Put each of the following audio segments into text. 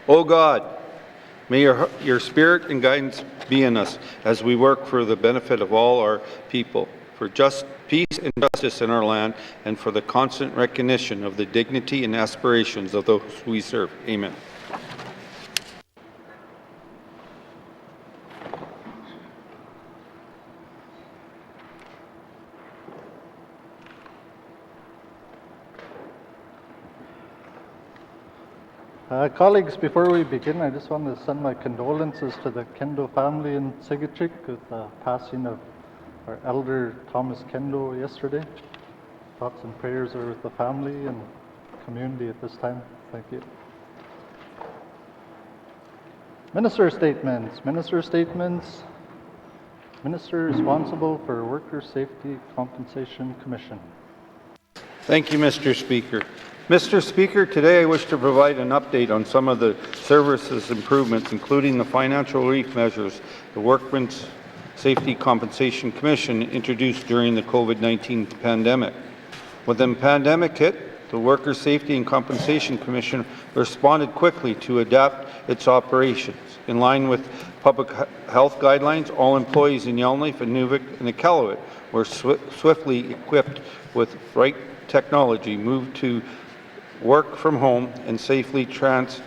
O God, may your spirit and guidance be in us as we work for the benefit of all our people, for just peace and justice in our land, and for the constant recognition of the dignity and aspirations of those we serve. Amen. Colleagues, before we begin, I just want to send my condolences to the Kendo family in Sigachik with the passing of our elder Thomas Kendo yesterday. Thoughts and prayers are with the family and community at this time. Thank you. Minister statements. Minister statements. Minister responsible for Worker Safety Compensation Commission. Thank you, Mr. Speaker. Mr. Speaker, today I wish to provide an update on some of the services improvements, including the financial relief measures the Workmen's Safety Compensation Commission introduced during the COVID-19 pandemic. When the pandemic hit, the Worker Safety and Compensation Commission responded quickly to adapt its operations. In line with public health guidelines, all employees in Yellowknife and Nuvik and Iqaluit were swiftly equipped with right technology, moved to work from home, and safely transition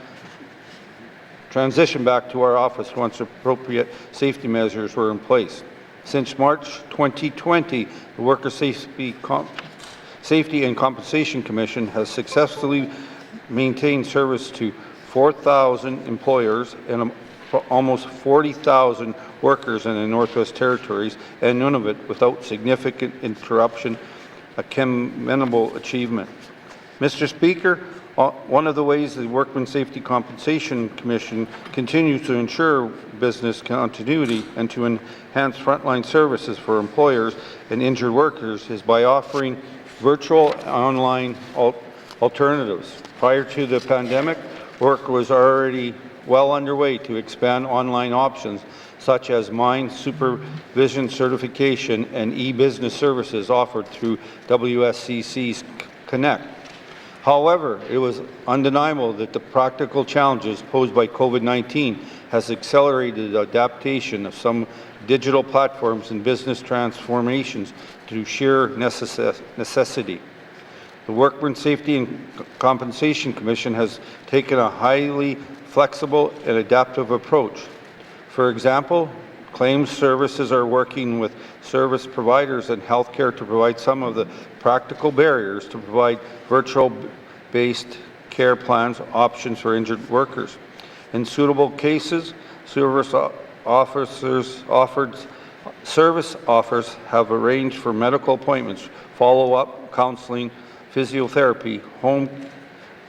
back to our office once appropriate safety measures were in place. Since March 2020, the Worker Safety and Compensation Commission has successfully maintained service to 4,000 employers and almost 40,000 workers in the Northwest Territories and Nunavut without significant interruption, a commendable achievement. Mr. Speaker, one of the ways the Workmen's Safety Compensation Commission continues to ensure business continuity and to enhance frontline services for employers and injured workers is by offering virtual online alternatives. Prior to the pandemic, work was already well underway to expand online options such as mine supervision certification and e-business services offered through WSCC's Connect. However, it was undeniable that the practical challenges posed by COVID-19 has accelerated the adaptation of some digital platforms and business transformations through sheer necessity. The Workmen's Safety and Compensation Commission has taken a highly flexible and adaptive approach. For example, claims services are working with service providers and healthcare to provide some of the practical barriers to provide virtual-based care plans options for injured workers. In suitable cases, service offers have arranged for medical appointments, follow-up, counseling, physiotherapy, home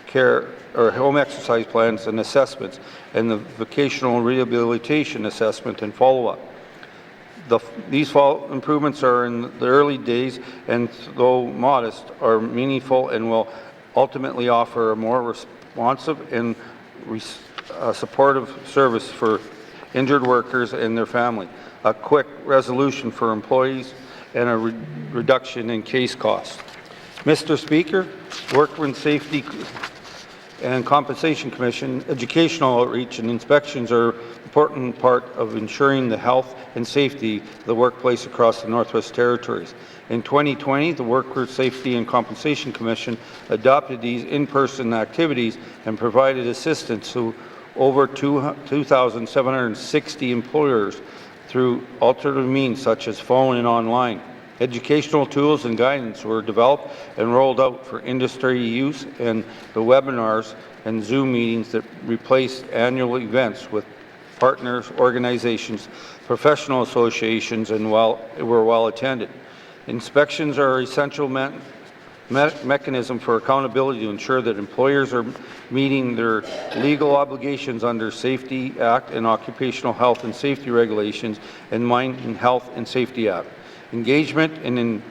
care or home exercise plans and assessments, and the vocational rehabilitation assessment and follow-up. These improvements are in the early days, and though modest, are meaningful and will ultimately offer a more responsive and supportive service for injured workers and their family, a quick resolution for employees, and a reduction in case costs. Mr. Speaker, Workmen's Safety and Compensation Commission, educational outreach and inspections are an important part of ensuring the health and safety of the workplace across the Northwest Territories. In 2020, the Workers' Safety and Compensation Commission adopted these in-person activities and provided assistance to over 2,760 employers through alternative means such as phone and online. Educational tools and guidance were developed and rolled out for industry use, and the webinars and Zoom meetings that replaced annual events with partners, organizations, professional associations, and were well attended. Inspections are an essential mechanism for accountability to ensure that employers are meeting their legal obligations under Safety Act and Occupational Health and Safety Regulations and Mine and Health and Safety Act. Engagement and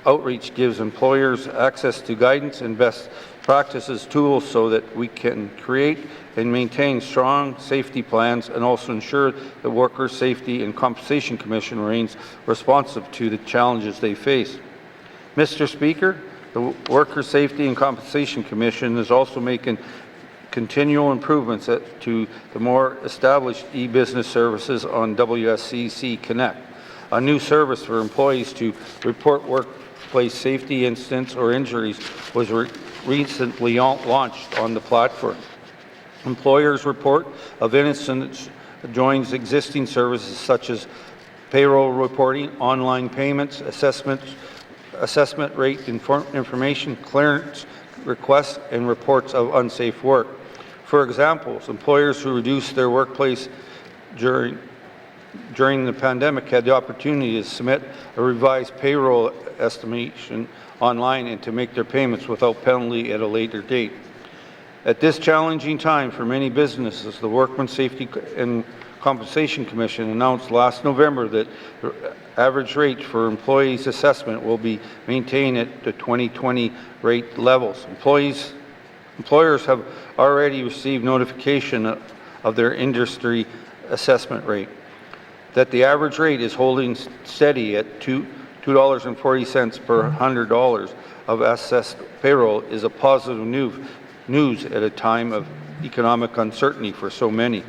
outreach gives employers access to guidance and best practices tools so that we can create and maintain strong safety plans and also ensure the Workers' Safety and Compensation Commission remains responsive to the challenges they face. Mr. Speaker, the Workers' Safety and Compensation Commission is also making continual improvements to the more established e-business services on WSCC Connect, a new service for employees to report workplace safety incidents or injuries was recently launched on the platform. Employers' report of incidents joins existing services such as payroll reporting, online payments, assessment rate information, clearance requests, and reports of unsafe work. For example, employers who reduced their workplace during the pandemic had the opportunity to submit a revised payroll estimation online and to make their payments without penalty at a later date. At this challenging time for many businesses, the Workmen's Safety and Compensation Commission announced last November that the average rate for employees' assessment will be maintained at the 2020 rate levels. Employers have already received notification of their industry assessment rate. That the average rate is holding steady at $2.40 per $100 of assessed payroll is a positive news at a time of economic uncertainty for so many.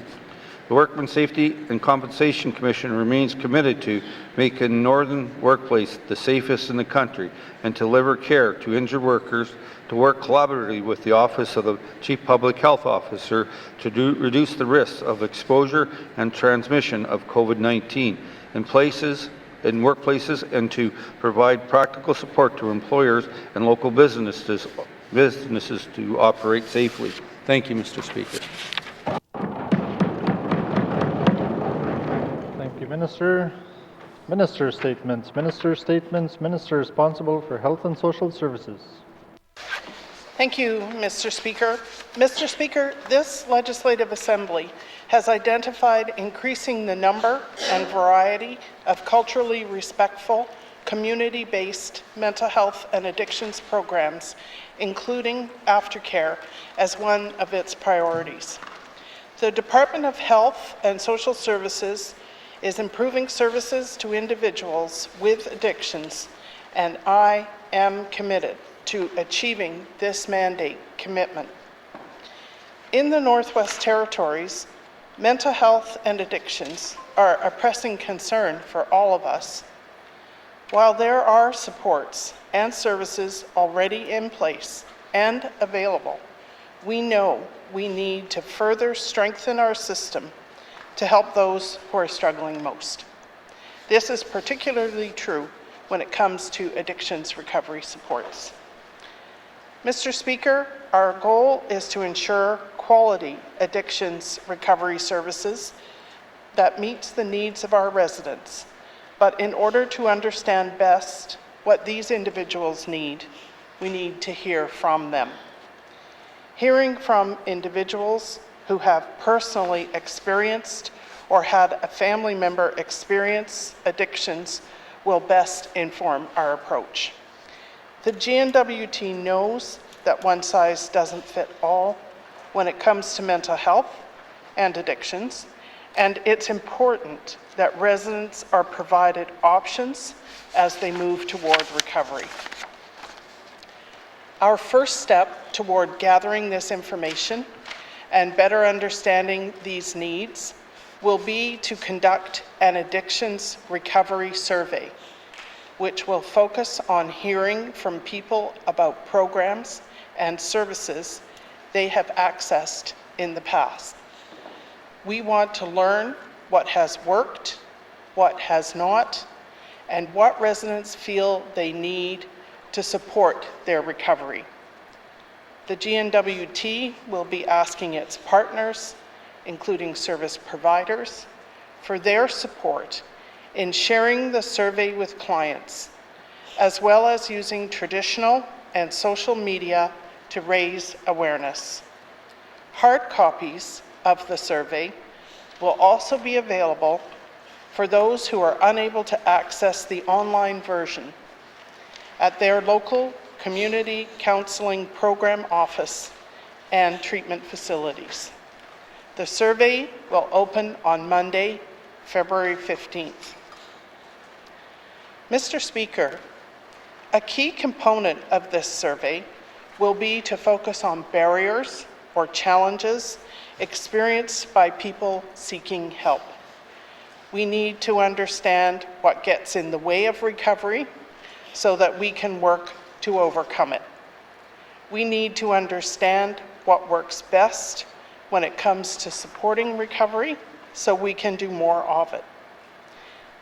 The Workmen's Safety and Compensation Commission remains committed to making Northern workplace the safest in the country and to deliver care to injured workers, to work collaboratively with the Office of the Chief Public Health Officer to reduce the risks of exposure and transmission of COVID-19 in workplaces and to provide practical support to employers and local businesses to operate safely. Thank you, Mr. Speaker. Thank you, Minister. Minister statements. Minister responsible for Health and Social Services. Thank you, Mr. Speaker. Mr. Speaker, this Legislative Assembly has identified increasing the number and variety of culturally respectful, community-based mental health and addictions programs, including aftercare, as one of its priorities. The Department of Health and Social Services is improving services to individuals with addictions, and I am committed to achieving this mandate commitment. In the Northwest Territories, mental health and addictions are a pressing concern for all of us. While there are supports and services already in place and available, we know we need to further strengthen our system to help those who are struggling most. This is particularly true when it comes to addictions recovery supports. Mr. Speaker, our goal is to ensure quality addictions recovery services that meets the needs of our residents. But in order to understand best what these individuals need, we need to hear from them. Hearing from individuals who have personally experienced or had a family member experience addictions will best inform our approach. The N.W.T knows that one size doesn't fit all when it comes to mental health and addictions, and it's important that residents are provided options as they move toward recovery. Our first step toward gathering this information and better understanding these needs will be to conduct an addictions recovery survey, which will focus on hearing from people about programs and services they have accessed in the past. We want to learn what has worked, what has not, and what residents feel they need to support their recovery. The N.W.T will be asking its partners, including service providers, for their support in sharing the survey with clients, as well as using traditional and social media to raise awareness. Hard copies of the survey will also be available for those who are unable to access the online version at their local community counseling program office and treatment facilities. The survey will open on Monday, February 15th. Mr. Speaker, a key component of this survey will be to focus on barriers or challenges experienced by people seeking help. We need to understand what gets in the way of recovery so that we can work to overcome it. We need to understand what works best when it comes to supporting recovery so we can do more of it.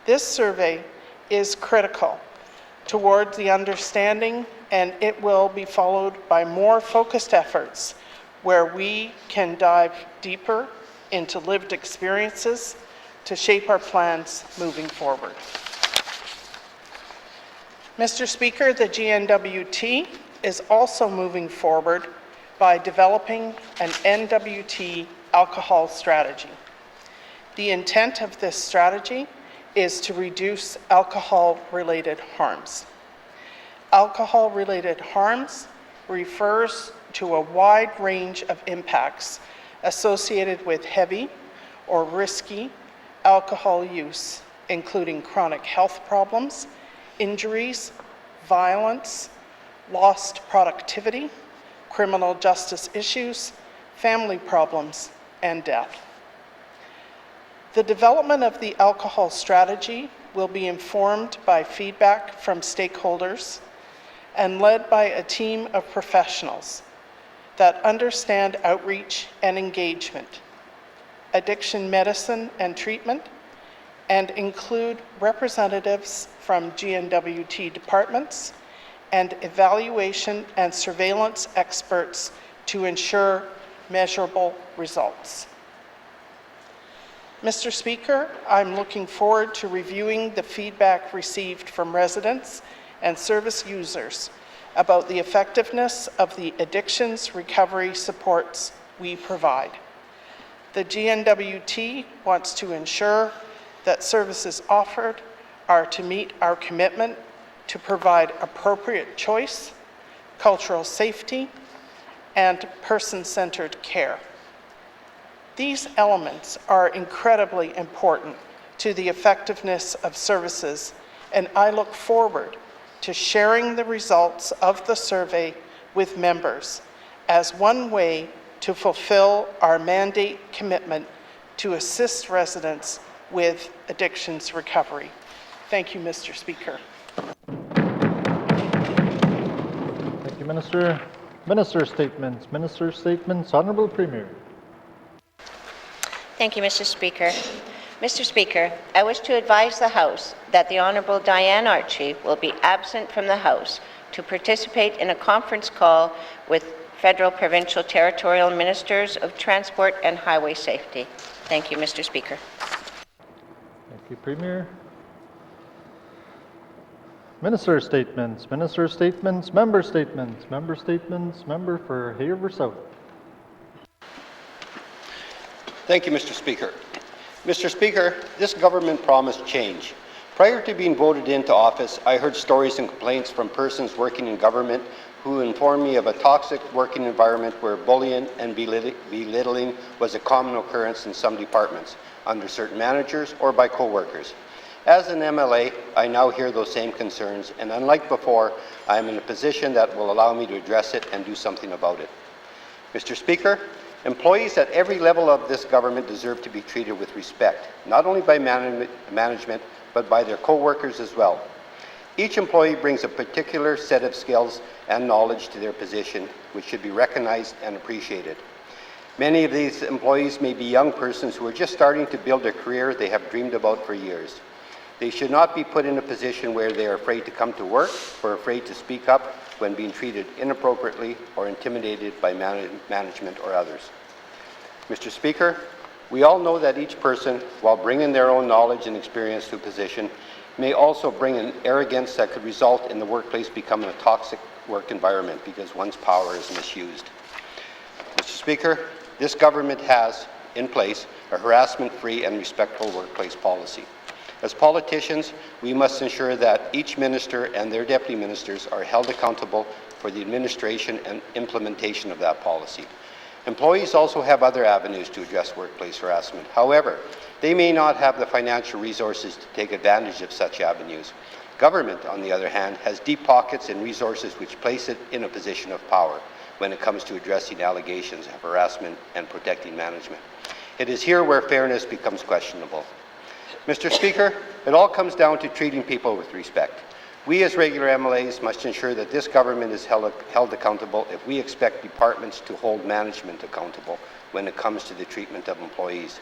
This survey is critical towards the understanding, and it will be followed by more focused efforts where we can dive deeper into lived experiences to shape our plans moving forward. Mr. Speaker, the N.W.T is also moving forward by developing an N.W.T alcohol strategy. The intent of this strategy is to reduce alcohol-related harms. Alcohol-related harms refers to a wide range of impacts associated with heavy or risky alcohol use, including chronic health problems, injuries, violence, lost productivity, criminal justice issues, family problems, and death. The development of the alcohol strategy will be informed by feedback from stakeholders and led by a team of professionals that understand outreach and engagement, addiction medicine and treatment, and include representatives from N.W.T departments and evaluation and surveillance experts to ensure measurable results. Mr. Speaker, I'm looking forward to reviewing the feedback received from residents and service users about the effectiveness of the addictions recovery supports we provide. The N.W.T wants to ensure that services offered are to meet our commitment to provide appropriate choice, cultural safety, and person-centered care. These elements are incredibly important to the effectiveness of services, and I look forward to sharing the results of the survey with members as one way to fulfill our mandate commitment to assist residents with addictions recovery. Thank you, Mr. Speaker. Thank you, Minister. Minister statements. Minister statements. Honourable Premier. Thank you, Mr. Speaker. Mr. Speaker, I wish to advise the House that the Honourable Diane Archie will be absent from the House to participate in a conference call with federal, provincial, territorial ministers of transport and highway safety. Thank you, Mr. Speaker. Thank you, Premier. Minister statements. Minister statements. Member statements. Member statements. Member for Haver South. Thank you, Mr. Speaker. Mr. Speaker, this government promised change. Prior to being voted into office, I heard stories and complaints from persons working in government who informed me of a toxic working environment where bullying and belittling was a common occurrence in some departments, under certain managers or by co-workers. As an MLA, I now hear those same concerns, and unlike before, I am in a position that will allow me to address it and do something about it. Mr. Speaker, employees at every level of this government deserve to be treated with respect, not only by management, but by their co-workers as well. Each employee brings a particular set of skills and knowledge to their position, which should be recognized and appreciated. Many of these employees may be young persons who are just starting to build a career they have dreamed about for years. They should not be put in a position where they are afraid to come to work or afraid to speak up when being treated inappropriately or intimidated by management or others. Mr. Speaker, we all know that each person, while bringing their own knowledge and experience to a position, may also bring an arrogance that could result in the workplace becoming a toxic work environment because one's power is misused. Mr. Speaker, this government has in place a harassment-free and respectful workplace policy. As politicians, we must ensure that each minister and their deputy ministers are held accountable for the administration and implementation of that policy. Employees also have other avenues to address workplace harassment. However, they may not have the financial resources to take advantage of such avenues. Government, on the other hand, has deep pockets and resources which place it in a position of power. when it comes to addressing allegations of harassment and protecting management. It is here where fairness becomes questionable. Mr. Speaker, it all comes down to treating people with respect. We as regular MLAs must ensure that this government is held accountable if we expect departments to hold management accountable when it comes to the treatment of employees.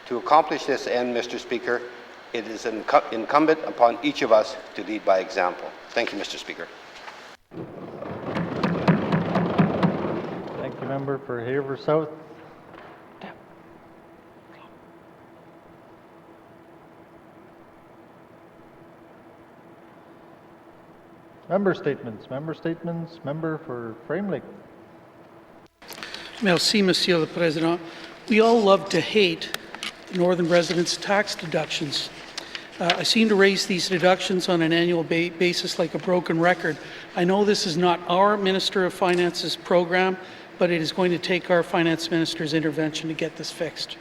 To accomplish this end, Mr. Speaker, it is incumbent upon each of us to lead by example. Thank you, Mr. Speaker. Thank you, member for Haver South. Member statements. Member for Frame Lake. Merci, Monsieur le Président. We all love to hate Northern residents' tax deductions. I seem to raise these deductions on an annual basis like a broken record. I know this is not our Minister of Finance's program, but it is going to take our Finance Minister's intervention to get this fixed.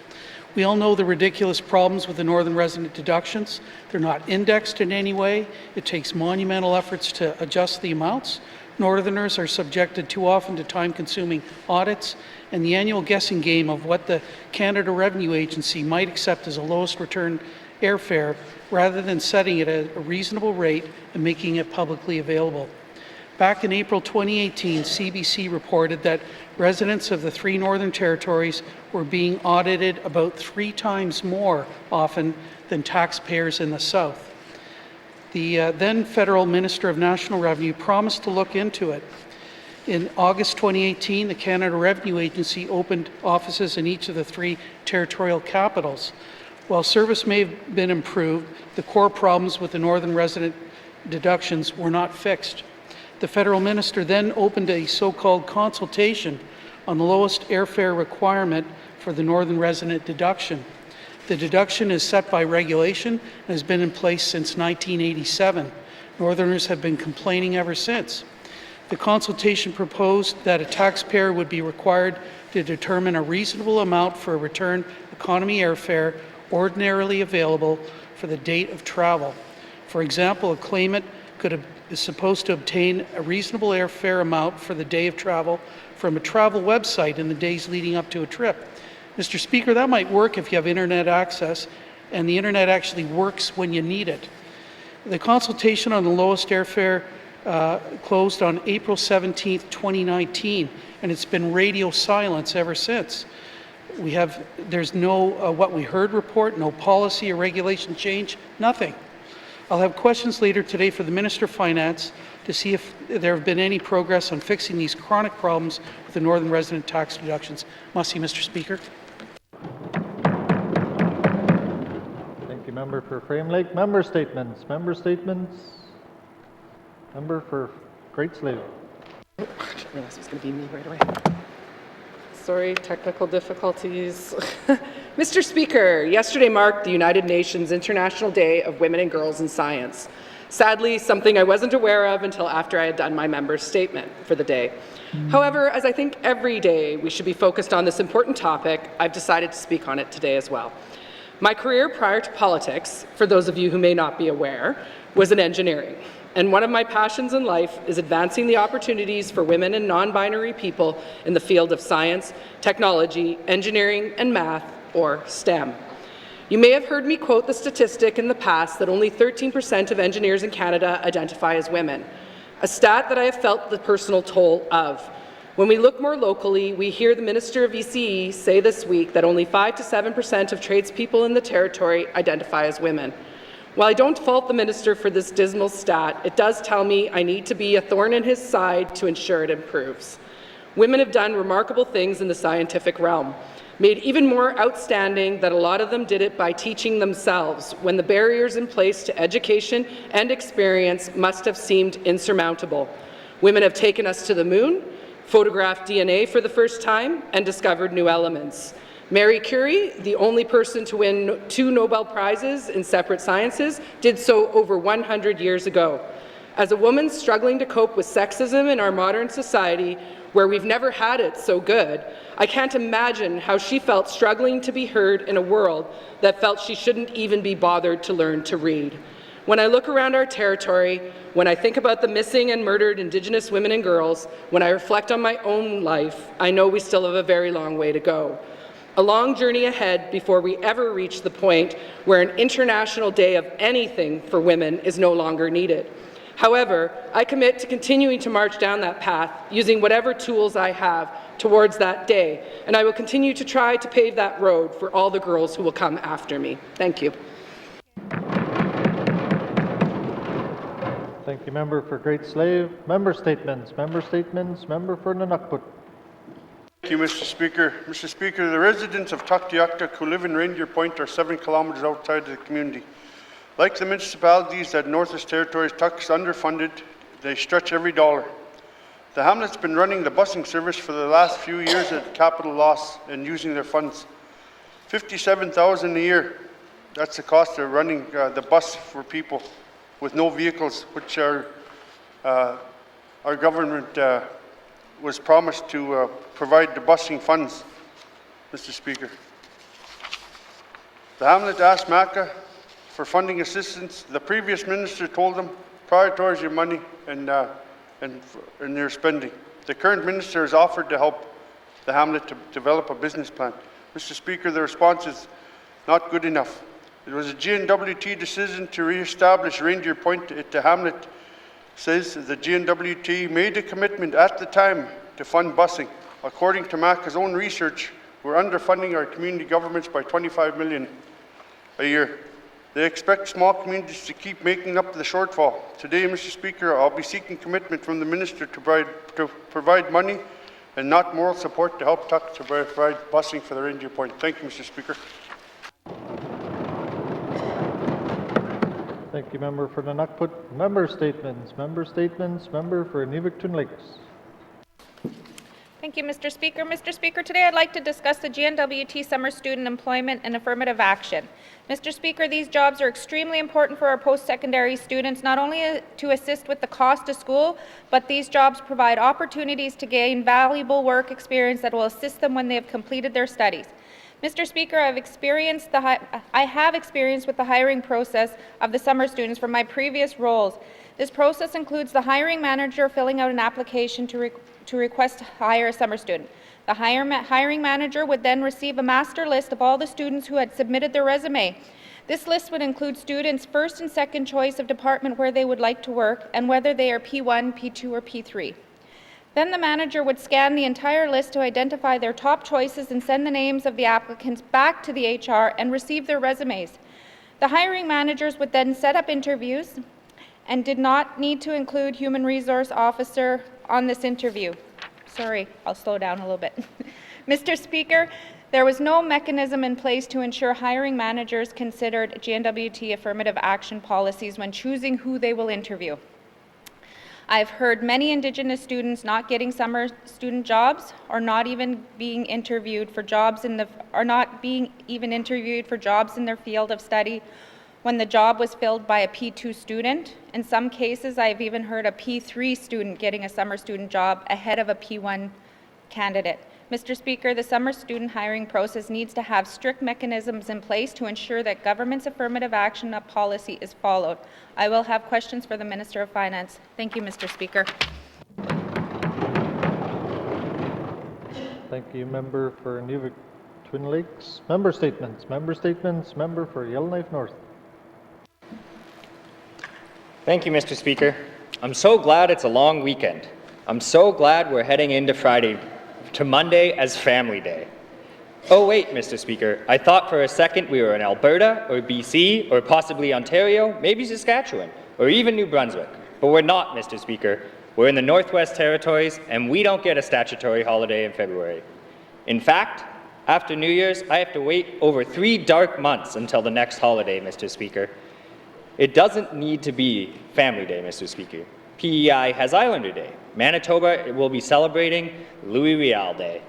We all know the ridiculous problems with the Northern resident deductions. They're not indexed in any way. It takes monumental efforts to adjust the amounts. Northerners are subjected too often to time-consuming audits, and the annual guessing game of what the Canada Revenue Agency might accept as a lowest return airfare rather than setting it at a reasonable rate and making it publicly available. Back in April 2018, CBC reported that residents of the 3 Northern Territories were being audited about 3 times more often than taxpayers in the South. The then Federal Minister of National Revenue promised to look into it. In August 2018, the Canada Revenue Agency opened offices in each of the 3 territorial capitals. While service may have been improved, the core problems with the Northern resident deductions were not fixed. The federal minister then opened a so-called consultation on the lowest airfare requirement for the Northern resident deduction. The deduction is set by regulation and has been in place since 1987. Northerners have been complaining ever since. The consultation proposed that a taxpayer would be required to determine a reasonable amount for a return economy airfare ordinarily available for the date of travel. For example, a claimant is supposed to obtain a reasonable airfare amount for the day of travel from a travel website in the days leading up to a trip. Mr. Speaker, that might work if you have internet access and the internet actually works when you need it. The consultation on the lowest airfare closed on April 17, 2019, and it's been radio silence ever since. There's no what we heard report, no policy or regulation change, nothing. I'll have questions later today for the Minister of Finance to see if there have been any progress on fixing these chronic problems with the Northern resident tax deductions. Merci, Mr. Speaker. Thank you, member for Frame Lake. Member statements. Member for Great Slave. I didn't realize it was going to be me right away. Sorry, technical difficulties. Mr. Speaker, yesterday marked the United Nations International Day of Women and Girls in Science. Sadly, something I wasn't aware of until after I had done my member's statement for the day. However, as I think every day we should be focused on this important topic, I've decided to speak on it today as well. My career prior to politics, for those of you who may not be aware, was in engineering. And one of my passions in life is advancing the opportunities for women and non-binary people in the field of science, technology, engineering, and math, or STEM. You may have heard me quote the statistic in the past that only 13% of engineers in Canada identify as women, a stat that I have felt the personal toll of. When we look more locally, we hear the Minister of ECE say this week that only 5 to 7% of tradespeople in the territory identify as women. While I don't fault the minister for this dismal stat, it does tell me I need to be a thorn in his side to ensure it improves. Women have done remarkable things in the scientific realm, made even more outstanding that a lot of them did it by teaching themselves when the barriers in place to education and experience must have seemed insurmountable. Women have taken us to the moon, photographed DNA for the first time, and discovered new elements. Marie Curie, the only person to win 2 Nobel Prizes in separate sciences, did so over 100 years ago. As a woman struggling to cope with sexism in our modern society, where we've never had it so good, I can't imagine how she felt struggling to be heard in a world that felt she shouldn't even be bothered to learn to read. When I look around our territory, when I think about the missing and murdered Indigenous women and girls, when I reflect on my own life, I know we still have a very long way to go. A long journey ahead before we ever reach the point where an International Day of anything for women is no longer needed. However, I commit to continuing to march down that path using whatever tools I have towards that day, and I will continue to try to pave that road for all the girls who will come after me. Thank you. Thank you, member for Great Slave. Member statements. Member statements. Member for N.W.T. Thank you, Mr. Speaker. Mr. Speaker, the residents of Tuktoyaktuk who live in Reindeer Point are 7 kilometres outside of the community. Like the municipalities at Northwest Territories, Tuk is underfunded. They stretch every dollar. The hamlet's been running the busing service for the last few years at capital loss and using their funds. $57,000 a year. That's the cost of running the bus for people with no vehicles, which our government was promised to provide the busing funds, Mr. Speaker. The hamlet asked MACA for funding assistance. The previous minister told them, prioritize your money and your spending. The current minister has offered to help the hamlet to develop a business plan. Mr. Speaker, the response is not good enough. It was a N.W.T decision to re-establish Reindeer Point at the hamlet. Says the N.W.T made a commitment at the time to fund busing. According to MACA's own research, we're underfunding our community governments by $25 million a year. They expect small communities to keep making up the shortfall. Today, Mr. Speaker, I'll be seeking commitment from the minister to provide money and not moral support to help Tuk to provide busing for the Reindeer Point. Thank you, Mr. Speaker. Thank you, member for N.W.T. Member statements. Member statements. Member for N.W.T. Lakes. Thank you, Mr. Speaker. Mr. Speaker, today I'd like to discuss the N.W.T summer student employment and affirmative action. Mr. Speaker, these jobs are extremely important for our post-secondary students, not only to assist with the cost of school, but these jobs provide opportunities to gain valuable work experience that will assist them when they have completed their studies. Mr. Speaker, I have experience with the hiring process of the summer students from my previous roles. This process includes the hiring manager filling out an application to request to hire a summer student. The hiring manager would then receive a master list of all the students who had submitted their resume. This list would include students' first and second choice of department where they would like to work and whether they are P1, P2, or P3. Then the manager would scan the entire list to identify their top choices and send the names of the applicants back to the HR and receive their resumes. The hiring managers would then set up interviews and did not need to include human resource officer on this interview. Sorry, I'll slow down a little bit. Mr. Speaker, there was no mechanism in place to ensure hiring managers considered N.W.T affirmative action policies when choosing who they will interview. I've heard many Indigenous students not getting summer student jobs or not even being interviewed for jobs in their field of study when the job was filled by a P2 student. In some cases, I've even heard a P3 student getting a summer student job ahead of a P1 candidate. Mr. Speaker, the summer student hiring process needs to have strict mechanisms in place to ensure that government's affirmative action policy is followed. I will have questions for the Minister of Finance. Thank you, Mr. Speaker. Thank you, member for N.W.T. Lakes. Member statements. Member statements. Member for Yellowknife North. Thank you, Mr. Speaker. I'm so glad it's a long weekend. I'm so glad we're heading into Friday to Monday as Family Day. Oh wait, Mr. Speaker, I thought for a second we were in Alberta or BC or possibly Ontario, maybe Saskatchewan, or even New Brunswick. But we're not, Mr. Speaker. We're in the Northwest Territories and we don't get a statutory holiday in February. In fact, after New Year's, I have to wait over 3 dark months until the next holiday, Mr. Speaker. It doesn't need to be Family Day, Mr. Speaker. PEI has Islander Day. Manitoba will be celebrating Louis Riel Day.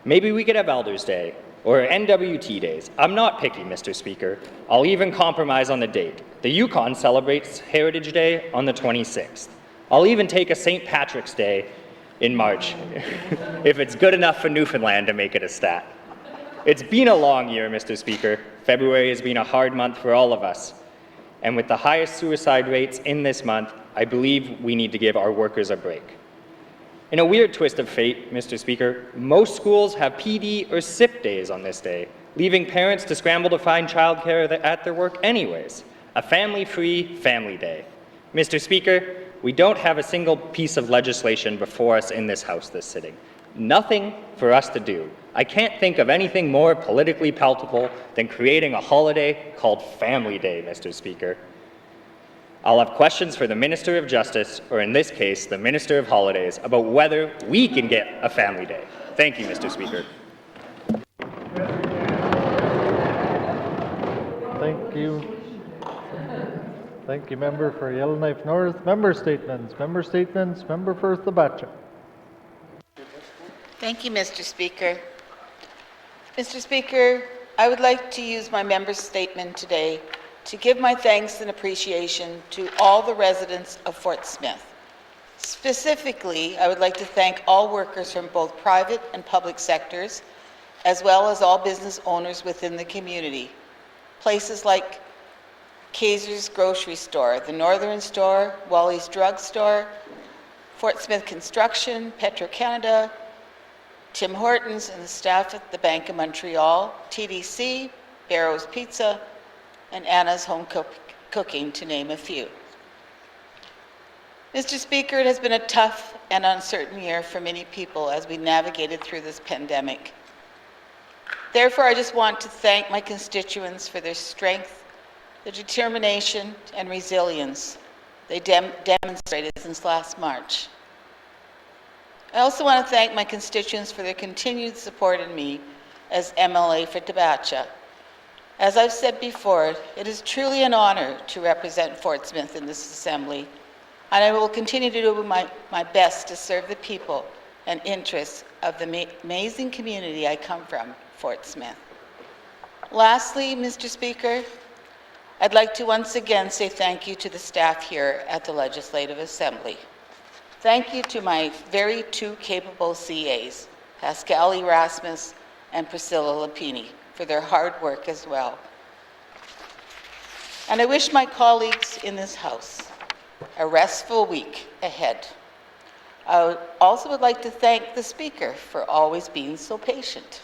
Maybe we could have Elders Day or N.W.T. days. I'm not picky, Mr. Speaker. I'll even compromise on the date. The Yukon celebrates Heritage Day on the 26th. I'll even take a St. Patrick's Day in March, if it's good enough for Newfoundland to make it a stat. It's been a long year, Mr. Speaker. February has been a hard month for all of us. And with the highest suicide rates in this month, I believe we need to give our workers a break. In a weird twist of fate, Mr. Speaker, most schools have PD or SIP days on this day, leaving parents to scramble to find childcare at their work anyways. A family-free family day. Mr. Speaker, we don't have a single piece of legislation before us in this House this sitting. Nothing for us to do. I can't think of anything more politically palatable than creating a holiday called Family Day, Mr. Speaker. I'll have questions for the Minister of Justice, or in this case, the Minister of Holidays, about whether we can get a family day. Thank you, Mr. Speaker. Thank you. Thank you, member for Yellowknife North. Member statements. Member statements. Member for Thabacha. Thank you, Mr. Speaker. Mr. Speaker, I would like to use my member's statement today to give my thanks and appreciation to all the residents of Fort Smith. Specifically, I would like to thank all workers from both private and public sectors, as well as all business owners within the community. Places like Kaiser's Grocery Store, the Northern Store, Wally's Drug Store, Fort Smith Construction, Petro-Canada, Tim Hortons, and the staff at the Bank of Montreal, TDC, Barrow's Pizza, and Anna's Home Cooking, to name a few. Mr. Speaker, it has been a tough and uncertain year for many people as we navigated through this pandemic. Therefore, I just want to thank my constituents for their strength, their determination, and resilience they demonstrated since last March. I also want to thank my constituents for their continued support in me as MLA for Thabacha. As I've said before, it is truly an honor to represent Fort Smith in this assembly, and I will continue to do my best to serve the people and interests of the amazing community I come from, Fort Smith. Lastly, Mr. Speaker, I'd like to once again say thank you to the staff here at the Legislative Assembly. Thank you to my very two capable CAs, Pascal Erasmus and Priscilla Lapini, for their hard work as well. And I wish my colleagues in this House a restful week ahead. I also would like to thank the Speaker for always being so patient.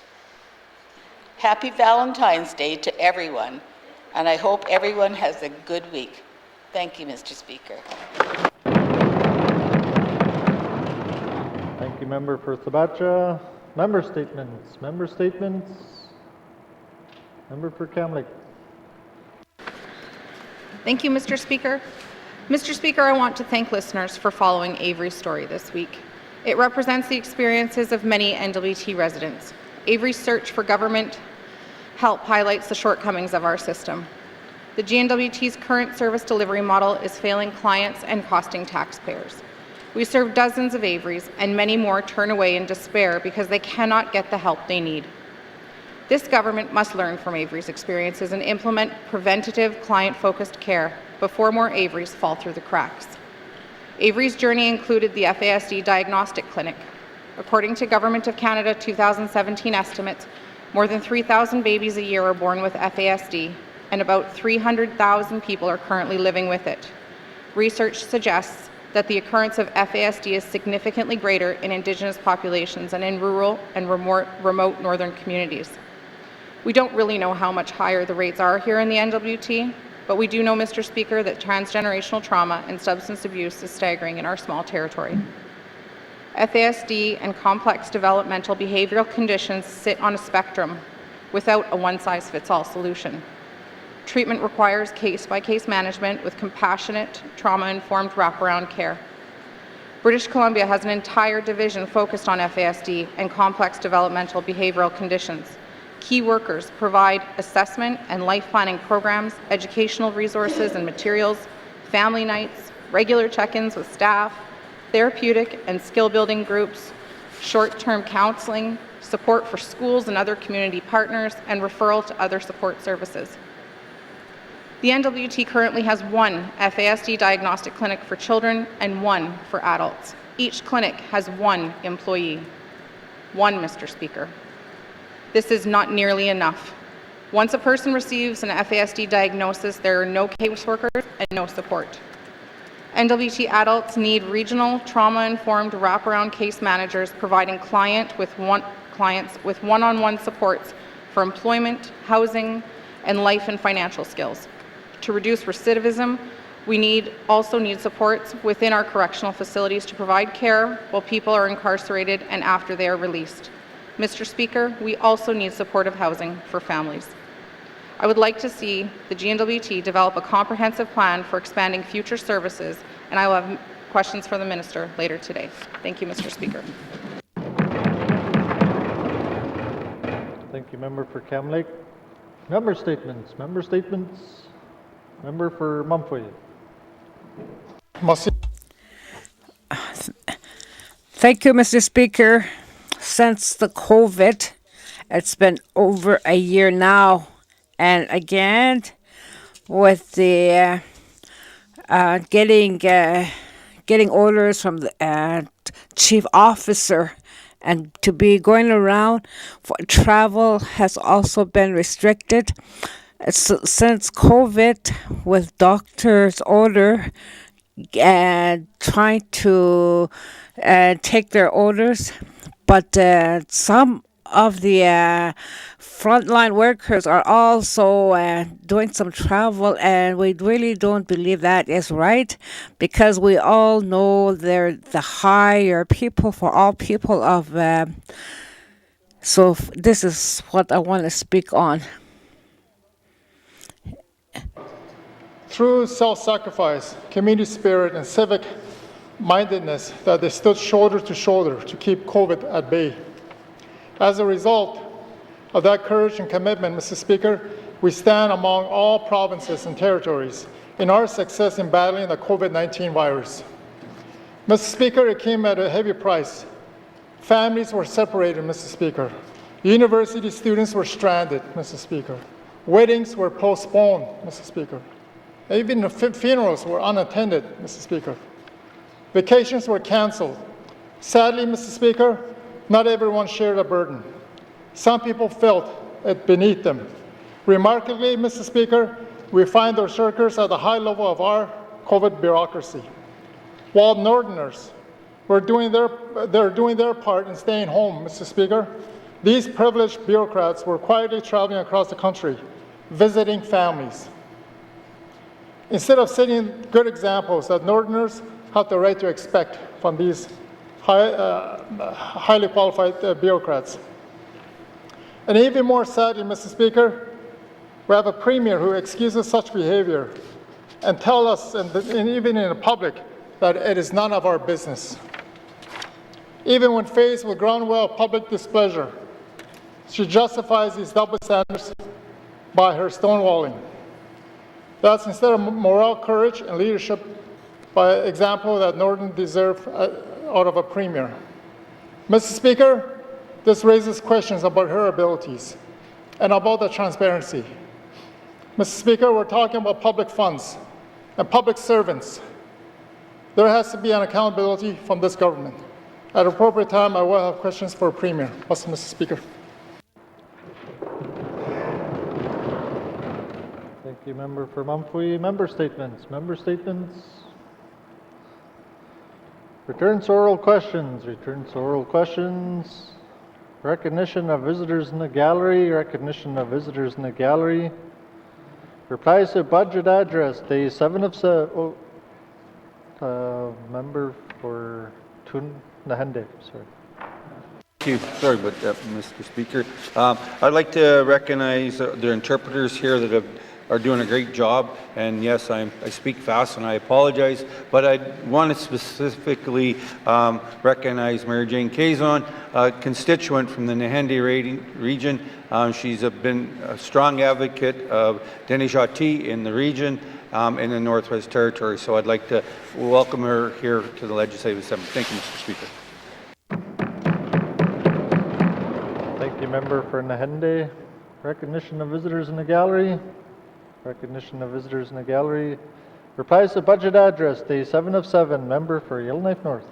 Happy Valentine's Day to everyone, and I hope everyone has a good week. Thank you, Mr. Speaker. Thank you, member for Thabacha. Member statements. Member statements. Member for Kamloops. Thank you, Mr. Speaker. Mr. Speaker, I want to thank listeners for following Avery's story this week. It represents the experiences of many N.W.T. residents. Avery's search for government help highlights the shortcomings of our system. The GNWT's current service delivery model is failing clients and costing taxpayers. We serve dozens of Averys, and many more turn away in despair because they cannot get the help they need. This government must learn from Avery's experiences and implement preventative, client-focused care before more Averys fall through the cracks. Avery's journey included the FASD Diagnostic Clinic. According to Government of Canada 2017 estimates, more than 3,000 babies a year are born with FASD, and about 300,000 people are currently living with it. Research suggests that the occurrence of FASD is significantly greater in Indigenous populations and in rural and remote northern communities. We don't really know how much higher the rates are here in the N.W.T, but we do know, Mr. Speaker, that transgenerational trauma and substance abuse is staggering in our small territory. FASD and complex developmental behavioral conditions sit on a spectrum without a one-size-fits-all solution. Treatment requires case-by-case management with compassionate, trauma-informed wraparound care. British Columbia has an entire division focused on FASD and complex developmental behavioral conditions. Key workers provide assessment and life planning programs, educational resources and materials, family nights, regular check-ins with staff, therapeutic and skill-building groups, short-term counseling, support for schools and other community partners, and referral to other support services. The N.W.T currently has one FASD diagnostic clinic for children and one for adults. Each clinic has one employee. One, Mr. Speaker. This is not nearly enough. Once a person receives an FASD diagnosis, there are no caseworkers and no support. N.W.T adults need regional, trauma-informed wraparound case managers providing clients with one-on-one supports for employment, housing, and life and financial skills. To reduce recidivism, we also need supports within our correctional facilities to provide care while people are incarcerated and after they are released. Mr. Speaker, we also need supportive housing for families. I would like to see the GNWT develop a comprehensive plan for expanding future services, and I will have questions for the Minister later today. Thank you, Mr. Speaker. Thank you, Member for Cam Lake. Member statements. Member statements. Member for Mumfway. Thank you, Mr. Speaker. Since the COVID, it's been over a year now. And again, with the getting orders from the chief officer and to be going around for travel has also been restricted. Since COVID, with doctor's order and trying to take their orders, but some of the frontline workers are also doing some travel, and we really don't believe that is right, because we all know they're the higher people for all people of. So this is what I want to speak on. Through self-sacrifice, community spirit, and civic mindedness, that they stood shoulder to shoulder to keep COVID at bay. As a result of that courage and commitment, Mr. Speaker, we stand among all provinces and territories in our success in battling the COVID-19 virus. Mr. Speaker, it came at a heavy price. Families were separated, Mr. Speaker. University students were stranded, Mr. Speaker. Weddings were postponed, Mr. Speaker. Even the funerals were unattended, Mr. Speaker. Vacations were canceled. Sadly, Mr. Speaker, not everyone shared the burden. Some people felt it beneath them. Remarkably, Mr. Speaker, we find those workers at the high level of our COVID bureaucracy. While Northerners were doing their part in staying home, Mr. Speaker, these privileged bureaucrats were quietly traveling across the country, visiting families. Instead of setting good examples that Northerners have the right to expect from these highly qualified bureaucrats. And even more sadly, Mr. Speaker, we have a Premier who excuses such behavior and tells us, and even in the public, that it is none of our business. Even when faced with ground-well public displeasure, she justifies these double standards by her stonewalling. That's instead of moral courage and leadership by example that Northern deserve out of a Premier. Mr. Speaker, this raises questions about her abilities and about the transparency. Mr. Speaker, we're talking about public funds and public servants. There has to be an accountability from this government. At an appropriate time, I will have questions for Premier. Mr. Speaker. Thank you, Member for Mumfway. Member statements. Member statements. Returns to oral questions. Returns to oral questions. Recognition of visitors in the gallery. Recognition of visitors in the gallery. Replies to budget address. Day 7 of member for Nahende. Sorry. Thank you. Sorry about that, Mr. Speaker. I'd like to recognize the interpreters here that are doing a great job. And yes, I speak fast and I apologize, but I want to specifically recognize Mary Jane Kazon, a constituent from the Nahende region. She's been a strong advocate of N.W.T in the region in the Northwest Territory. So I'd like to welcome her here to the Legislative Assembly. Thank you, Mr. Speaker. Thank you, Member for Nahende. Recognition of visitors in the gallery. Recognition of visitors in the gallery. Replies to budget address, day 7 of 7. Member for Yellowknife North.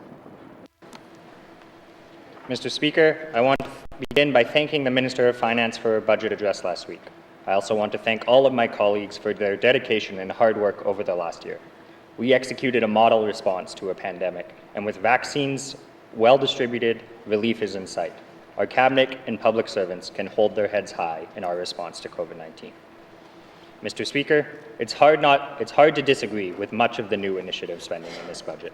Mr. Speaker, I want to begin by thanking the Minister of Finance for her budget address last week. I also want to thank all of my colleagues for their dedication and hard work over the last year. We executed a model response to a pandemic, and with vaccines well distributed, relief is in sight. Our cabinet and public servants can hold their heads high in our response to COVID-19. Mr. Speaker, it's hard to disagree with much of the new initiative spending in this budget.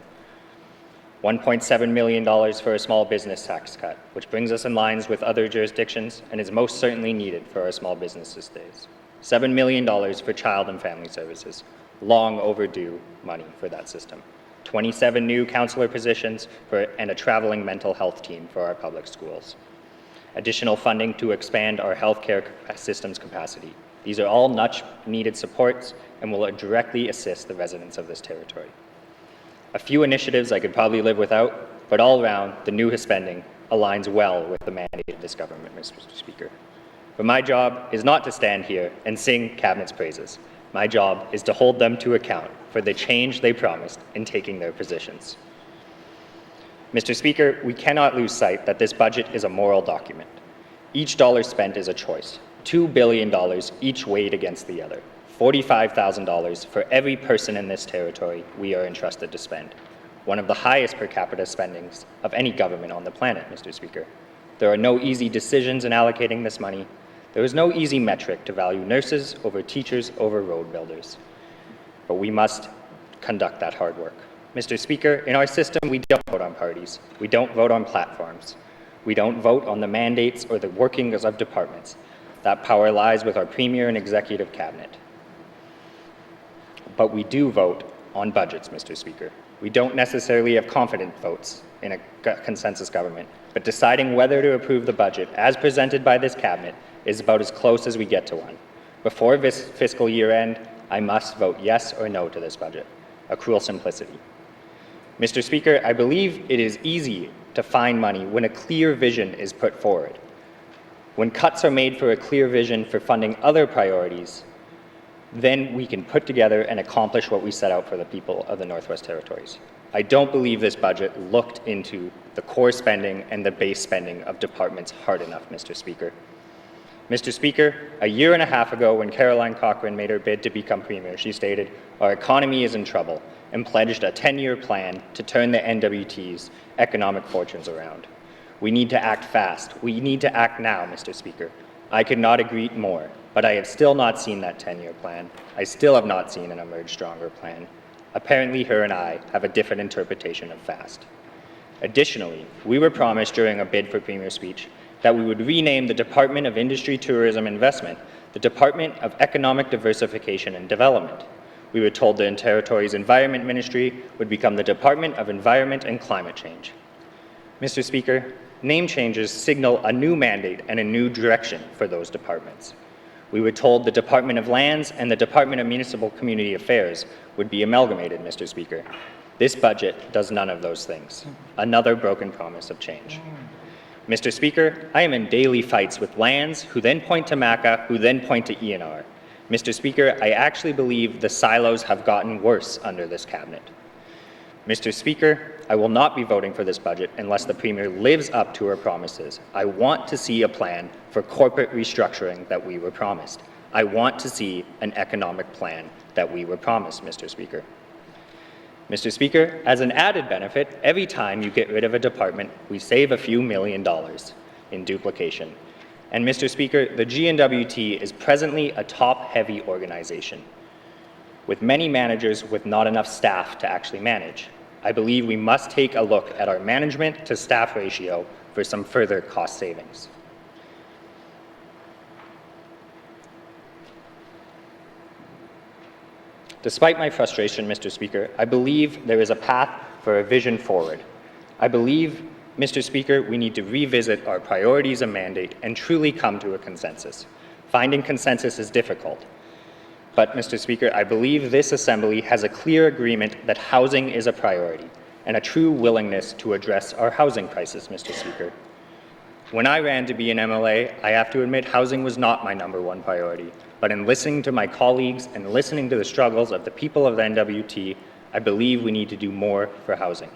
$1.7 million for a small business tax cut, which brings us in lines with other jurisdictions and is most certainly needed for our small businesses days. $7 million for child and family services, long overdue money for that system. 27 new counselor positions and a traveling mental health team for our public schools. Additional funding to expand our healthcare system's capacity. These are all much needed supports and will directly assist the residents of this territory. A few initiatives I could probably live without, but all around, the new spending aligns well with the mandate of this government, Mr. Speaker. But my job is not to stand here and sing Cabinet's praises. My job is to hold them to account for the change they promised in taking their positions. Mr. Speaker, we cannot lose sight that this budget is a moral document. Each dollar spent is a choice. $2 billion each weighed against the other. $45,000 for every person in this territory we are entrusted to spend. One of the highest per capita spendings of any government on the planet, Mr. Speaker. There are no easy decisions in allocating this money. There is no easy metric to value nurses over teachers over road builders. But we must conduct that hard work. Mr. Speaker, in our system, we don't vote on parties. We don't vote on platforms. We don't vote on the mandates or the workings of departments. That power lies with our Premier and Executive Cabinet. But we do vote on budgets, Mr. Speaker. We don't necessarily have confident votes in a consensus government, but deciding whether to approve the budget as presented by this Cabinet is about as close as we get to one. Before this fiscal year end, I must vote yes or no to this budget. A cruel simplicity. Mr. Speaker, I believe it is easy to find money when a clear vision is put forward. When cuts are made for a clear vision for funding other priorities, then we can put together and accomplish what we set out for the people of the Northwest Territories. I don't believe this budget looked into the core spending and the base spending of departments hard enough, Mr. Speaker. Mr. Speaker, a year and a half ago when Caroline Cochrane made her bid to become Premier, she stated, "Our economy is in trouble," and pledged a 10-year plan to turn the N.W.T's economic fortunes around. We need to act fast. We need to act now, Mr. Speaker. I could not agree more, but I have still not seen that 10-year plan. I still have not seen an Emerge Stronger plan. Apparently, her and I have a different interpretation of fast. Additionally, we were promised during a bid for Premier speech that we would rename the Department of Industry, Tourism, Investment the Department of Economic Diversification and Development. We were told the Territory's Environment Ministry would become the Department of Environment and Climate Change. Mr. Speaker, name changes signal a new mandate and a new direction for those departments. We were told the Department of Lands and the Department of Municipal Community Affairs would be amalgamated, Mr. Speaker. This budget does none of those things. Another broken promise of change. Mr. Speaker, I am in daily fights with Lands, who then point to MACA, who then point to ENR. Mr. Speaker, I actually believe the silos have gotten worse under this cabinet. Mr. Speaker, I will not be voting for this budget unless the Premier lives up to her promises. I want to see a plan for corporate restructuring that we were promised. I want to see an economic plan that we were promised, Mr. Speaker. Mr. Speaker, as an added benefit, every time you get rid of a department, we save a few $1 million in duplication. And Mr. Speaker, the N.W.T is presently a top-heavy organization, with many managers with not enough staff to actually manage. I believe we must take a look at our management to staff ratio for some further cost savings. Despite my frustration, Mr. Speaker, I believe there is a path for a vision forward. I believe, Mr. Speaker, we need to revisit our priorities and mandate and truly come to a consensus. Finding consensus is difficult. But, Mr. Speaker, I believe this Assembly has a clear agreement that housing is a priority and a true willingness to address our housing crisis, Mr. Speaker. When I ran to be an MLA, I have to admit housing was not my #1 priority. But in listening to my colleagues and listening to the struggles of the people of the N.W.T, I believe we need to do more for housing.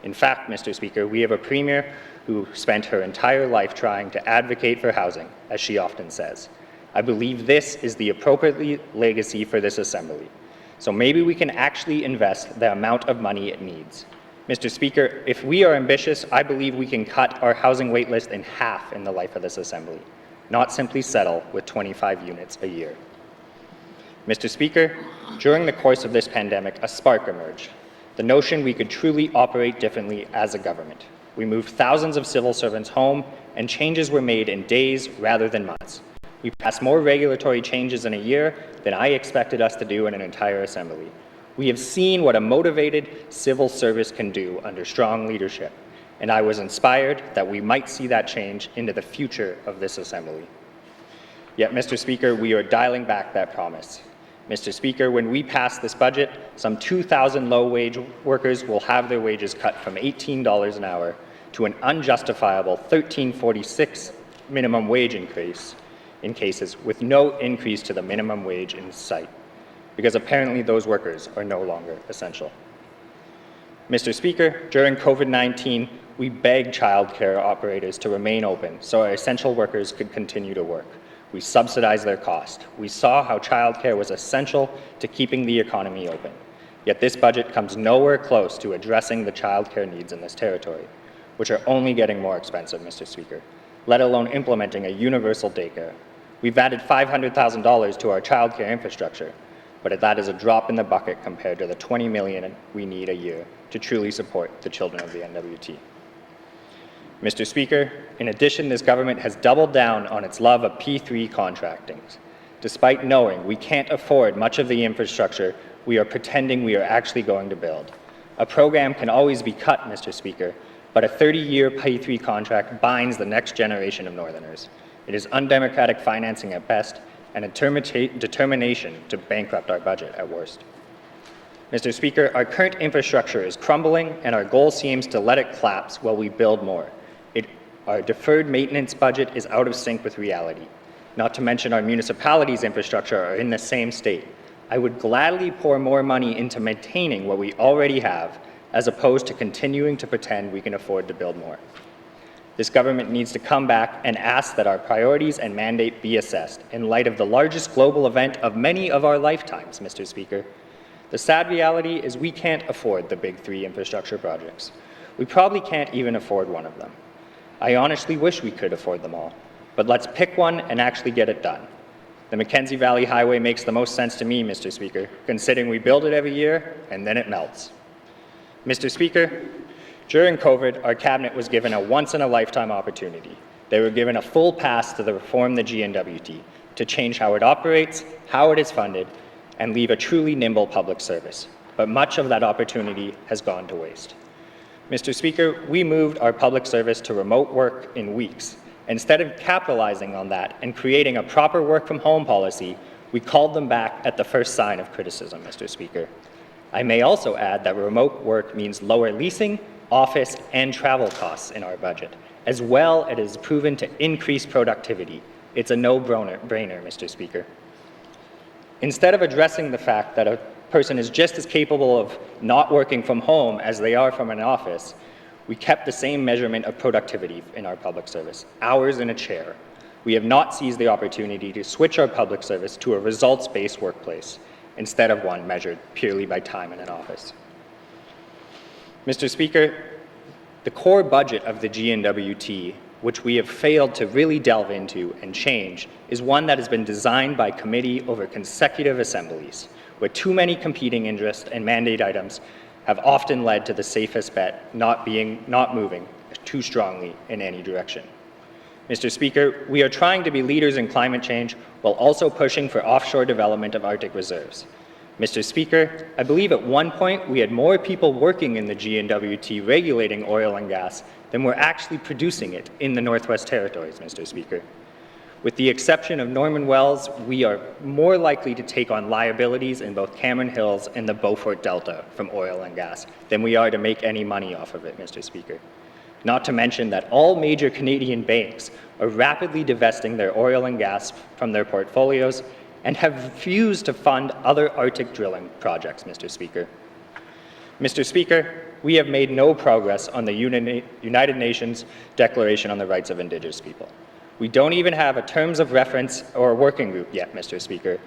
In fact, Mr. Speaker, we have a Premier who spent her entire life trying to advocate for housing, as she often says. I believe this is the appropriate legacy for this Assembly. So maybe we can actually invest the amount of money it needs. Mr. Speaker, if we are ambitious, I believe we can cut our housing wait list in half in the life of this Assembly, not simply settle with 25 units a year. Mr. Speaker, during the course of this pandemic, a spark emerged. The notion we could truly operate differently as a government. We moved thousands of civil servants home, and changes were made in days rather than months. We passed more regulatory changes in a year than I expected us to do in an entire Assembly. We have seen what a motivated civil service can do under strong leadership, and I was inspired that we might see that change into the future of this Assembly. Yet, Mr. Speaker, we are dialing back that promise. Mr. Speaker, when we pass this budget, some 2,000 low-wage workers will have their wages cut from $18 an hour to an unjustifiable $13.46 minimum wage increase in cases with no increase to the minimum wage in sight, because apparently those workers are no longer essential. Mr. Speaker, during COVID-19, we begged childcare operators to remain open so our essential workers could continue to work. We subsidized their cost. We saw how childcare was essential to keeping the economy open. Yet this budget comes nowhere close to addressing the childcare needs in this territory, which are only getting more expensive, Mr. Speaker, let alone implementing a universal daycare. We've added $500,000 to our childcare infrastructure, but that is a drop in the bucket compared to the $20 million we need a year to truly support the children of the N.W.T. Mr. Speaker, in addition, this government has doubled down on its love of P3 contracting. Despite knowing we can't afford much of the infrastructure we are pretending we are actually going to build. A program can always be cut, Mr. Speaker, but a 30-year P3 contract binds the next generation of Northerners. It is undemocratic financing at best and a determination to bankrupt our budget at worst. Mr. Speaker, our current infrastructure is crumbling and our goal seems to let it collapse while we build more. Our deferred maintenance budget is out of sync with reality. Not to mention our municipalities' infrastructure are in the same state. I would gladly pour more money into maintaining what we already have, as opposed to continuing to pretend we can afford to build more. This government needs to come back and ask that our priorities and mandate be assessed in light of the largest global event of many of our lifetimes, Mr. Speaker. The sad reality is we can't afford the big three infrastructure projects. We probably can't even afford one of them. I honestly wish we could afford them all, but let's pick one and actually get it done. The Mackenzie Valley Highway makes the most sense to me, Mr. Speaker, considering we build it every year and then it melts. Mr. Speaker, during COVID, our cabinet was given a once-in-a-lifetime opportunity. They were given a full pass to reform the N.W.T, to change how it operates, how it is funded, and leave a truly nimble public service. But much of that opportunity has gone to waste. Mr. Speaker, we moved our public service to remote work in weeks. Instead of capitalizing on that and creating a proper work-from-home policy, we called them back at the first sign of criticism, Mr. Speaker. I may also add that remote work means lower leasing, office, and travel costs in our budget. As well, it is proven to increase productivity. It's a no-brainer, Mr. Speaker. Instead of addressing the fact that a person is just as capable of not working from home as they are from an office, we kept the same measurement of productivity in our public service, hours in a chair. We have not seized the opportunity to switch our public service to a results-based workplace, instead of one measured purely by time in an office. Mr. Speaker, the core budget of the N.W.T, which we have failed to really delve into and change, is one that has been designed by committee over consecutive assemblies, where too many competing interests and mandate items have often led to the safest bet not moving too strongly in any direction. Mr. Speaker, we are trying to be leaders in climate change while also pushing for offshore development of Arctic reserves. Mr. Speaker, I believe at one point we had more people working in the N.W.T regulating oil and gas than were actually producing it in the Northwest Territories, Mr. Speaker. With the exception of Norman Wells, we are more likely to take on liabilities in both Cameron Hills and the Beaufort Delta from oil and gas than we are to make any money off of it, Mr. Speaker. Not to mention that all major Canadian banks are rapidly divesting their oil and gas from their portfolios and have refused to fund other Arctic drilling projects, Mr. Speaker. Mr. Speaker, we have made no progress on the United Nations Declaration on the Rights of Indigenous People. We don't even have a terms of reference or a working group yet, Mr. Speaker.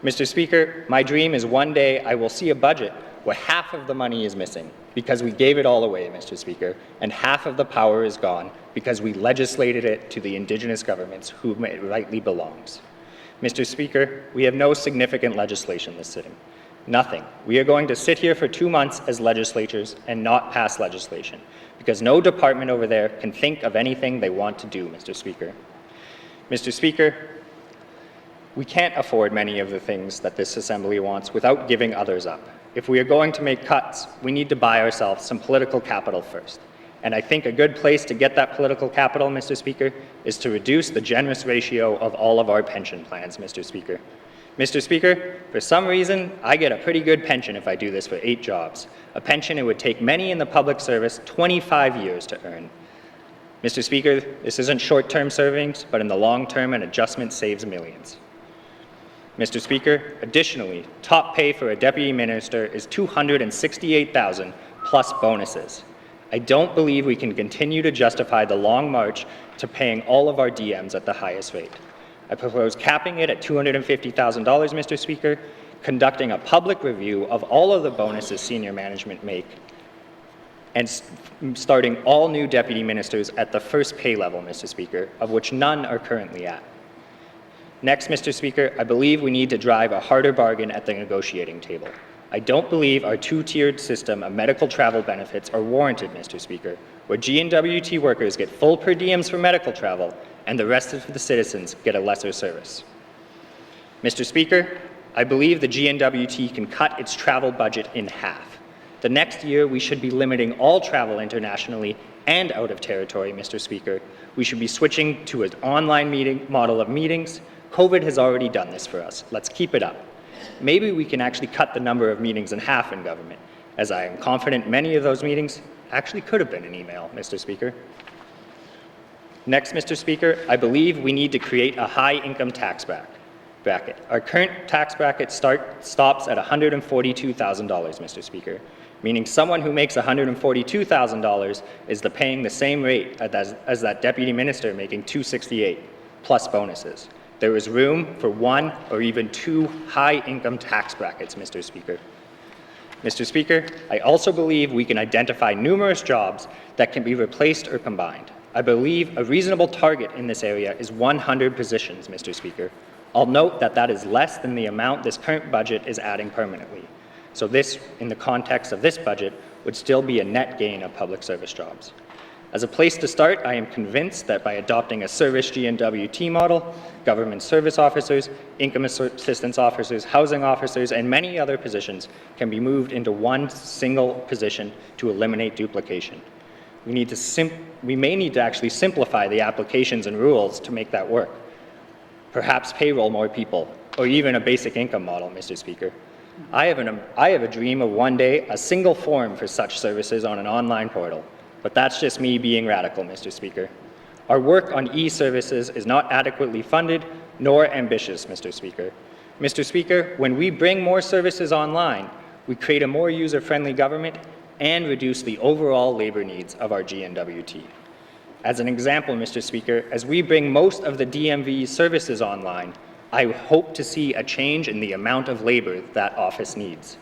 Mr. Speaker, my dream is one day I will see a budget where half of the money is missing because we gave it all away, Mr. Speaker, and half of the power is gone because we legislated it to the Indigenous governments whom it rightly belongs. Mr. Speaker, we have no significant legislation this sitting. Nothing. We are going to sit here for 2 months as legislators and not pass legislation because no department over there can think of anything they want to do, Mr. Speaker. Mr. Speaker, we can't afford many of the things that this Assembly wants without giving others up. If we are going to make cuts, we need to buy ourselves some political capital first. And I think a good place to get that political capital, Mr. Speaker, is to reduce the generous ratio of all of our pension plans, Mr. Speaker. Mr. Speaker, for some reason, I get a pretty good pension if I do this for 8 jobs, a pension it would take many in the public service 25 years to earn. Mr. Speaker, this isn't short-term savings, but in the long term, an adjustment saves millions. Mr. Speaker, additionally, top pay for a deputy minister is $268,000 plus bonuses. I don't believe we can continue to justify the long march to paying all of our DMs at the highest rate. I propose capping it at $250,000, Mr. Speaker, conducting a public review of all of the bonuses senior management make, and starting all new deputy ministers at the first pay level, Mr. Speaker, of which none are currently at. Next, Mr. Speaker, I believe we need to drive a harder bargain at the negotiating table. I don't believe our 2-tiered system of medical travel benefits are warranted, Mr. Speaker, where N.W.T workers get full per diems for medical travel and the rest of the citizens get a lesser service. Mr. Speaker, I believe the N.W.T can cut its travel budget in half. The next year, we should be limiting all travel internationally and out of territory, Mr. Speaker. We should be switching to an online model of meetings. COVID has already done this for us. Let's keep it up. Maybe we can actually cut the number of meetings in half in government, as I am confident many of those meetings actually could have been an email, Mr. Speaker. Next, Mr. Speaker, I believe we need to create a high-income tax bracket. Our current tax bracket stops at $142,000, Mr. Speaker, meaning someone who makes $142,000 is paying the same rate as that deputy minister making $268,000 plus bonuses. There is room for 1 or even 2 high-income tax brackets, Mr. Speaker. Mr. Speaker, I also believe we can identify numerous jobs that can be replaced or combined. I believe a reasonable target in this area is 100 positions, Mr. Speaker. I'll note that that is less than the amount this current budget is adding permanently. So this, in the context of this budget, would still be a net gain of public service jobs. As a place to start, I am convinced that by adopting a service N.W.T model, government service officers, income assistance officers, housing officers, and many other positions can be moved into one single position to eliminate duplication. We may need to actually simplify the applications and rules to make that work. Perhaps payroll more people, or even a basic income model, Mr. Speaker. I have a dream of one day a single form for such services on an online portal. But that's just me being radical, Mr. Speaker. Our work on e-services is not adequately funded nor ambitious, Mr. Speaker. Mr. Speaker, when we bring more services online, we create a more user-friendly government and reduce the overall labor needs of our N.W.T. As an example, Mr. Speaker, as we bring most of the DMV services online, I hope to see a change in the amount of labor that office needs.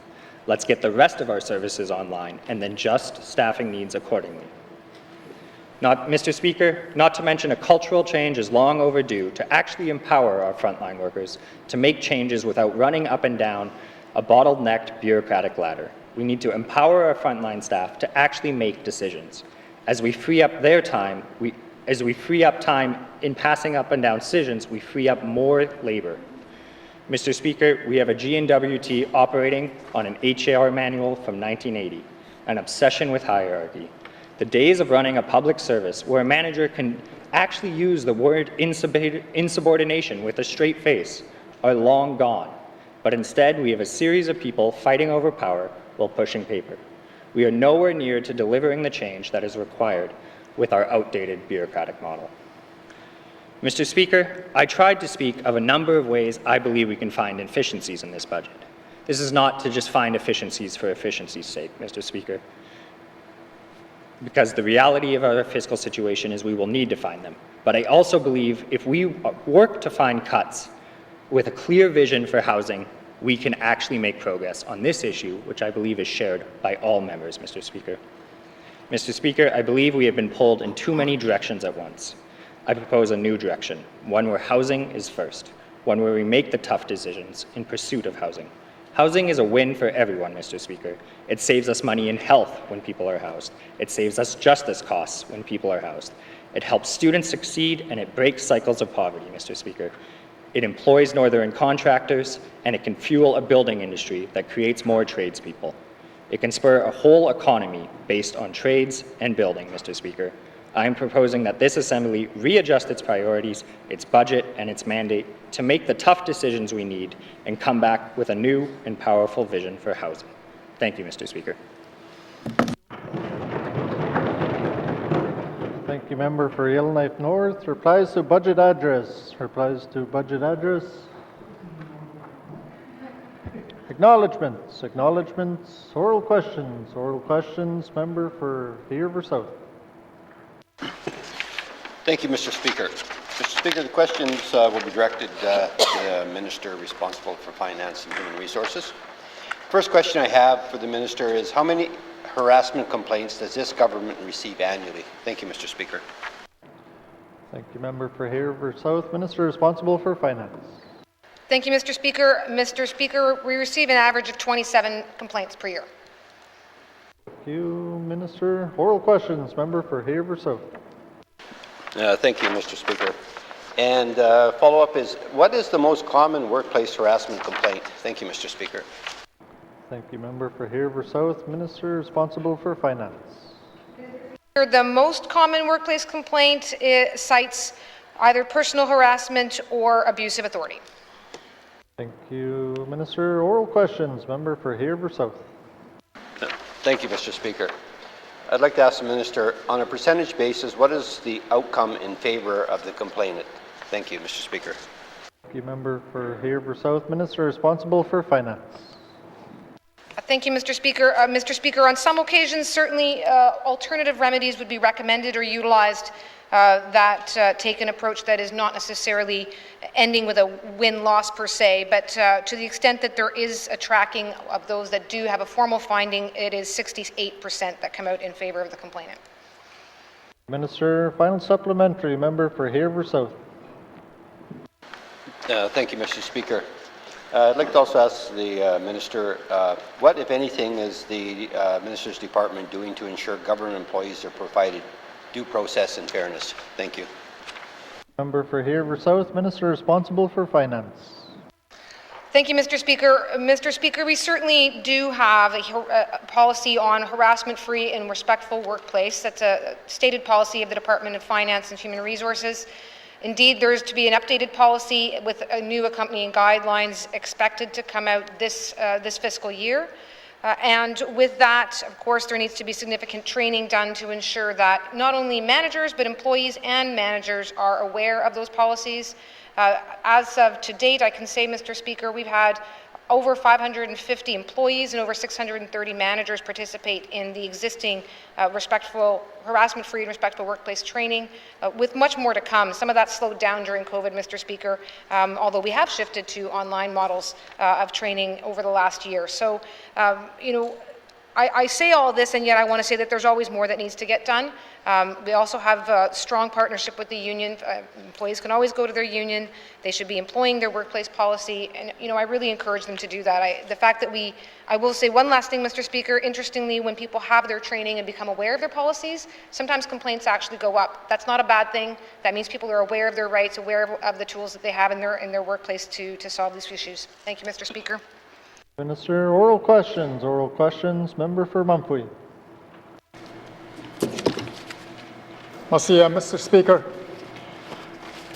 Let's get the rest of our services online and then adjust staffing needs accordingly. Mr. Speaker, not to mention a cultural change is long overdue to actually empower our frontline workers to make changes without running up and down a bottlenecked bureaucratic ladder. We need to empower our frontline staff to actually make decisions. As we free up their time, as we free up time in passing up and down decisions, we free up more labor. Mr. Speaker, we have a N.W.T operating on an HR manual from 1980, an obsession with hierarchy. The days of running a public service where a manager can actually use the word insubordination with a straight face are long gone, but instead we have a series of people fighting over power while pushing paper. We are nowhere near to delivering the change that is required with our outdated bureaucratic model. Mr. Speaker, I tried to speak of a number of ways I believe we can find efficiencies in this budget. This is not to just find efficiencies for efficiency's sake, Mr. Speaker, because the reality of our fiscal situation is we will need to find them. But I also believe if we work to find cuts with a clear vision for housing, we can actually make progress on this issue, which I believe is shared by all members, Mr. Speaker. Mr. Speaker, I believe we have been pulled in too many directions at once. I propose a new direction, one where housing is first, one where we make the tough decisions in pursuit of housing. Housing is a win for everyone, Mr. Speaker. It saves us money in health when people are housed. It saves us justice costs when people are housed. It helps students succeed, and it breaks cycles of poverty, Mr. Speaker. It employs northern contractors, and it can fuel a building industry that creates more tradespeople. It can spur a whole economy based on trades and building, Mr. Speaker. I am proposing that this Assembly readjust its priorities, its budget, and its mandate to make the tough decisions we need and come back with a new and powerful vision for housing. Thank you, Mr. Speaker. Thank you, member for Yellowknife North. Replies to budget address. Replies to budget address. Acknowledgements. Acknowledgements. Oral questions. Oral questions. Member for Heber South. Thank you, Mr. Speaker. Mr. Speaker, the questions will be directed to the Minister responsible for Finance and Human Resources. First question I have for the Minister is, how many harassment complaints does this government receive annually? Thank you, Mr. Speaker. Thank you, member for Heber South. Minister responsible for Finance. Thank you, Mr. Speaker. Mr. Speaker, we receive an average of 27 complaints per year. Thank you, Minister. Oral questions. Member for Heber South. Thank you, Mr. Speaker. And follow-up is, what is the most common workplace harassment complaint? Thank you, Mr. Speaker. Thank you, member for Heber South. Minister responsible for Finance. The most common workplace complaint cites either personal harassment or abuse of authority. Thank you, Minister. Oral questions. Member for Heber South. Thank you, Mr. Speaker. I'd like to ask the Minister, on a percentage basis, what is the outcome in favor of the complainant? Thank you, Mr. Speaker. Thank you, member for Heber South. Minister responsible for Finance. Thank you, Mr. Speaker. Mr. Speaker, on some occasions, certainly alternative remedies would be recommended or utilized that take an approach that is not necessarily ending with a win-loss per se, but to the extent that there is a tracking of those that do have a formal finding, it is 68% that come out in favor of the complainant. Minister, final supplementary. Member for Heber South. Thank you, Mr. Speaker. I'd like to also ask the Minister, what, if anything, is the Minister's Department doing to ensure government employees are provided due process and fairness? Thank you. Member for Heber South. Minister responsible for Finance. Thank you, Mr. Speaker. Mr. Speaker, we certainly do have a policy on harassment-free and respectful workplace. That's a stated policy of the Department of Finance and Human Resources. Indeed, there is to be an updated policy with a new accompanying guidelines expected to come out this fiscal year. And with that, of course, there needs to be significant training done to ensure that not only managers, but employees and managers are aware of those policies. As of to date, I can say, Mr. Speaker, we've had over 550 employees and over 630 managers participate in the existing harassment-free and respectful workplace training, with much more to come. Some of that slowed down during COVID, Mr. Speaker, although we have shifted to online models of training over the last year. So, you know, I say all this, and yet I want to say that there's always more that needs to get done. We also have a strong partnership with the union. Employees can always go to their union. They should be employing their workplace policy, and you know, I really encourage them to do that. The fact that I will say one last thing, Mr. Speaker. Interestingly, when people have their training and become aware of their policies, sometimes complaints actually go up. That's not a bad thing. That means people are aware of their rights, aware of the tools that they have in their workplace to solve these issues. Thank you, Mr. Speaker. Minister, oral questions. Oral questions. Member for Mumfwee. Mr. Speaker.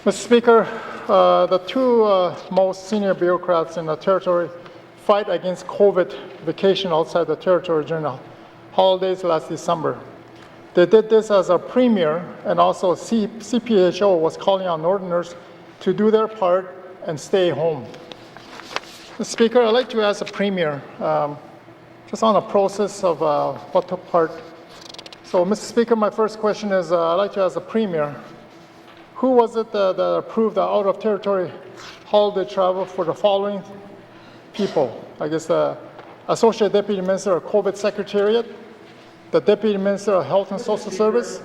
Mr. Speaker, the two most senior bureaucrats in the territory fight against COVID vacation outside the territory during the holidays last December. They did this as a premier, and also CPHO was calling on Northerners to do their part and stay home. Mr. Speaker, I'd like to ask the Premier just on the process of what took part. So, Mr. Speaker, my first question is I'd like to ask the Premier, who was it that approved the out-of-territory holiday travel for the following people? I guess the Associate Deputy Minister of COVID Secretariat, the Deputy Minister of Health and Social Service.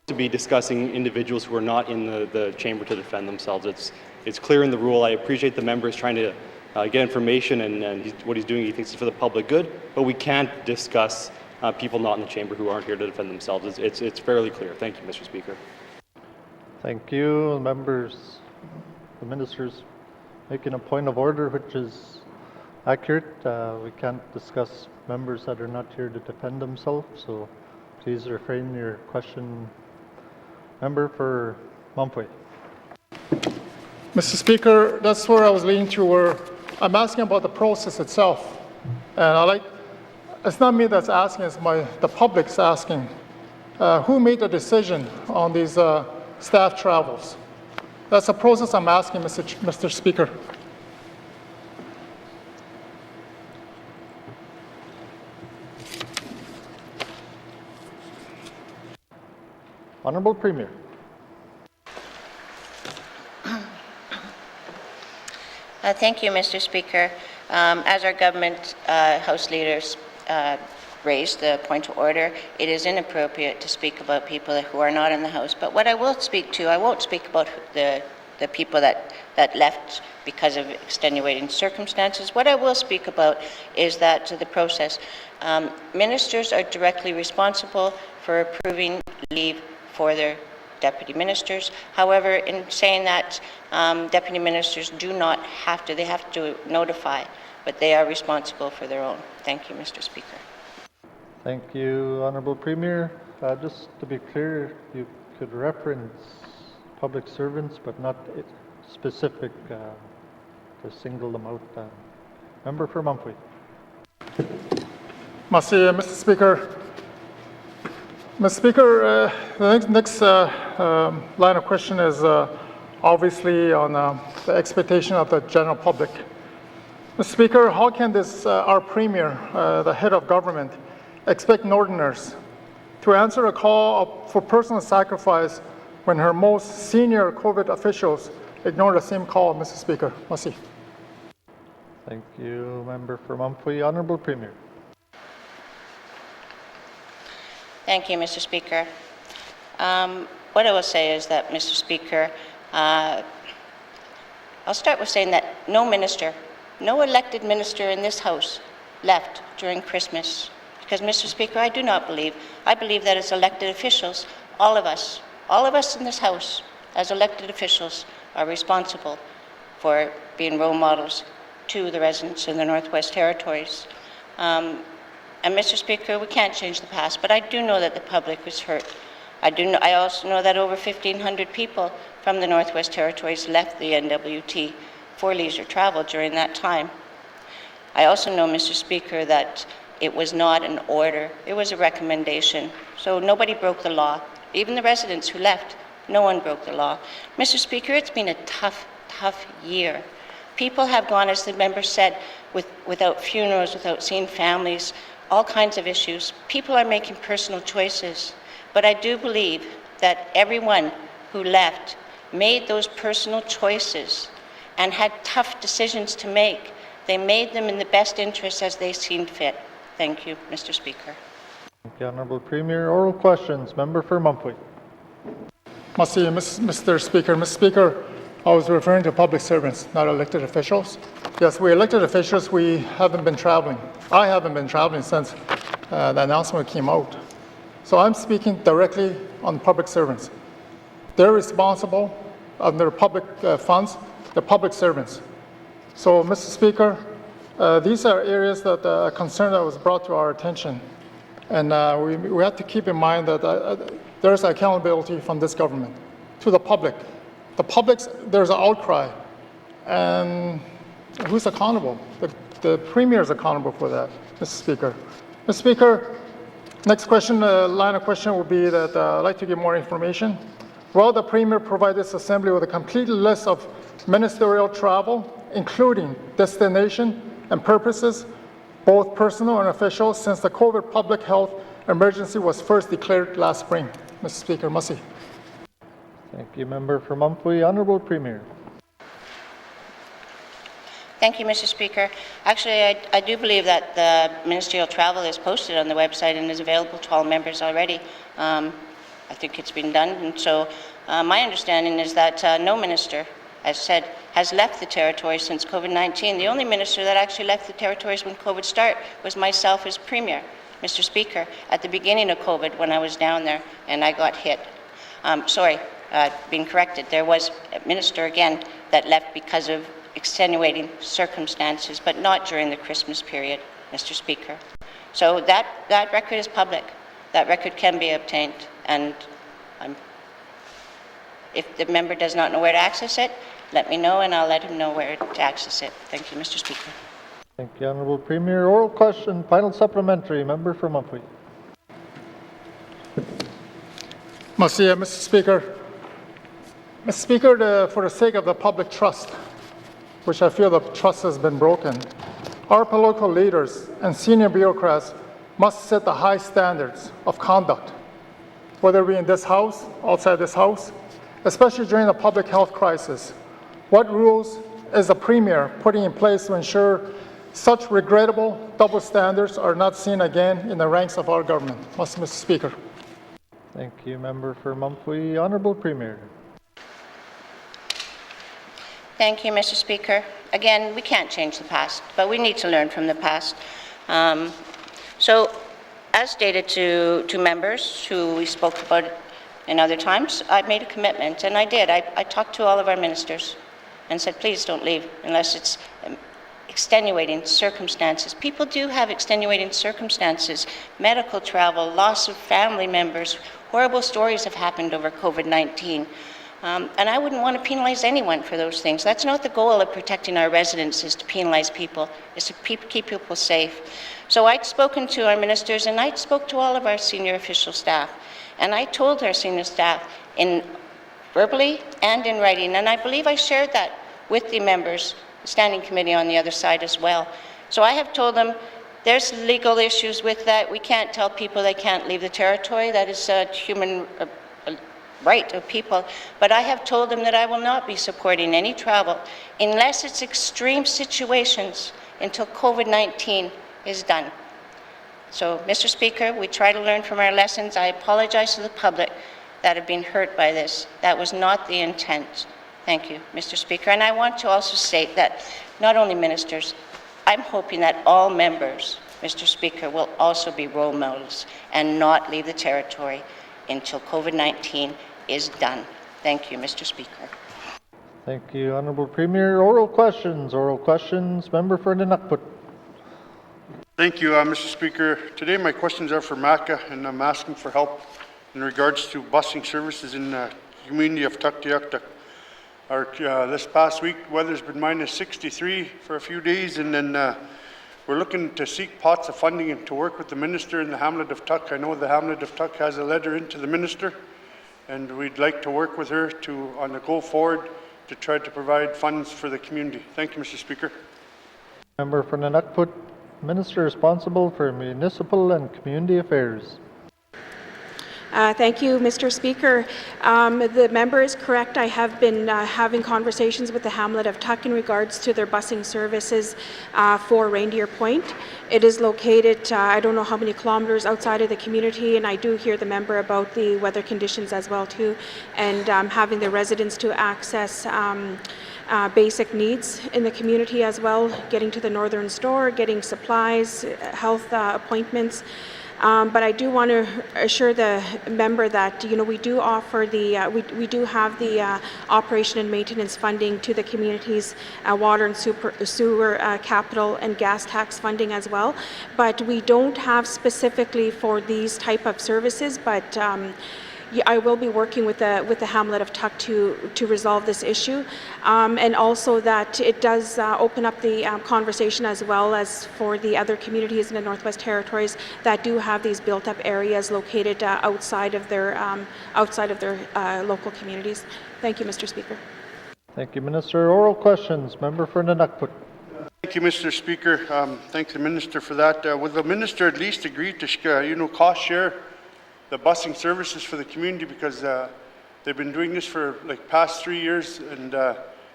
To be discussing individuals who are not in the chamber to defend themselves. It's clear in the rule. I appreciate the members trying to get information and what he's doing, he thinks is for the public good, but we can't discuss people not in the chamber who aren't here to defend themselves. It's fairly clear. Thank you, Mr. Speaker. Thank you, members. The minister's making a point of order, which is accurate. We can't discuss members that are not here to defend themselves, so please refrain your question. Member for Mumfway. Mr. Speaker, that's where I was leading to, where I'm asking about the process itself. And it's not me that's asking, it's the public's asking. Who made the decision on these staff travels? That's the process I'm asking, Mr. Speaker. Honorable Premier. Thank you, Mr. Speaker. As our government House leaders raised the point of order, it is inappropriate to speak about people who are not in the House. But what I will speak to, I won't speak about the people that left because of extenuating circumstances. What I will speak about is that the process. Ministers are directly responsible for approving leave for their deputy ministers. However, in saying that, deputy ministers do not have to, they have to notify, but they are responsible for their own. Thank you, Mr. Speaker. Thank you, Honorable Premier. Just to be clear, you could reference public servants, but not specific to single them out. Member for Mumfway. Merci, Mr. Speaker. Mr. Speaker, the next line of question is obviously on the expectation of the general public. Mr. Speaker, how can our Premier, the head of government, expect Northerners to answer a call for personal sacrifice when her most senior COVID officials ignore the same call, Mr. Speaker? Merci. Thank you, Member for Mumfway. Honorable Premier. Thank you, Mr. Speaker. What I will say is that, Mr. Speaker, I'll start with saying that no minister, no elected minister in this House left during Christmas. Because, Mr. Speaker, I do not believe. I believe that as elected officials, all of us in this House, as elected officials, are responsible for being role models to the residents in the Northwest Territories. And Mr. Speaker, we can't change the past, but I do know that the public was hurt. I also know that over 1,500 people from the Northwest Territories left the N.W.T. for leisure travel during that time. I also know, Mr. Speaker, that it was not an order, it was a recommendation. So nobody broke the law. Even the residents who left, no one broke the law. Mr. Speaker, it's been a tough year. People have gone, as the member said, without funerals, without seeing families, all kinds of issues. People are making personal choices. But I do believe that everyone who left made those personal choices and had tough decisions to make. They made them in the best interest as they seemed fit. Thank you, Mr. Speaker. Thank you, Honorable Premier. Oral questions. Member for Mumfway. Merci, Mr. Speaker. Mr. Speaker, I was referring to public servants, not elected officials. Yes, we elected officials, we haven't been traveling. I haven't been traveling since the announcement came out. So I'm speaking directly on public servants. They're responsible under public funds, the public servants. So, Mr. Speaker, these are areas that a concern that was brought to our attention. And we have to keep in mind that there's accountability from this government to the public. The public's, there's an outcry. And who's accountable? The Premier is accountable for that, Mr. Speaker. Mr. Speaker, next question, line of question would be that I'd like to get more information. Will the Premier provide this Assembly with a complete list of ministerial travel, including destination and purposes, both personal and official, since the COVID public health emergency was first declared last spring? Mr. Speaker. Mussey. Thank you, Member for Mumphrey. Honourable Premier. Thank you, Mr. Speaker. Actually, I do believe that the ministerial travel is posted on the website and is available to all members already. I think it's been done, and so my understanding is that no minister, as said, has left the territory since COVID-19. The only minister that actually left the territories when COVID started was myself as Premier, Mr. Speaker, at the beginning of COVID when I was down there and I got hit. Being corrected, there was a minister again that left because of extenuating circumstances, but not during the Christmas period, Mr. Speaker. So that record is public. That record can be obtained, and if the member does not know where to access it, let me know and I'll let him know where to access it. Thank you, Mr. Speaker. Thank you, Honourable Premier. Oral question, final supplementary. Member for Mumphrey. Mr. Speaker. Mr. Speaker, for the sake of the public trust, which I feel the trust has been broken, our political leaders and senior bureaucrats must set the high standards of conduct, whether we in this House, outside this House, especially during the public health crisis. What rules is the Premier putting in place to ensure such regrettable double standards are not seen again in the ranks of our government? Mr. Speaker. Thank you, Member for Mumphrey. Honourable Premier. Thank you, Mr. Speaker. Again, we can't change the past, but we need to learn from the past. So, as stated to members who we spoke about in other times, I made a commitment, and I did. I talked to all of our ministers and said, please don't leave unless it's extenuating circumstances. People do have extenuating circumstances, medical travel, loss of family members. Horrible stories have happened over COVID-19. And I wouldn't want to penalize anyone for those things. That's not the goal of protecting our residents, is to penalize people, is to keep people safe. So I'd spoken to our ministers and I spoke to all of our senior official staff. And I told our senior staff in verbally and in writing, and I believe I shared that with the members, the standing committee on the other side as well. So I have told them there's legal issues with that. We can't tell people they can't leave the territory. That is a human right of people, but I have told them that I will not be supporting any travel unless it's extreme situations until COVID-19 is done. So, Mr. Speaker, we try to learn from our lessons. I apologize to the public that have been hurt by this. That was not the intent. Thank you, Mr. Speaker. And I want to also state that not only ministers, I'm hoping that all members, Mr. Speaker, will also be role models and not leave the territory until COVID-19 is done. Thank you, Mr. Speaker. Thank you, Honourable Premier. Oral questions. Oral questions. Member for N.W.T. Thank you, Mr. Speaker. Today my questions are for Maka, and I'm asking for help in regards to busing services in the community of Tuktoyaktuk. This past week, weather's been minus 63 for a few days, and then we're looking to seek pots of funding and to work with the minister in the hamlet of Tuk. I know the hamlet of Tuk has a letter into the minister, and we'd like to work with her on the go forward to try to provide funds for the community. Thank you, Mr. Speaker. Member for N.W.T. Minister responsible for municipal and community affairs. Thank you, Mr. Speaker. The member is correct. I have been having conversations with the hamlet of Tuk in regards to their busing services for Reindeer Point. It is located, I don't know how many kilometers outside of the community, and I do hear the member about the weather conditions as well too, and having the residents to access basic needs in the community as well, getting to the northern store, getting supplies, health appointments. But I do want to assure the member that we do offer we do have the operation and maintenance funding to the community's water and sewer capital and gas tax funding as well. But we don't have specifically for these type of services. But I will be working with the hamlet of Tuk to resolve this issue, and also that it does open up the conversation as well as for the other communities in the Northwest Territories that do have these built-up areas located outside of their local communities. Thank you, Mr. Speaker. Thank you, Minister. Oral questions. Member for N.W.T. Thank you, Mr. Speaker. Thank the Minister for that. Will the Minister at least agree to cost share the busing services for the community, because they've been doing this for like past 3 years, and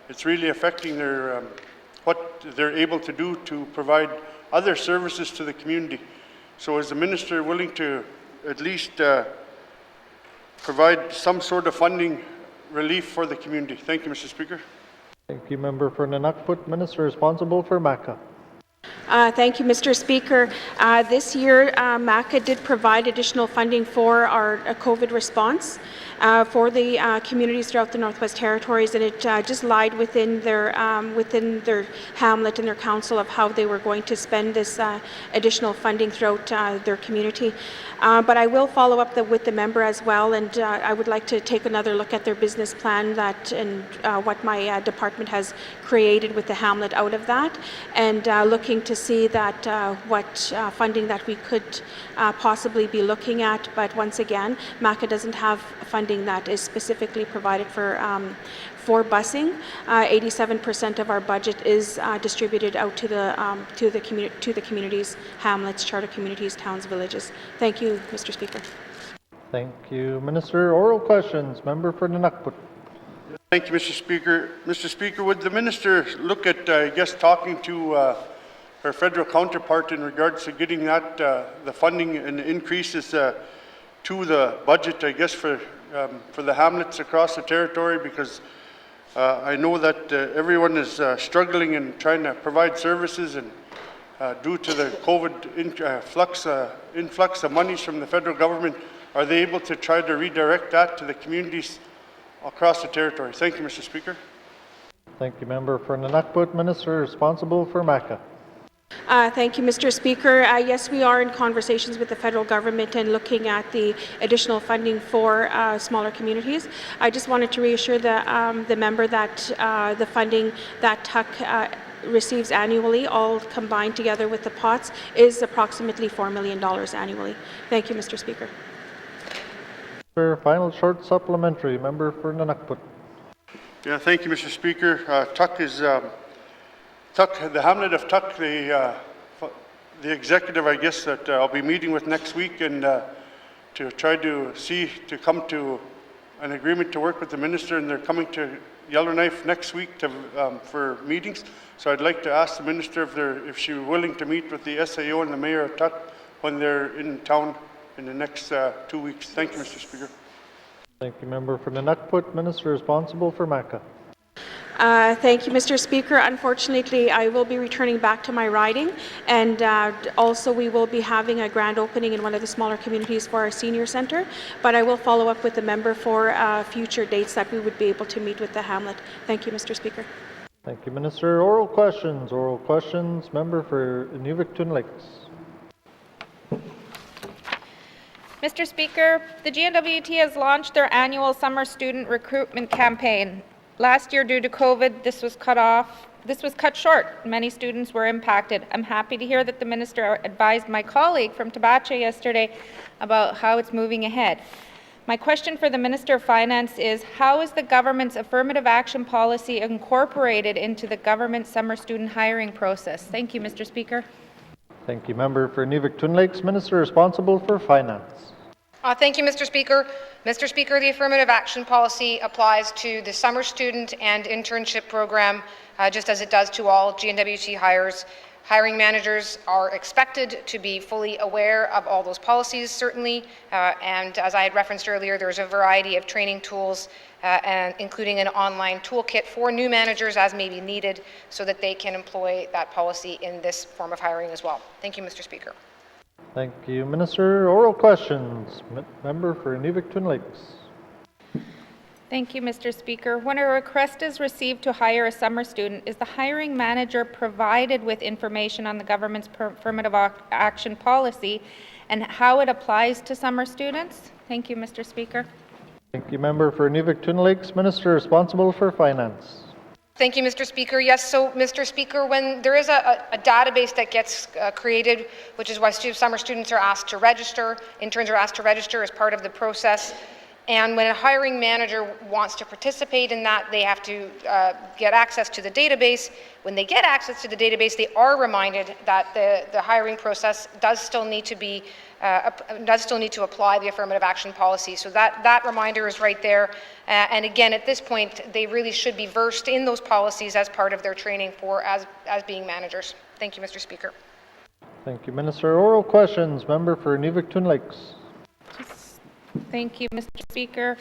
it's really affecting their what they're able to do to provide other services to the community. So is the minister willing to at least provide some sort of funding relief for the community? Thank you, Mr. Speaker. Thank you, Member for N.W.T. Minister responsible for MACA. Thank you, Mr. Speaker. This year, MACA did provide additional funding for our COVID response for the communities throughout the Northwest Territories, and it just lied within their hamlet and their council of how they were going to spend this additional funding throughout their community. But I will follow up with the member as well, and I would like to take another look at their business plan and what my department has created with the hamlet out of that, and looking to see that what funding that we could possibly be looking at. But once again, MACA doesn't have funding that is specifically provided for busing. 87% of our budget is distributed out to the communities, hamlets, charter communities, towns, villages. Thank you, Mr. Speaker. Thank you, Minister. Oral questions. Member for N.W.T. Thank you, Mr. Speaker. Mr. Speaker, would the minister look at, I guess, talking to her federal counterpart in regards to getting that the funding and increases to the budget, I guess, for the hamlets across the territory, because I know that everyone is struggling and trying to provide services, and due to the COVID influx of monies from the federal government, are they able to try to redirect that to the communities across the territory? Thank you, Mr. Speaker. Thank you, Member for N.W.T. Minister responsible for MACA. Thank you, Mr. Speaker. Yes, we are in conversations with the federal government and looking at the additional funding for smaller communities. I just wanted to reassure the member that the funding that TUC receives annually, all combined together with the pots, is approximately $4 million annually. Thank you, Mr. Speaker. For final short supplementary, Member for N.W.T. Yeah, thank you, Mr. Speaker. TUC is the hamlet of TUC, the executive, I guess, that I'll be meeting with next week, and to try to come to an agreement to work with the minister, and they're coming to Yellowknife next week for meetings. So I'd like to ask the minister if she's willing to meet with the SAO and the mayor of TUC when they're in town in the next 2 weeks. Thank you, Mr. Speaker. Thank you, Member for N.W.T. Minister responsible for MACA. Thank you, Mr. Speaker. Unfortunately, I will be returning back to my riding, and also we will be having a grand opening in one of the smaller communities for our senior centre, but I will follow up with the member for future dates that we would be able to meet with the hamlet. Thank you, Mr. Speaker. Thank you, Minister. Oral questions. Oral questions. Member for N.W.T. Lakes. Mr. Speaker, the N.W.T has launched their annual summer student recruitment campaign. Last year, due to COVID, this was cut short. Many students were impacted. I'm happy to hear that the minister advised my colleague from Tabache yesterday about how it's moving ahead. My question for the Minister of Finance is, how is the government's affirmative action policy incorporated into the government summer student hiring process? Thank you, Mr. Speaker. Thank you, Member for N.W.T. Lakes. Minister responsible for Finance. Thank you, Mr. Speaker. Mr. Speaker, the affirmative action policy applies to the summer student and internship program, just as it does to all N.W.T hires. Hiring managers are expected to be fully aware of all those policies, certainly, and as I had referenced earlier, there's a variety of training tools, and including an online toolkit for new managers as may be needed, so that they can employ that policy in this form of hiring as well. Thank you, Mr. Speaker. Thank you, Minister. Oral questions. Member for N.W.T. Lakes. Thank you, Mr. Speaker. When a request is received to hire a summer student, is the hiring manager provided with information on the government's affirmative action policy and how it applies to summer students? Thank you, Mr. Speaker. Thank you, Member for N.W.T. Lakes. Minister responsible for Finance. Thank you, Mr. Speaker. Yes, so, Mr. Speaker, when there is a database that gets created, which is why summer students are asked to register, interns are asked to register as part of the process, And when a hiring manager wants to participate in that, they have to get access to the database. When they get access to the database, they are reminded that the hiring process does still need to be apply the affirmative action policy. So that reminder is right there. And again, at this point, they really should be versed in those policies as part of their training as being managers. Thank you, Mr. Speaker. Thank you, Minister. Oral questions. Member for Nuvik-Twin Lakes. Thank you, Mr. Speaker.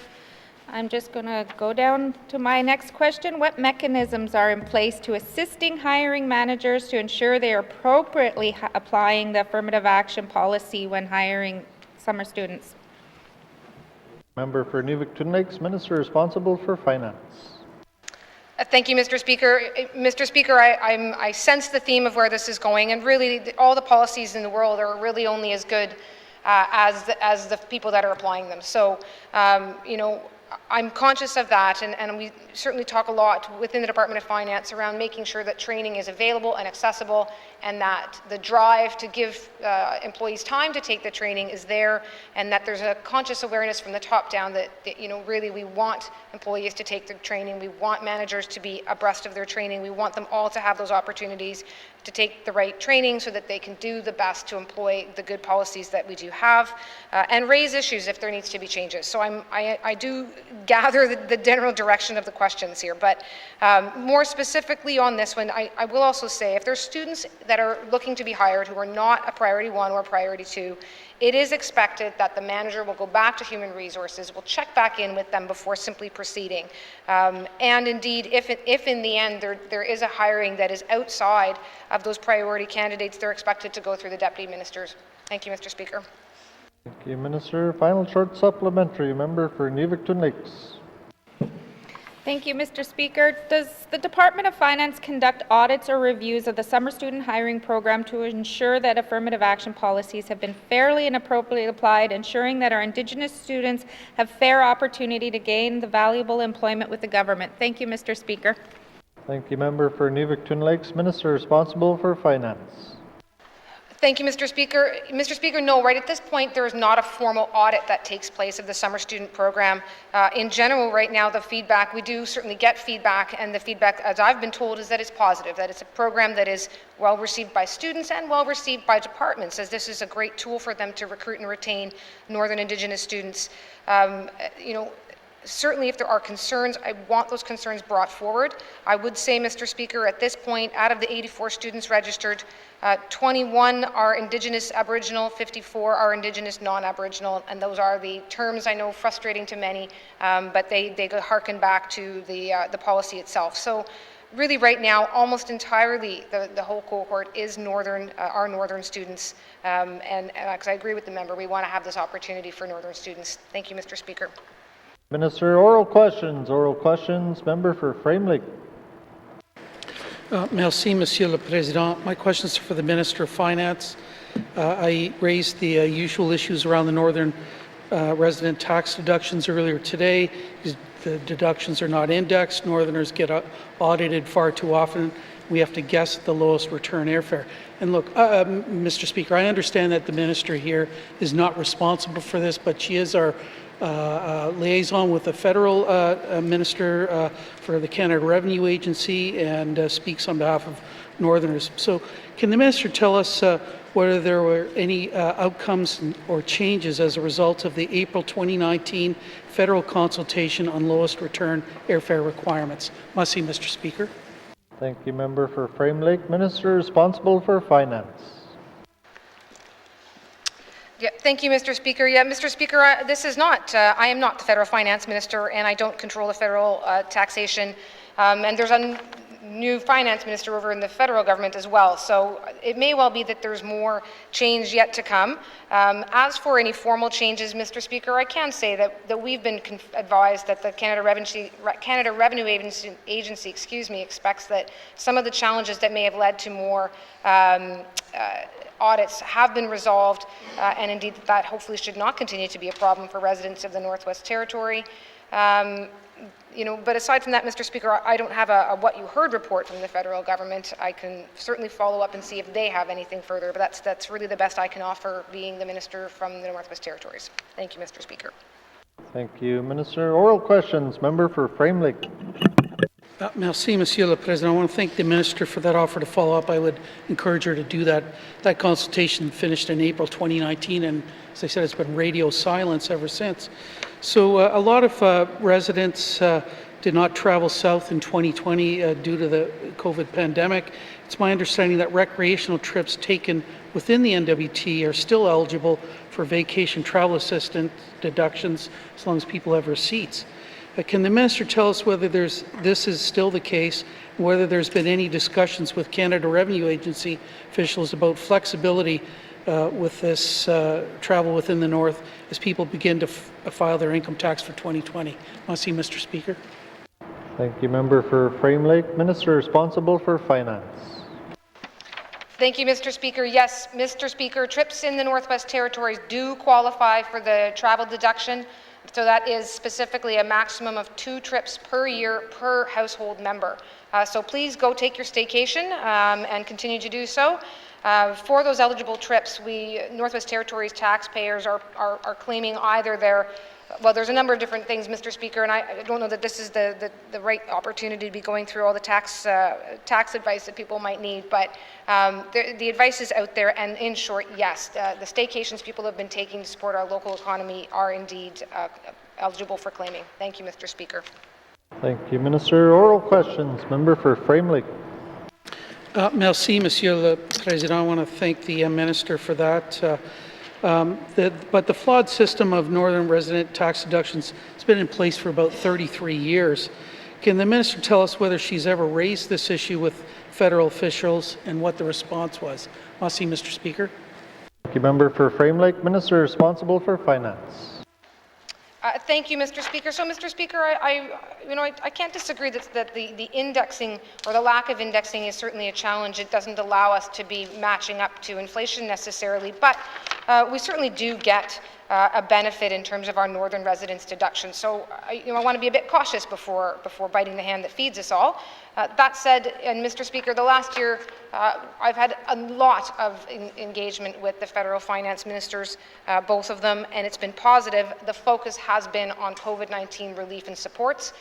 I'm just going to go down to my next question. What mechanisms are in place to assisting hiring managers to ensure they are appropriately applying the affirmative action policy when hiring summer students? Member for Nuvik-Twin Lakes, Minister responsible for Finance. Thank you, Mr. Speaker. Mr. Speaker, I sense the theme of where this is going, and really all the policies in the world are really only as good as the people that are applying them. So, you know, I'm conscious of that, and we certainly talk a lot within the Department of Finance around making sure that training is available and accessible, and that the drive to give employees time to take the training is there, and that there's a conscious awareness from the top down that you know, really we want employees to take the training, we want managers to be abreast of their training, we want them all to have those opportunities to take the right training so that they can do the best to employ the good policies that we do have, and raise issues if there needs to be changes. So I do gather the general direction of the questions here, but more specifically on this one, I will also say if there's students that are looking to be hired who are not a priority 1 or a priority 2, it is expected that the manager will go back to human resources, will check back in with them before simply proceeding. And indeed, if in the end there is a hiring that is outside of those priority candidates, they're expected to go through the deputy ministers. Thank you, Mr. Speaker. Thank you, Minister. Final short supplementary. Member for Nuvik-Twin Lakes. Thank you, Mr. Speaker. Does the Department of Finance conduct audits or reviews of the summer student hiring program to ensure that affirmative action policies have been fairly and appropriately applied, ensuring that our Indigenous students have fair opportunity to gain the valuable employment with the government? Thank you, Mr. Speaker. Thank you, Member for Nuvik-Twin Lakes. Minister responsible for Finance. Thank you, Mr. Speaker. Mr. Speaker, no, right at this point, there is not a formal audit that takes place of the summer student program. In general, right now, the feedback, we do certainly get feedback, and the feedback, as I've been told, is that it's positive, that it's a program that is well received by students and well received by departments, as this is a great tool for them to recruit and retain Northern Indigenous students. You know, certainly if there are concerns, I want those concerns brought forward. I would say, Mr. Speaker, at this point, out of the 84 students registered, 21 are Indigenous Aboriginal, 54 are Indigenous non-Aboriginal, and those are the terms I know frustrating to many, but they harken back to the policy itself. So really right now, almost entirely the whole cohort is our Northern students, and because I agree with the member, we want to have this opportunity for Northern students. Thank you, Mr. Speaker. Minister, oral questions. Oral questions. Member for Frame Lake. Merci, Monsieur le Président. My questions are for the Minister of Finance. I raised the usual issues around the Northern resident tax deductions earlier today. The deductions are not indexed. Northerners get audited far too often. We have to guess at the lowest return airfare. And look, Mr. Speaker, I understand that the Minister here is not responsible for this, but she is our liaison with the federal minister for the Canada Revenue Agency and speaks on behalf of Northerners. So can the minister tell us whether there were any outcomes or changes as a result of the April 2019 federal consultation on lowest return airfare requirements? Merci, Mr. Speaker. Thank you, Member for Frame Lake. Minister responsible for Finance. Yeah, thank you, Mr. Speaker. Yeah, Mr. Speaker, this is not, I am not the federal finance minister, and I don't control the federal taxation. And there's a new finance minister over in the federal government as well. So it may well be that there's more change yet to come. As for any formal changes, Mr. Speaker, I can say that we've been advised that the Canada Revenue Agency, expects that some of the challenges that may have led to more audits have been resolved, and indeed that hopefully should not continue to be a problem for residents of the Northwest Territory. You know, but aside from that, Mr. Speaker, I don't have a what you heard report from the federal government. I can certainly follow up and see if they have anything further, but that's really the best I can offer, being the minister from the Northwest Territories. Thank you, Mr. Speaker. Thank you, Minister. Oral questions. Member for Frame Lake. Merci, Monsieur le Président. I want to thank the Minister for that offer to follow up. I would encourage her to do that. That consultation finished in April 2019, and as I said, it's been radio silence ever since. So a lot of residents did not travel south in 2020 due to the COVID pandemic. It's my understanding that recreational trips taken within the N.W.T are still eligible for vacation travel assistance deductions as long as people have receipts. Can the Minister tell us whether this is still the case, and whether there's been any discussions with Canada Revenue Agency officials about flexibility with this travel within the North as people begin to file their income tax for 2020? Merci, Mr. Speaker. Thank you, Member for Frame Lake. Minister responsible for Finance. Thank you, Mr. Speaker. Yes, Mr. Speaker, trips in the Northwest Territories do qualify for the travel deduction. So that is specifically a maximum of 2 trips per year per household member. So please go take your staycation and continue to do so. For those eligible trips, Northwest Territories taxpayers are claiming either their, well, there's a number of different things, Mr. Speaker, and I don't know that this is the right opportunity to be going through all the tax advice that people might need, but the advice is out there, and in short, yes, the staycations people have been taking to support our local economy are indeed eligible for claiming. Thank you, Mr. Speaker. Thank you, Minister. Oral questions. Member for Frame Lake. Merci, Monsieur le Président. I want to thank the Minister for that. But the flawed system of northern resident tax deductions has been in place for about 33 years. Can the Minister tell us whether she's ever raised this issue with federal officials and what the response was? Merci, Mr. Speaker. Thank you, Member for Frame Lake. Minister responsible for Finance. Thank you, Mr. Speaker. So, Mr. Speaker, I can't disagree that the indexing or the lack of indexing is certainly a challenge. It doesn't allow us to be matching up to inflation necessarily, but we certainly do get a benefit in terms of our northern residents deduction. So, I want to be a bit cautious before biting the hand that feeds us all. That said, and Mr. Speaker, the last year I've had a lot of engagement with the federal finance ministers, both of them, and it's been positive. The focus has been on COVID-19 relief and supports.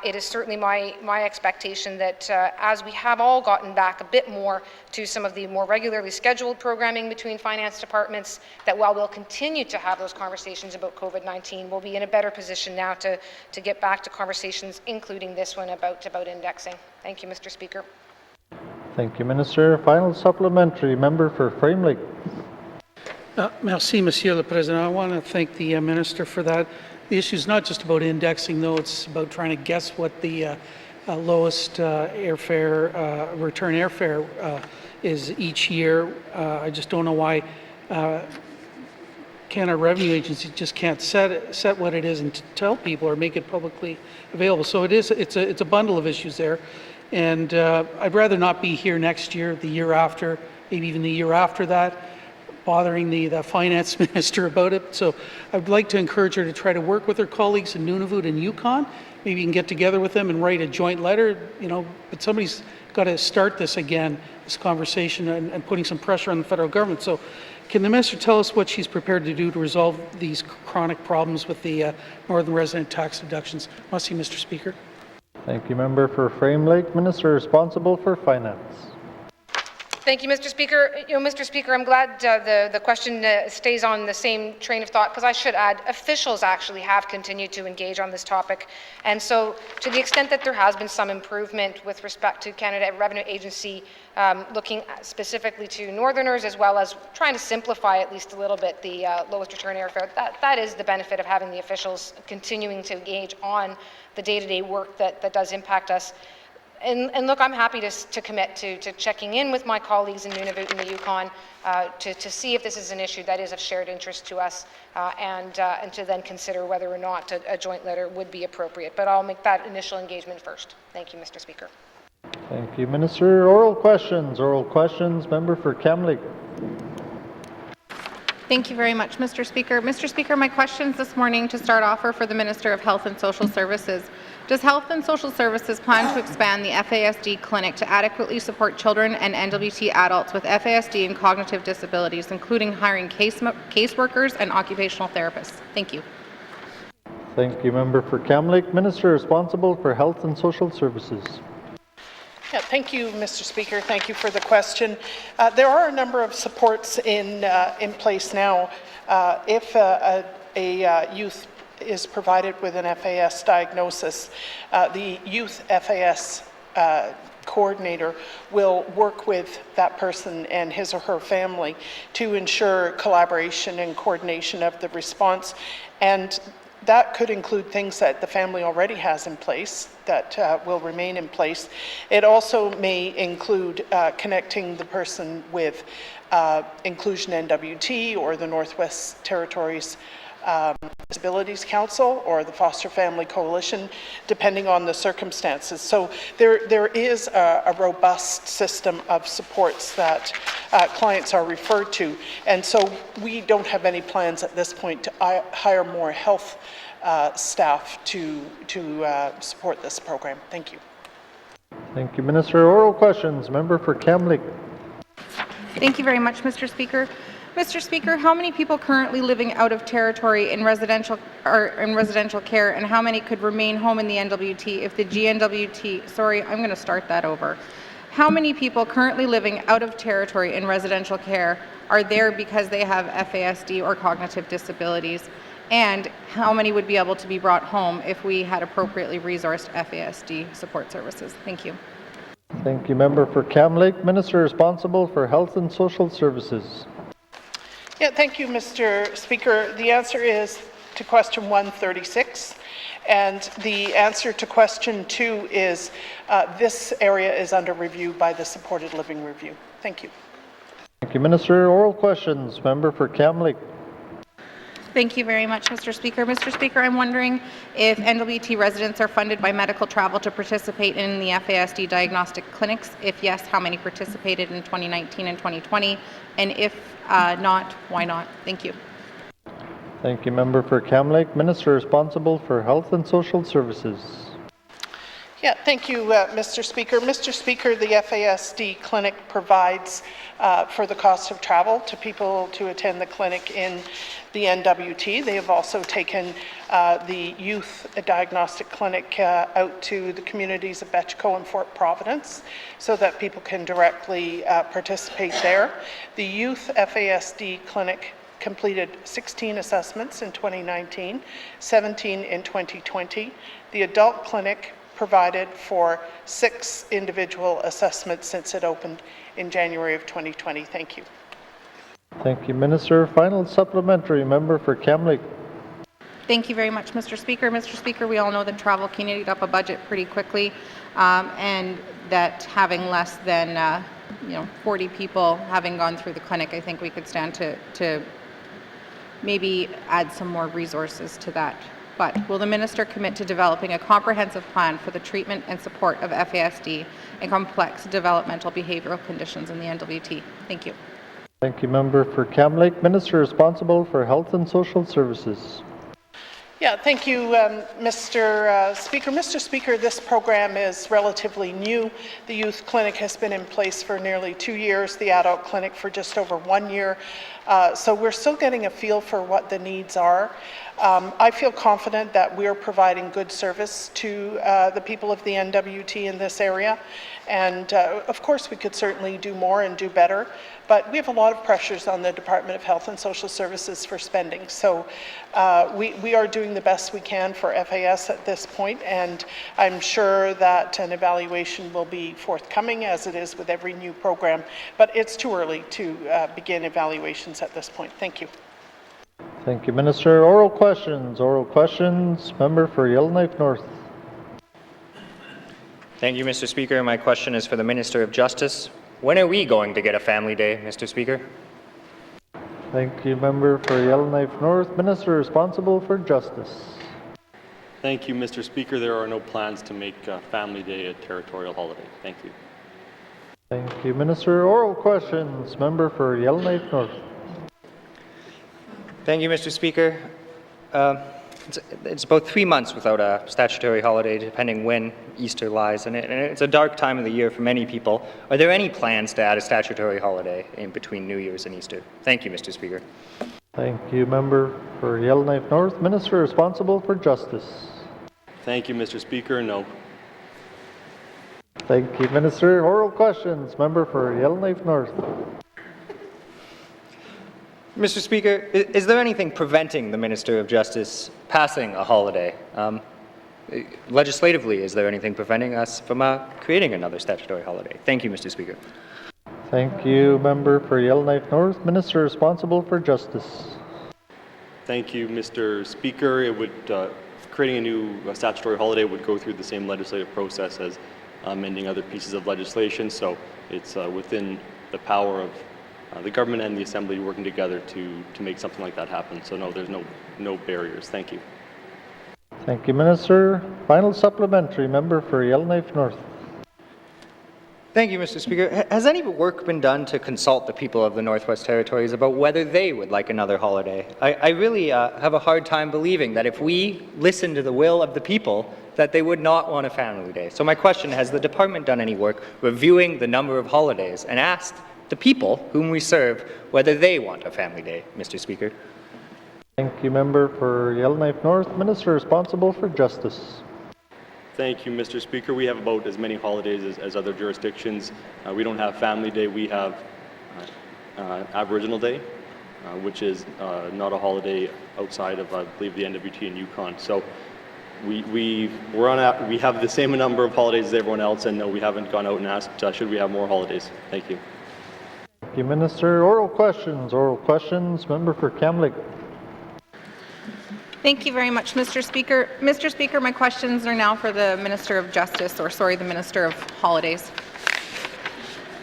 It is certainly my expectation that as we have all gotten back a bit more to some of the more regularly scheduled programming between finance departments, that while we'll continue to have those conversations about COVID-19, we'll be in a better position now to get back to conversations, including this one about indexing. Thank you, Mr. Speaker. Thank you, Minister. Final supplementary. Member for Frame Lake. Merci, Monsieur le Président. I want to thank the Minister for that. The issue is not just about indexing, though. It's about trying to guess what the lowest airfare, return airfare is each year. I just don't know why Canada Revenue Agency just can't set what it is and tell people or make it publicly available. So it's a bundle of issues there. And I'd rather not be here next year, the year after, maybe even the year after that, bothering the finance minister about it. So I'd like to encourage her to try to work with her colleagues in Nunavut and Yukon. Maybe you can get together with them and write a joint letter, but somebody's got to start this again, this conversation, and putting some pressure on the federal government. So can the minister tell us what she's prepared to do to resolve these chronic problems with the northern resident tax deductions? Merci, Mr. Speaker. Thank you, Member for Frame Lake. Minister responsible for Finance. Thank you, Mr. Speaker. Mr. Speaker, I'm glad the question stays on the same train of thought, because I should add, officials actually have continued to engage on this topic. And so to the extent that there has been some improvement with respect to Canada Revenue Agency looking specifically to Northerners, as well as trying to simplify at least a little bit the lowest return airfare, that is the benefit of having the officials continuing to engage on the day-to-day work that does impact us. And look, I'm happy to commit to checking in with my colleagues in Nunavut and the Yukon to see if this is an issue that is of shared interest to us, and to then consider whether or not a joint letter would be appropriate. But I'll make that initial engagement first. Thank you, Mr. Speaker. Thank you, Minister. Oral questions. Oral questions. Member for Kamloops. Thank you very much, Mr. Speaker. Mr. Speaker, my questions this morning to start off are for the Minister of Health and Social Services. Does Health and Social Services plan to expand the FASD clinic to adequately support children and N.W.T adults with FASD and cognitive disabilities, including hiring caseworkers and occupational therapists? Thank you. Thank you, Member for Kamloops. Minister responsible for Health and Social Services. Yeah, thank you, Mr. Speaker. Thank you for the question. There are a number of supports in place now. If a youth is provided with an FAS diagnosis, the youth FAS coordinator will work with that person and his or her family to ensure collaboration and coordination of the response. And that could include things that the family already has in place that will remain in place. It also may include connecting the person with Inclusion N.W.T. or the Northwest Territories Disabilities Council or the Foster Family Coalition, depending on the circumstances. So there is a robust system of supports that clients are referred to. And so we don't have any plans at this point to hire more health staff to support this program. Thank you. Thank you, Minister. Oral questions. Member for Kamloops. Thank you very much, Mr. Speaker. Mr. Speaker, how many people currently living out of territory in residential care, and how many could remain home in the N.W.T. if the GNWT, sorry, I'm going to start that over. How many people currently living out of territory in residential care are there because they have FASD or cognitive disabilities? And how many would be able to be brought home if we had appropriately resourced FASD support services? Thank you. Thank you, Member for Kamloops. Minister responsible for Health and Social Services. Yeah, thank you, Mr. Speaker. The answer is to question 136, and the answer to question 2 is this area is under review by the Supported Living Review. Thank you. Thank you, Minister. Oral questions. Member for Kamloops. Thank you very much, Mr. Speaker. Mr. Speaker, I'm wondering if N.W.T. residents are funded by medical travel to participate in the FASD diagnostic clinics. If yes, how many participated in 2019 and 2020? And if not, why not? Thank you. Thank you, Member for Kamloops. Minister responsible for Health and Social Services. Yeah, thank you, Mr. Speaker. Mr. Speaker, the FASD clinic provides for the cost of travel to people to attend the clinic in the N.W.T. They have also taken the youth diagnostic clinic out to the communities of Betchco and Fort Providence so that people can directly participate there. The youth FASD clinic completed 16 assessments in 2019, 17 in 2020. The adult clinic provided for 6 individual assessments since it opened in January of 2020. Thank you. Thank you, Minister. Final supplementary. Member for Kamloops. Thank you very much, Mr. Speaker. Mr. Speaker, we all know that travel can eat up a budget pretty quickly, and that having less than 40 people having gone through the clinic, I think we could stand to maybe add some more resources to that. But will the minister commit to developing a comprehensive plan for the treatment and support of FASD and complex developmental behavioral conditions in the N.W.T? Thank you. Thank you, Member for Kamloops. Minister responsible for Health and Social Services. Yeah, thank you, Mr. Speaker. Mr. Speaker, this program is relatively new. The youth clinic has been in place for nearly 2 years, the adult clinic for just over 1 year. So we're still getting a feel for what the needs are. I feel confident that we're providing good service to the people of the N.W.T. in this area. And of course, we could certainly do more and do better, but we have a lot of pressures on the Department of Health and Social Services for spending. So we are doing the best we can for FAS at this point, and I'm sure that an evaluation will be forthcoming, as it is with every new program, but it's too early to begin evaluations at this point. Thank you. Thank you, Minister. Oral questions. Oral questions. Member for Yellowknife North. Thank you, Mr. Speaker. My question is for the Minister of Justice. When are we going to get a family day, Mr. Speaker? Thank you, Member for Yellowknife North. Minister responsible for Justice. Thank you, Mr. Speaker. There are no plans to make Family Day a territorial holiday. Thank you. Thank you, Minister. Oral questions. Member for Yellowknife North. Thank you, Mr. Speaker. It's about 3 months without a statutory holiday, depending when Easter lies, and it's a dark time of the year for many people. Are there any plans to add a statutory holiday in between New Year's and Easter? Thank you, Mr. Speaker. Thank you, member for Yellowknife North. Minister responsible for justice. Thank you, Mr. Speaker. No. Thank you, Minister. Oral questions. Member for Yellowknife North. Mr. Speaker, is there anything preventing the Minister of Justice passing a holiday? Legislatively, is there anything preventing us from creating another statutory holiday? Thank you, Mr. Speaker. Thank you, member for Yellowknife North. Minister responsible for justice. Thank you, Mr. Speaker. It would creating a new statutory holiday would go through the same legislative process as amending other pieces of legislation. So it's within the power of the government and the Assembly working together to make something like that happen. So no, there's no barriers. Thank you. Thank you, Minister. Final supplementary, member for Yellowknife North. Thank you, Mr. Speaker. Has any work been done to consult the people of the Northwest Territories about whether they would like another holiday? I really have a hard time believing that if we listen to the will of the people, that they would not want a family day. So my question, has the department done any work reviewing the number of holidays and asked the people whom we serve whether they want a family day, Mr. Speaker? Thank you, member for Yellowknife North. Minister responsible for justice. Thank you, Mr. Speaker. We have about as many holidays as other jurisdictions. We don't have Family Day. We have Aboriginal Day, which is not a holiday outside of, I believe, the N.W.T and Yukon. So we have the same number of holidays as everyone else, and no, we haven't gone out and asked should we have more holidays. Thank you. Thank you, Minister. Oral questions. Oral questions. Member for Kamloops. Thank you very much, Mr. Speaker. Mr. Speaker, my questions are now for the Minister of Justice, or sorry, the Minister of Holidays.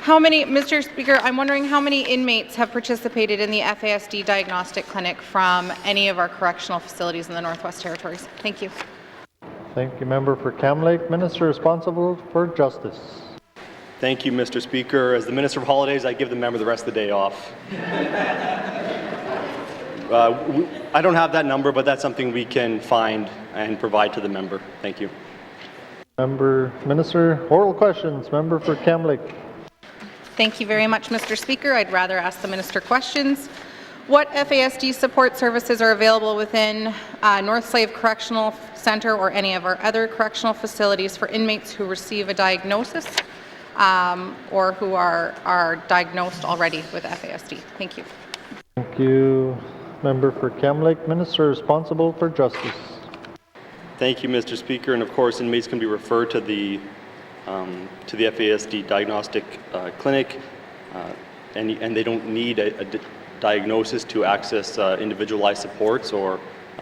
Mr. Speaker, I'm wondering how many inmates have participated in the FASD diagnostic clinic from any of our correctional facilities in the Northwest Territories. Thank you. Thank you, member for Kamloops. Minister responsible for justice. Thank you, Mr. Speaker. As the Minister of Holidays, I give the member the rest of the day off. I don't have that number, but that's something we can find and provide to the member. Thank you. Minister, oral questions. Member for Kamloops. Thank you very much, Mr. Speaker. I'd rather ask the Minister questions. What FASD support services are available within North Slave Correctional Centre or any of our other correctional facilities for inmates who receive a diagnosis or who are diagnosed already with FASD? Thank you. Thank you. Member for Kamloops. Minister responsible for justice. Thank you, Mr. Speaker. And of course, inmates can be referred to the FASD diagnostic clinic, and they don't need a diagnosis to access individualized supports or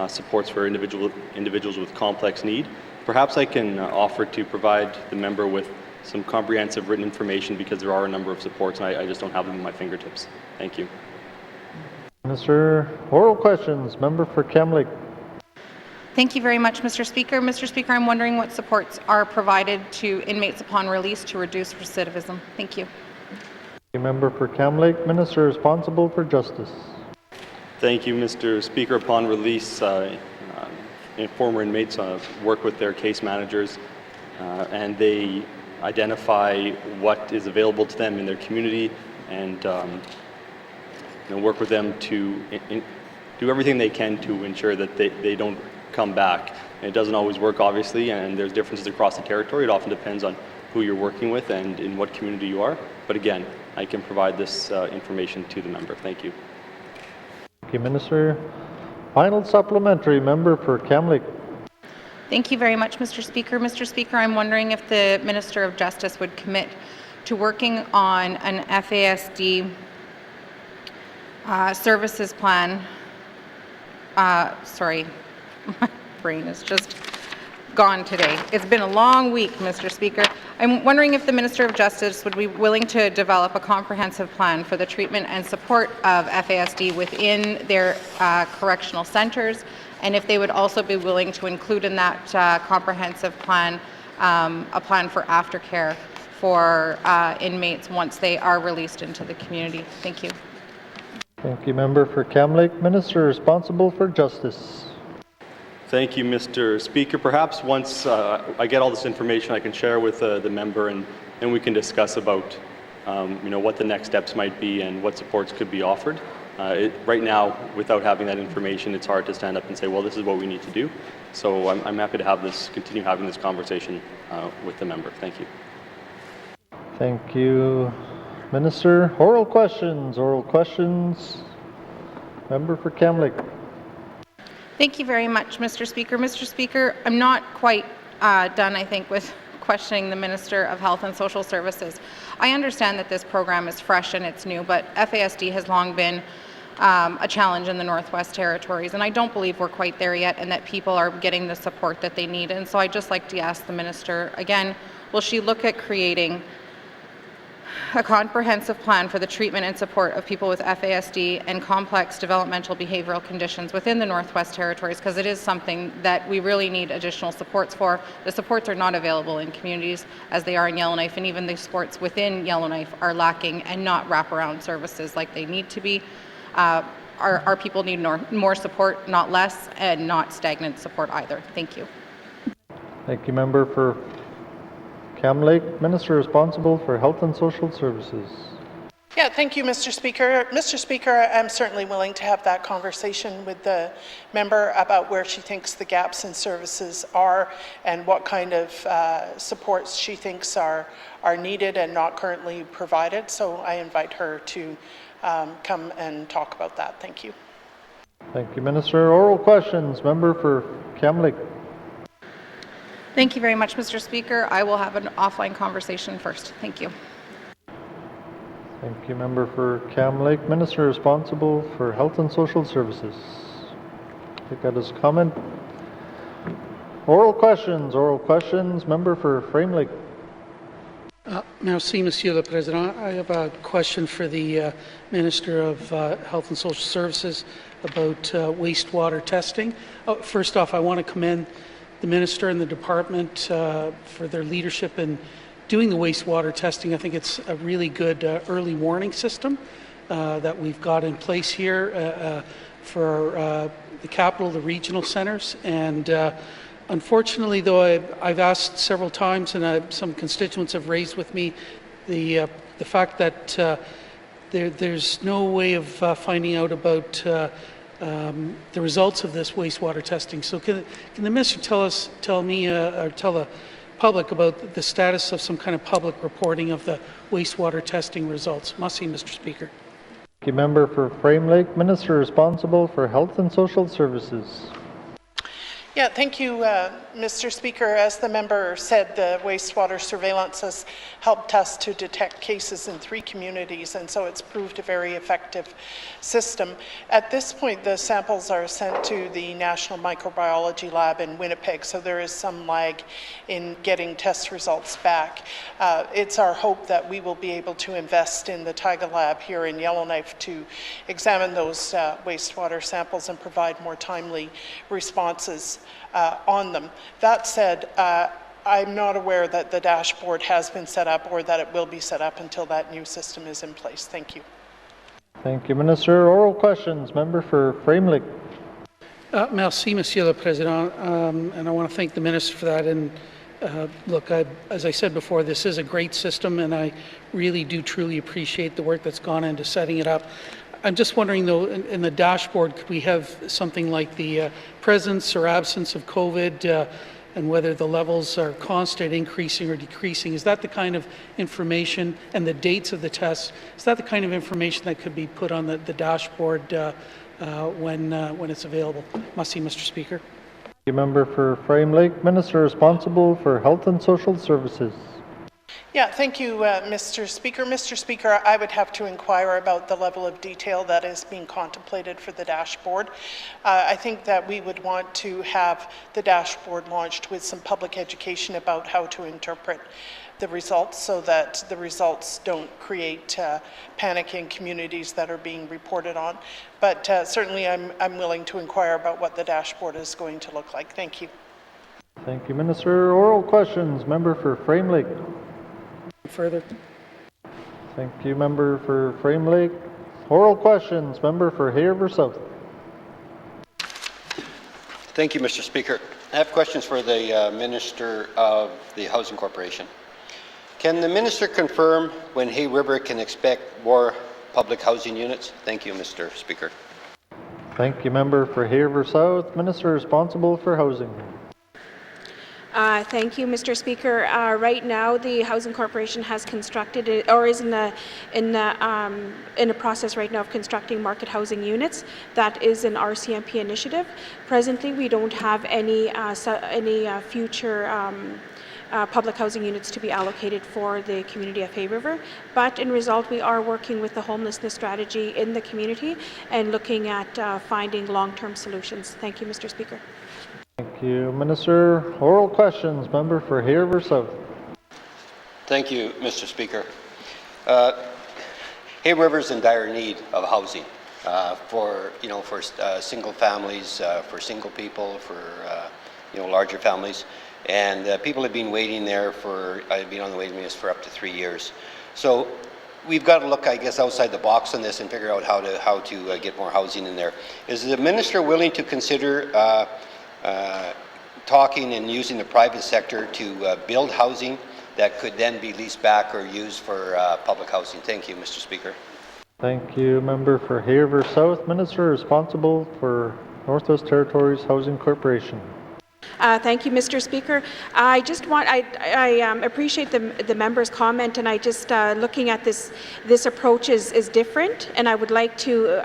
supports for individuals with complex need. Perhaps I can offer to provide the member with some comprehensive written information because there are a number of supports and I just don't have them at my fingertips. Thank you. Minister, oral questions. Member for Kamloops. Thank you very much, Mr. Speaker. Mr. Speaker, I'm wondering what supports are provided to inmates upon release to reduce recidivism. Thank you. Member for Kamloops. Minister responsible for justice. Thank you, Mr. Speaker. Upon release, former inmates work with their case managers and they identify what is available to them in their community and work with them to do everything they can to ensure that they don't come back. And it doesn't always work, obviously, and there's differences across the territory. It often depends on who you're working with and in what community you are. But again, I can provide this information to the member. Thank you. Thank you, Minister. Final supplementary. Member for Kamloops. Thank you very much, Mr. Speaker. Mr. Speaker, I'm wondering if the Minister of Justice would commit to working on an FASD services plan. Sorry, my brain is just gone today. It's been a long week, Mr. Speaker. I'm wondering if the Minister of Justice would be willing to develop a comprehensive plan for the treatment and support of FASD within their correctional centres, and if they would also be willing to include in that comprehensive plan a plan for aftercare for inmates once they are released into the community. Thank you. Thank you, member for Kamloops. Minister responsible for justice. Thank you, Mr. Speaker. Perhaps once I get all this information, I can share with the member, and we can discuss about what the next steps might be and what supports could be offered. Right now, without having that information, it's hard to stand up and say, well, this is what we need to do. So I'm happy to continue having this conversation with the member. Thank you. Thank you, Minister. Oral questions. Member for Kamloops. Thank you very much, Mr. Speaker. Mr. Speaker, I'm not quite done, I think, with questioning the Minister of Health and Social Services. I understand that this program is fresh and it's new, but FASD has long been a challenge in the Northwest Territories, and I don't believe we're quite there yet and that people are getting the support that they need. And so I'd just like to ask the Minister again, will she look at creating a comprehensive plan for the treatment and support of people with FASD and complex developmental behavioral conditions within the Northwest Territories, because it is something that we really need additional supports for. The supports are not available in communities as they are in Yellowknife, and even the supports within Yellowknife are lacking and not wraparound services like they need to be. Our people need more support, not less, and not stagnant support either. Thank you. Thank you, Member for Kamloops. Minister responsible for Health and Social Services. Yeah, thank you, Mr. Speaker. Mr. Speaker, I'm certainly willing to have that conversation with the member about where she thinks the gaps in services are and what kind of supports she thinks are needed and not currently provided. So I invite her to come and talk about that. Thank you. Thank you, Minister. Oral questions. Member for Kamloops. Thank you very much, Mr. Speaker. I will have an offline conversation first. Thank you. Thank you, Member for Kamloops. Minister responsible for Health and Social Services. Take that as a comment. Oral questions. Member for Frame Lake. Merci, Monsieur le Président. I have a question for the Minister of Health and Social Services about wastewater testing. First off, I want to commend the Minister and the Department for their leadership in doing the wastewater testing. I think it's a really good early warning system that we've got in place here for the capital, the regional centres. And unfortunately, though, I've asked several times, and some constituents have raised with me the fact that there's no way of finding out about the results of this wastewater testing. So can the Minister tell me or tell the public about the status of some kind of public reporting of the wastewater testing results? Merci, Mr. Speaker. Thank you, Member for Frame Lake. Minister responsible for Health and Social Services. Yeah, thank you, Mr. Speaker. As the member said, the wastewater surveillance has helped us to detect cases in 3 communities, and so it's proved a very effective system. At this point, the samples are sent to the National Microbiology Lab in Winnipeg, so there is some lag in getting test results back. It's our hope that we will be able to invest in the Taiga Lab here in Yellowknife to examine those wastewater samples and provide more timely responses on them. That said, I'm not aware that the dashboard has been set up or that it will be set up until that new system is in place. Thank you. Thank you, Minister. Oral questions. Member for Frame Lake. Merci, Monsieur le Président, and I want to thank the Minister for that. And look, as I said before, this is a great system, and I really do truly appreciate the work that's gone into setting it up. I'm just wondering, though, in the dashboard, could we have something like the presence or absence of COVID and whether the levels are constant, increasing or decreasing? Is that the kind of information, and the dates of the tests, is that the kind of information that could be put on the dashboard when it's available? Merci, Mr. Speaker. Thank you, Member for Frame Lake. Minister responsible for Health and Social Services. Yeah, thank you, Mr. Speaker. Mr. Speaker, I would have to inquire about the level of detail that is being contemplated for the dashboard. I think that we would want to have the dashboard launched with some public education about how to interpret the results so that the results don't create panic in communities that are being reported on. But certainly I'm willing to inquire about what the dashboard is going to look like. Thank you. Thank you, Minister. Oral questions. Member for Frame Lake. Further. Thank you, Member for Frame Lake. Oral questions. Member for Haverhill South. Thank you, Mr. Speaker. I have questions for the Minister of the Housing Corporation. Can the Minister confirm when Hay River can expect more public housing units? Thank you, Mr. Speaker. Thank you, member for Haver South. Minister responsible for housing. Thank you, Mr. Speaker. Right now, the Housing Corporation has constructed, or is in a process right now of constructing market housing units. That is an RCMP initiative. Presently, we don't have any future public housing units to be allocated for the community of Hay River. But in result, we are working with the homelessness strategy in the community and looking at finding long-term solutions. Thank you, Mr. Speaker. Thank you, Minister. Oral questions, member for Haver South. Thank you, Mr. Speaker. Hay River's in dire need of housing for single families, for single people, for larger families, and people have been waiting there for. I've been on the waiting list for up to 3 years. So we've got to look, I guess, outside the box on this and figure out how to get more housing in there. Is the minister willing to consider talking and using the private sector to build housing that could then be leased back or used for public housing? Thank you, Mr. Speaker. Thank you, member for Haver South. Minister responsible for Northwest Territories Housing Corporation. Thank you, Mr. Speaker. I just want, I appreciate the member's comment, and I just, looking at this approach is different, and I would like to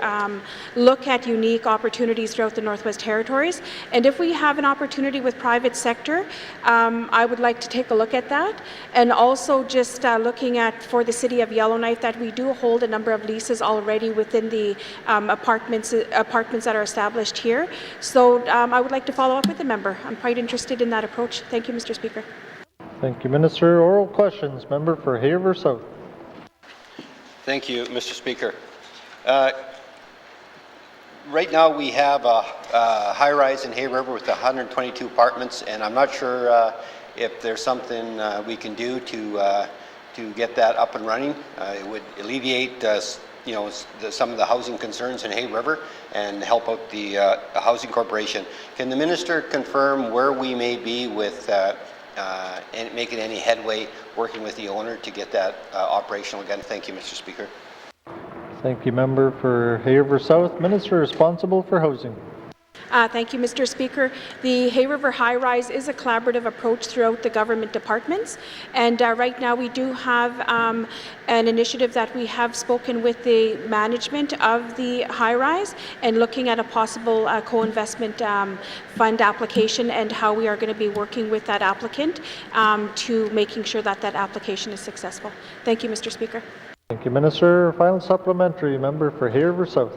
look at unique opportunities throughout the Northwest Territories. And if we have an opportunity with private sector, I would like to take a look at that. And also just looking at, for the city of Yellowknife, that we do hold a number of leases already within the apartments that are established here. So I would like to follow up with the member. I'm quite interested in that approach. Thank you, Mr. Speaker. Thank you, Minister. Oral questions, member for Haver South. Thank you, Mr. Speaker. Right now we have a high-rise in Hay River with 122 apartments, and I'm not sure if there's something we can do to get that up and running. It would alleviate some of the housing concerns in Hay River and help out the Housing Corporation. Can the minister confirm where we may be with making any headway working with the owner to get that operational again? Thank you, Mr. Speaker. Thank you, member for Haver South. Minister responsible for housing. Thank you, Mr. Speaker. The Hay River High Rise is a collaborative approach throughout the government departments, and right now we do have an initiative that we have spoken with the management of the High Rise and looking at a possible co-investment fund application and how we are going to be working with that applicant to making sure that that application is successful. Thank you, Mr. Speaker. Thank you, Minister. Final supplementary, member for Haver South.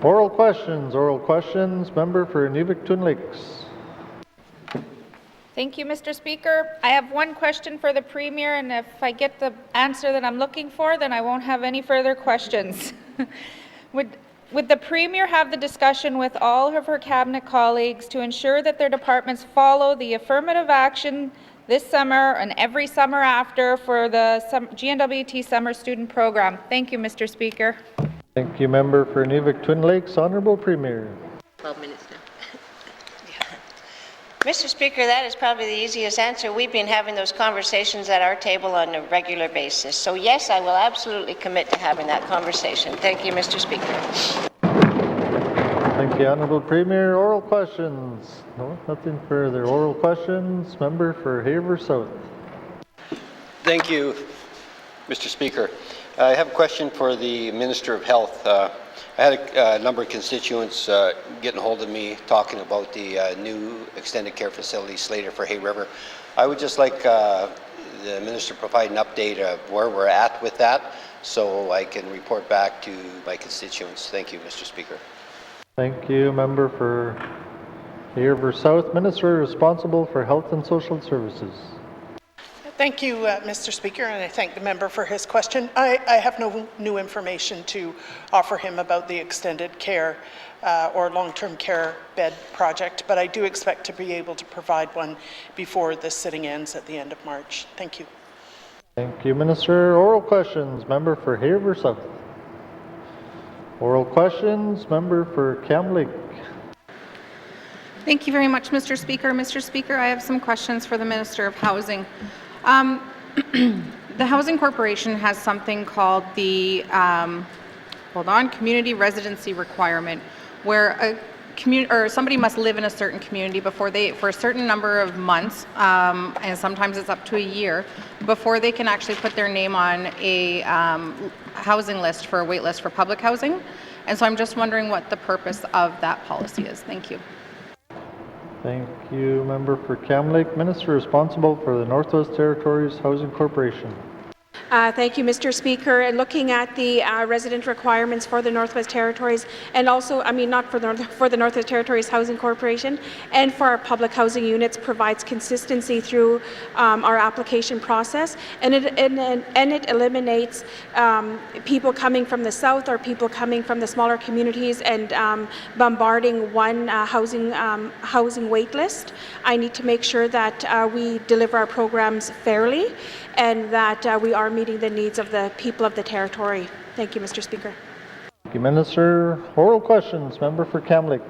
Oral questions, member for N.W.T. Lakes. Thank you, Mr. Speaker. I have one question for the Premier, and if I get the answer that I'm looking for, then I won't have any further questions. Would the Premier have the discussion with all of her Cabinet colleagues to ensure that their departments follow the affirmative action this summer and every summer after for the N.W.T. Summer Student Program? Thank you, Mr. Speaker. Thank you, member for N.W.T. Lakes. Honourable Premier. 12 minutes now. Mr. Speaker, that is probably the easiest answer. We've been having those conversations at our table on a regular basis. So yes, I will absolutely commit to having that conversation. Thank you, Mr. Speaker. Thank you, Honourable Premier. Oral questions? No, nothing further. Oral questions, member for Haver South. Thank you, Mr. Speaker. I have a question for the Minister of Health. I had a number of constituents getting hold of me talking about the new extended care facility slated for Hay River. I would just like the Minister to provide an update of where we're at with that so I can report back to my constituents. Thank you, Mr. Speaker. Thank you, member for Haver South. Minister responsible for Health and Social Services. Thank you, Mr. Speaker, and I thank the member for his question. I have no new information to offer him about the extended care or long-term care bed project, but I do expect to be able to provide one before this sitting ends at the end of March. Thank you. Thank you, Minister. Oral questions, member for Haver South. Oral questions, member for Cam Lake. Thank you very much, Mr. Speaker. Mr. Speaker, I have some questions for the Minister of Housing. The Housing Corporation has something called the, community residency requirement, where somebody must live in a certain community for a certain number of months, and sometimes it's up to a year, before they can actually put their name on a housing list for a wait list for public housing. And so I'm just wondering what the purpose of that policy is. Thank you. Thank you, Member for Cam Lake. Minister responsible for the Northwest Territories Housing Corporation. Thank you, Mr. Speaker. And looking at the resident requirements for the Northwest Territories, and also, not for the Northwest Territories Housing Corporation, and for our public housing units, provides consistency through our application process, and it eliminates people coming from the south or people coming from the smaller communities and bombarding one housing wait list. I need to make sure that we deliver our programs fairly, and that we are meeting the needs of the people of the territory. Thank you, Mr. Speaker. Thank you, Minister. Oral questions. Member for Cam Lake.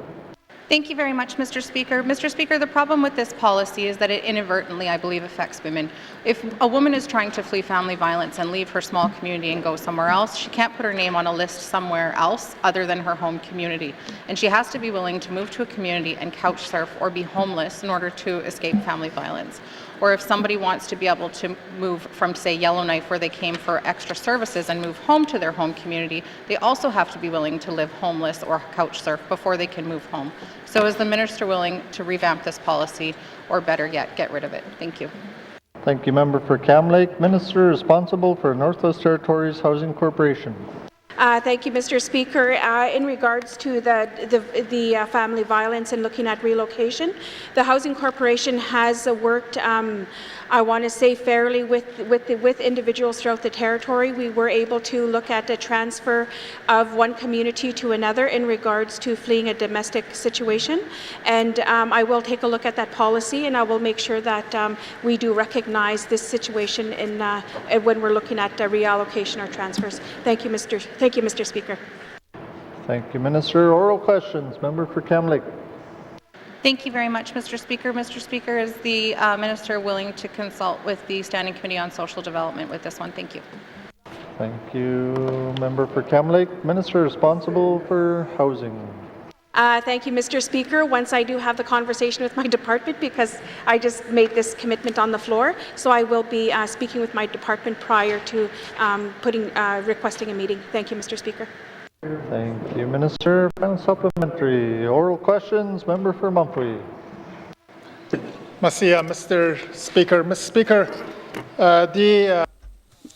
Thank you very much, Mr. Speaker. Mr. Speaker, the problem with this policy is that it inadvertently, I believe, affects women. If a woman is trying to flee family violence and leave her small community and go somewhere else, she can't put her name on a list somewhere else other than her home community. And she has to be willing to move to a community and couch surf or be homeless in order to escape family violence. Or if somebody wants to be able to move from, say, Yellowknife, where they came for extra services, and move home to their home community, they also have to be willing to live homeless or couch surf before they can move home. So is the minister willing to revamp this policy, or better yet, get rid of it? Thank you. Thank you, Member for Cam Lake. Minister responsible for Northwest Territories Housing Corporation. Thank you, Mr. Speaker. In regards to the family violence and looking at relocation, the Housing Corporation has worked, I want to say, fairly with individuals throughout the territory. We were able to look at a transfer of one community to another in regards to fleeing a domestic situation. And I will take a look at that policy, and I will make sure that we do recognize this situation when we're looking at reallocation or transfers. Thank you, Mr. Speaker. Thank you, Minister. Oral questions. Member for Cam Lake. Thank you very much, Mr. Speaker. Mr. Speaker, is the minister willing to consult with the Standing Committee on Social Development with this one? Thank you. Thank you, Member for Cam Lake. Minister responsible for housing. Thank you, Mr. Speaker. Once I do have the conversation with my department, because I just made this commitment on the floor, so I will be speaking with my department prior to requesting a meeting. Thank you, Mr. Speaker. Thank you, Minister. Final supplementary. Oral questions. Member for Mumphrey. Mr. Speaker. Mr. Speaker,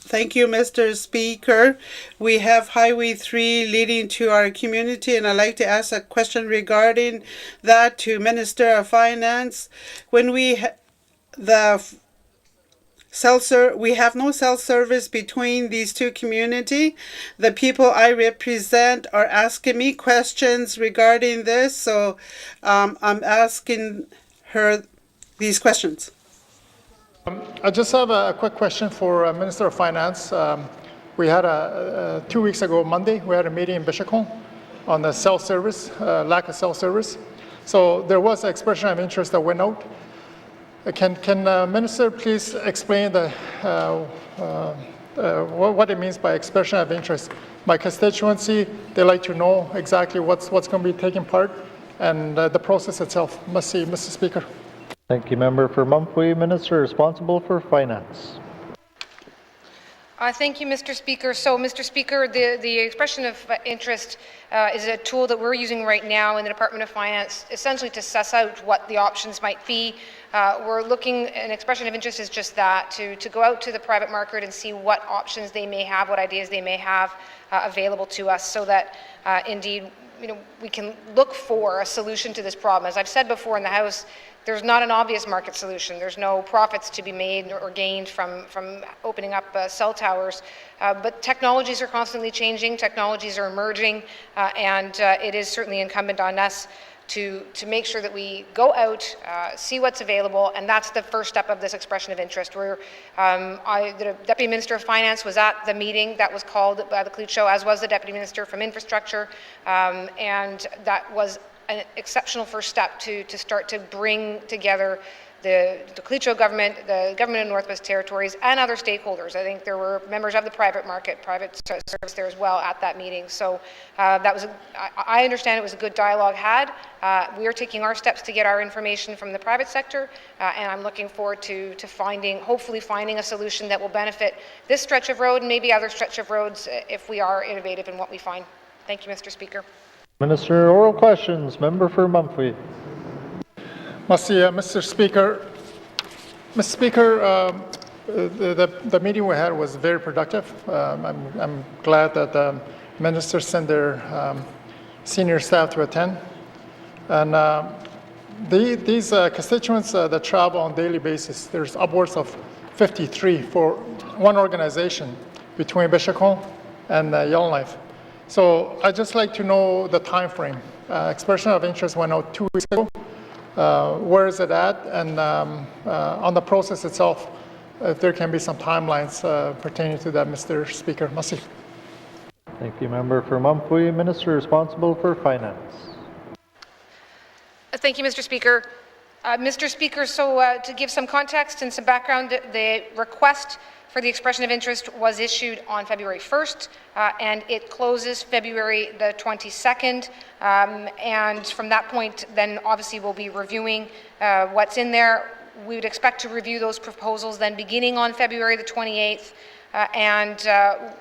Thank you, Mr. Speaker. We have Highway 3 leading to our community, and I'd like to ask a question regarding that to Minister of Finance. When we have no cell service between these two communities. The people I represent are asking me questions regarding this, so I'm asking her these questions. I just have a quick question for Minister of Finance. We had 2 weeks ago, Monday, we had a meeting in Bishopcombe on the cell service, lack of cell service. So there was an expression of interest that went out. Can Minister please explain what it means by expression of interest? My constituency, they like to know exactly what's going to be taking part and the process itself. Mr. Speaker. Thank you, Member for Mumphrey. Minister responsible for Finance. Thank you, Mr. Speaker. So, Mr. Speaker, the expression of interest is a tool that we're using right now in the Department of Finance, essentially to suss out what the options might be. We're looking, an expression of interest is just that, to go out to the private market and see what options they may have, what ideas they may have available to us, so that indeed, we can look for a solution to this problem. As I've said before in the House, there's not an obvious market solution. There's no profits to be made or gained from opening up cell towers. But technologies are constantly changing, technologies are emerging, and it is certainly incumbent on us to make sure that we go out, see what's available, and that's the first step of this expression of interest. Where the Deputy Minister of Finance was at the meeting that was called by the Clute Show, as was the Deputy Minister from Infrastructure, and that was an exceptional first step to start to bring together the Cleacho government, the government of Northwest Territories, and other stakeholders. I think there were members of the private market, private service there as well at that meeting. So that was, I understand it was a good dialogue had. We are taking our steps to get our information from the private sector, and I'm looking forward to hopefully finding a solution that will benefit this stretch of road and maybe other stretch of roads if we are innovative in what we find. Thank you, Mr. Speaker. Minister, oral questions. Member for Mumphy. Mr. Speaker. Mr. Speaker, the meeting we had was very productive. I'm glad that the ministers sent their senior staff to attend. And these constituents that travel on a daily basis, there's upwards of 53 for one organization between Bishopcombe and Yellowknife. So I'd just like to know the time frame. Expression of interest went out 2 weeks ago. Where is it at? And on the process itself, if there can be some timelines pertaining to that, Mr. Speaker. Merci. Thank you, Member for Mumphy. Minister responsible for Finance. Thank you, Mr. Speaker. Mr. Speaker, so to give some context and some background, the request for the expression of interest was issued on February 1st, and it closes February the 22nd. And from that point, then obviously we'll be reviewing what's in there. We would expect to review those proposals then beginning on February the 28th, and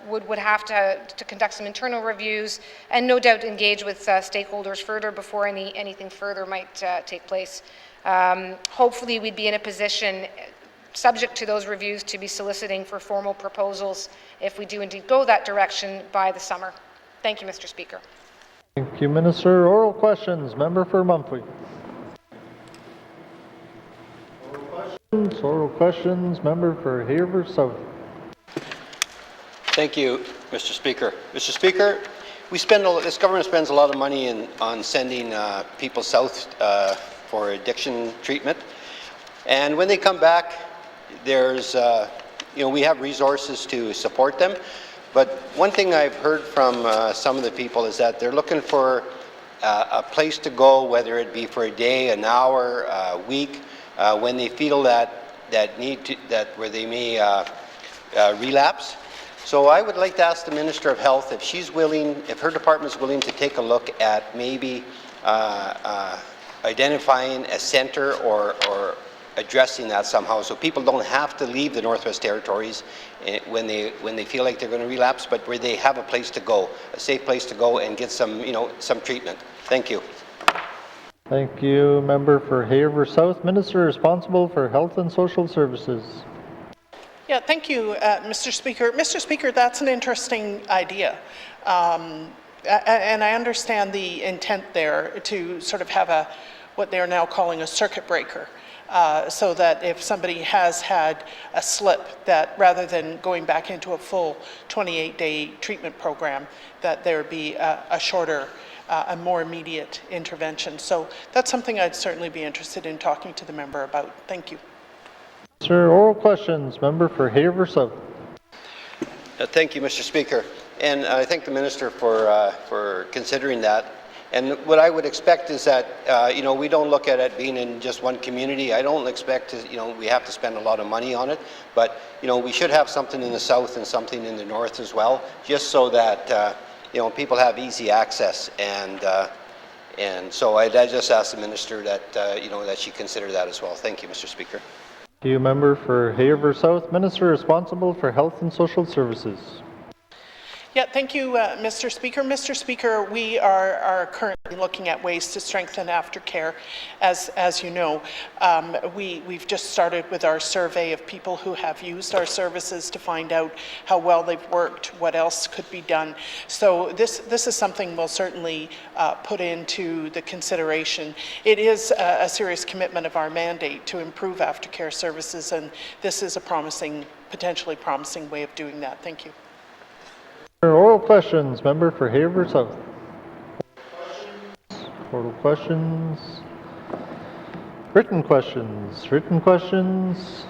would have to conduct some internal reviews and no doubt engage with stakeholders further before anything further might take place. Hopefully we'd be in a position, subject to those reviews, to be soliciting for formal proposals if we do indeed go that direction by the summer. Thank you, Mr. Speaker. Thank you, Minister. Oral questions. Member for Mumphy. Oral questions. Member for Haver South. Thank you, Mr. Speaker. Mr. Speaker, this government spends a lot of money on sending people south for addiction treatment. And when they come back, there's, we have resources to support them. But one thing I've heard from some of the people is that they're looking for a place to go, whether it be for a day, an hour, a week, when they feel where they may relapse. So I would like to ask the Minister of Health if she's willing, if her department is willing to take a look at maybe identifying a center or addressing that somehow, so people don't have to leave the Northwest Territories when they feel like they're going to relapse, but where they have a place to go, a safe place to go and get some treatment. Thank you. Thank you, Member for Haver South. Minister responsible for Health and Social Services. Yeah, thank you, Mr. Speaker. Mr. Speaker, that's an interesting idea. And I understand the intent there to sort of have what they're now calling a circuit breaker. So that if somebody has had a slip, that rather than going back into a full 28-day treatment program, that there be a shorter, a more immediate intervention. So that's something I'd certainly be interested in talking to the member about. Thank you. Sir, oral questions. Member for Haver South. Thank you, Mr. Speaker. And I thank the Minister for considering that. And what I would expect is that, we don't look at it being in just one community. I don't expect we have to spend a lot of money on it, but, we should have something in the south and something in the north as well, just so that, people have easy access. And so I just ask the Minister that, that she consider that as well. Thank you, Mr. Speaker. Thank you, Member for Haver South. Minister responsible for Health and Social Services. Yeah, thank you, Mr. Speaker. Mr. Speaker, we are currently looking at ways to strengthen aftercare. As you know, we've just started with our survey of people who have used our services to find out how well they've worked, what else could be done. So this is something we'll certainly put into the consideration. It is a serious commitment of our mandate to improve aftercare services, and this is a potentially promising way of doing that. Thank you. Oral questions. Member for Haver South. Oral questions. Written questions. Written questions.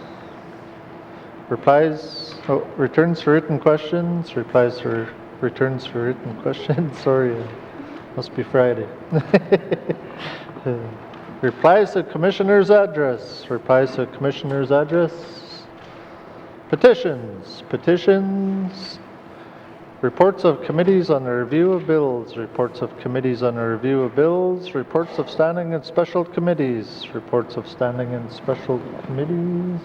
Replies. Returns for written questions. Replies for returns for written questions. Sorry, must be Friday. Replies to Commissioner's address. Replies to Commissioner's address. Petitions. Petitions. Reports of committees on the review of bills. Reports of committees on the review of bills. Reports of standing and special committees. Reports of standing and special committees.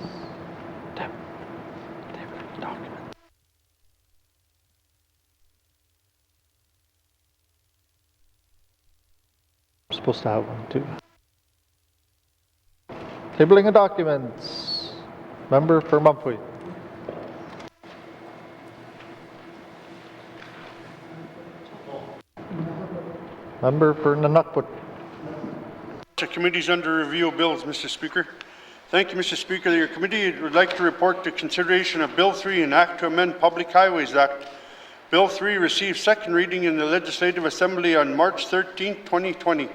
We're supposed to have one too. Tabling of documents. Member for Mumphrey. Member for N.W.T. Committees under review of bills, Mr. Speaker. Thank you, Mr. Speaker. Your committee would like to report the consideration of Bill 3, an Act to amend Public Highways Act. Bill 3 received second reading in the Legislative Assembly on March 13, 2020,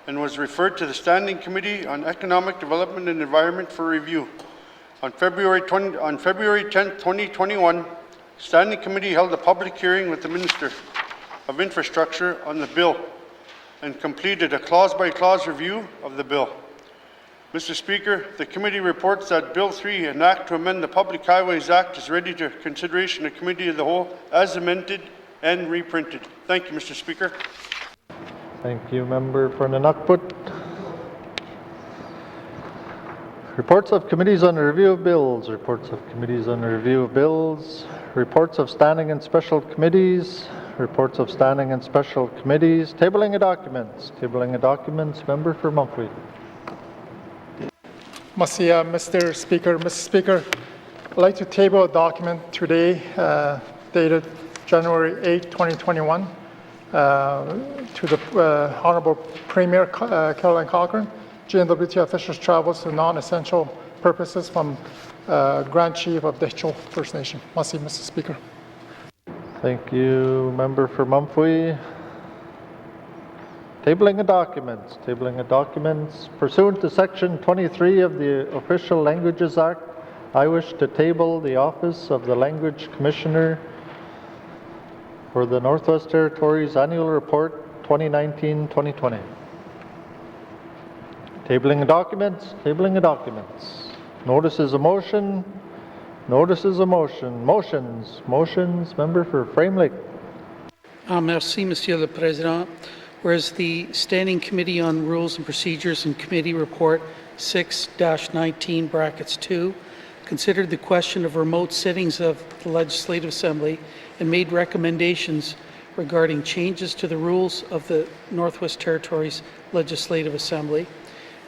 and was referred to the Standing Committee on Economic Development and Environment for review. On February 10, 2021, Standing Committee held a public hearing with the Minister of Infrastructure on the bill and completed a clause-by-clause review of the bill. Mr. Speaker, the committee reports that Bill 3, an Act to amend the Public Highways Act, is ready to consideration of Committee of the Whole as amended and reprinted. Thank you, Mr. Speaker. Thank you, Member for N.W.T. Reports of committees on the review of bills. Reports of committees on the review of bills. Reports of standing and special committees. Reports of standing and special committees. Tabling of documents. Tabling of documents. Member for Mumphrey. Mr. Speaker. Mr. Speaker, I'd like to table a document today dated January 8, 2021 to the Honorable Premier Caroline Cochrane. N.W.T officials travels to non-essential purposes from Grand Chief of Dehcho First Nation. Merci, Mr. Speaker. Thank you, Member for Mumphrey. Tabling of documents. Tabling of documents. Pursuant to Section 23 of the Official Languages Act, I wish to table the office of the Language Commissioner for the Northwest Territories Annual Report 2019-2020. Tabling of documents. Tabling of documents. Notice is a motion. Notice is a motion. Motions. Motions. Member for Frame Lake. Merci, Monsieur le Président. Whereas the Standing Committee on Rules and Procedures and Committee Report 6-19(2) considered the question of remote sittings of the Legislative Assembly and made recommendations regarding changes to the rules of the Northwest Territories Legislative Assembly.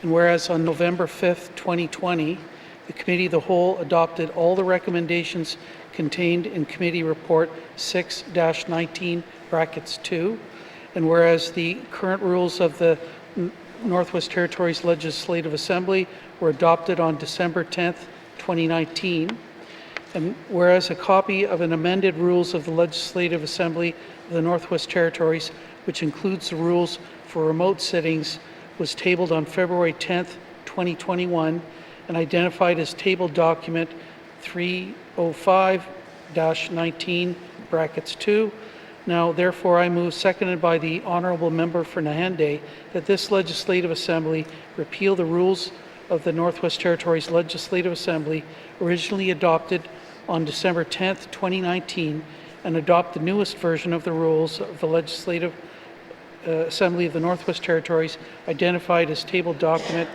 And whereas on November 5th, 2020, the Committee of the Whole adopted all the recommendations contained in Committee Report 6-19(2), and whereas the current rules of the Northwest Territories Legislative Assembly were adopted on December 10th, 2019, and whereas a copy of an amended rules of the Legislative Assembly of the Northwest Territories, which includes the rules for remote sittings, was tabled on February 10th, 2021, and identified as table document 305-19(2). Now, therefore, I move, seconded by the Honourable Member for Nahande, that this Legislative Assembly repeal the rules of the Northwest Territories Legislative Assembly originally adopted on December 10th, 2019, and adopt the newest version of the rules of the Legislative Assembly of the Northwest Territories, identified as table document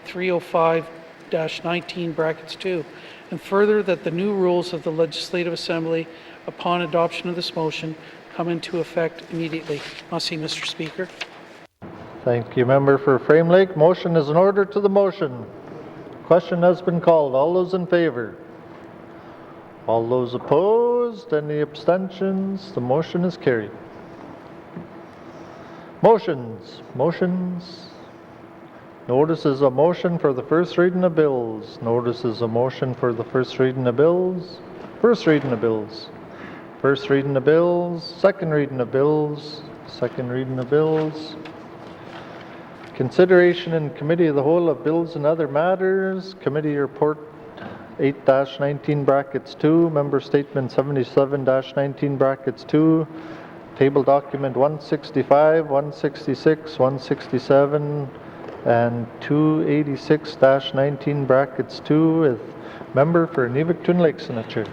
305-19(2), and further that the new rules of the Legislative Assembly, upon adoption of this motion, come into effect immediately. Merci, Mr. Speaker. Thank you, Member for Frame Lake. Motion is in order to the motion. Question has been called. All those in favor? All those opposed? Any abstentions? The motion is carried. Motions. Motions. Notice is a motion for the first reading of bills. Notice is a motion for the first reading of bills. First reading of bills. First reading of bills. Second reading of bills. Second reading of bills. Consideration in Committee of the Whole of bills and other matters. Committee Report 8-19(2). Member Statement 77-19(2). Table Document 165, 166, 167, and 286-19 brackets 2 with member for Nevick-Twin Lakes in the chair.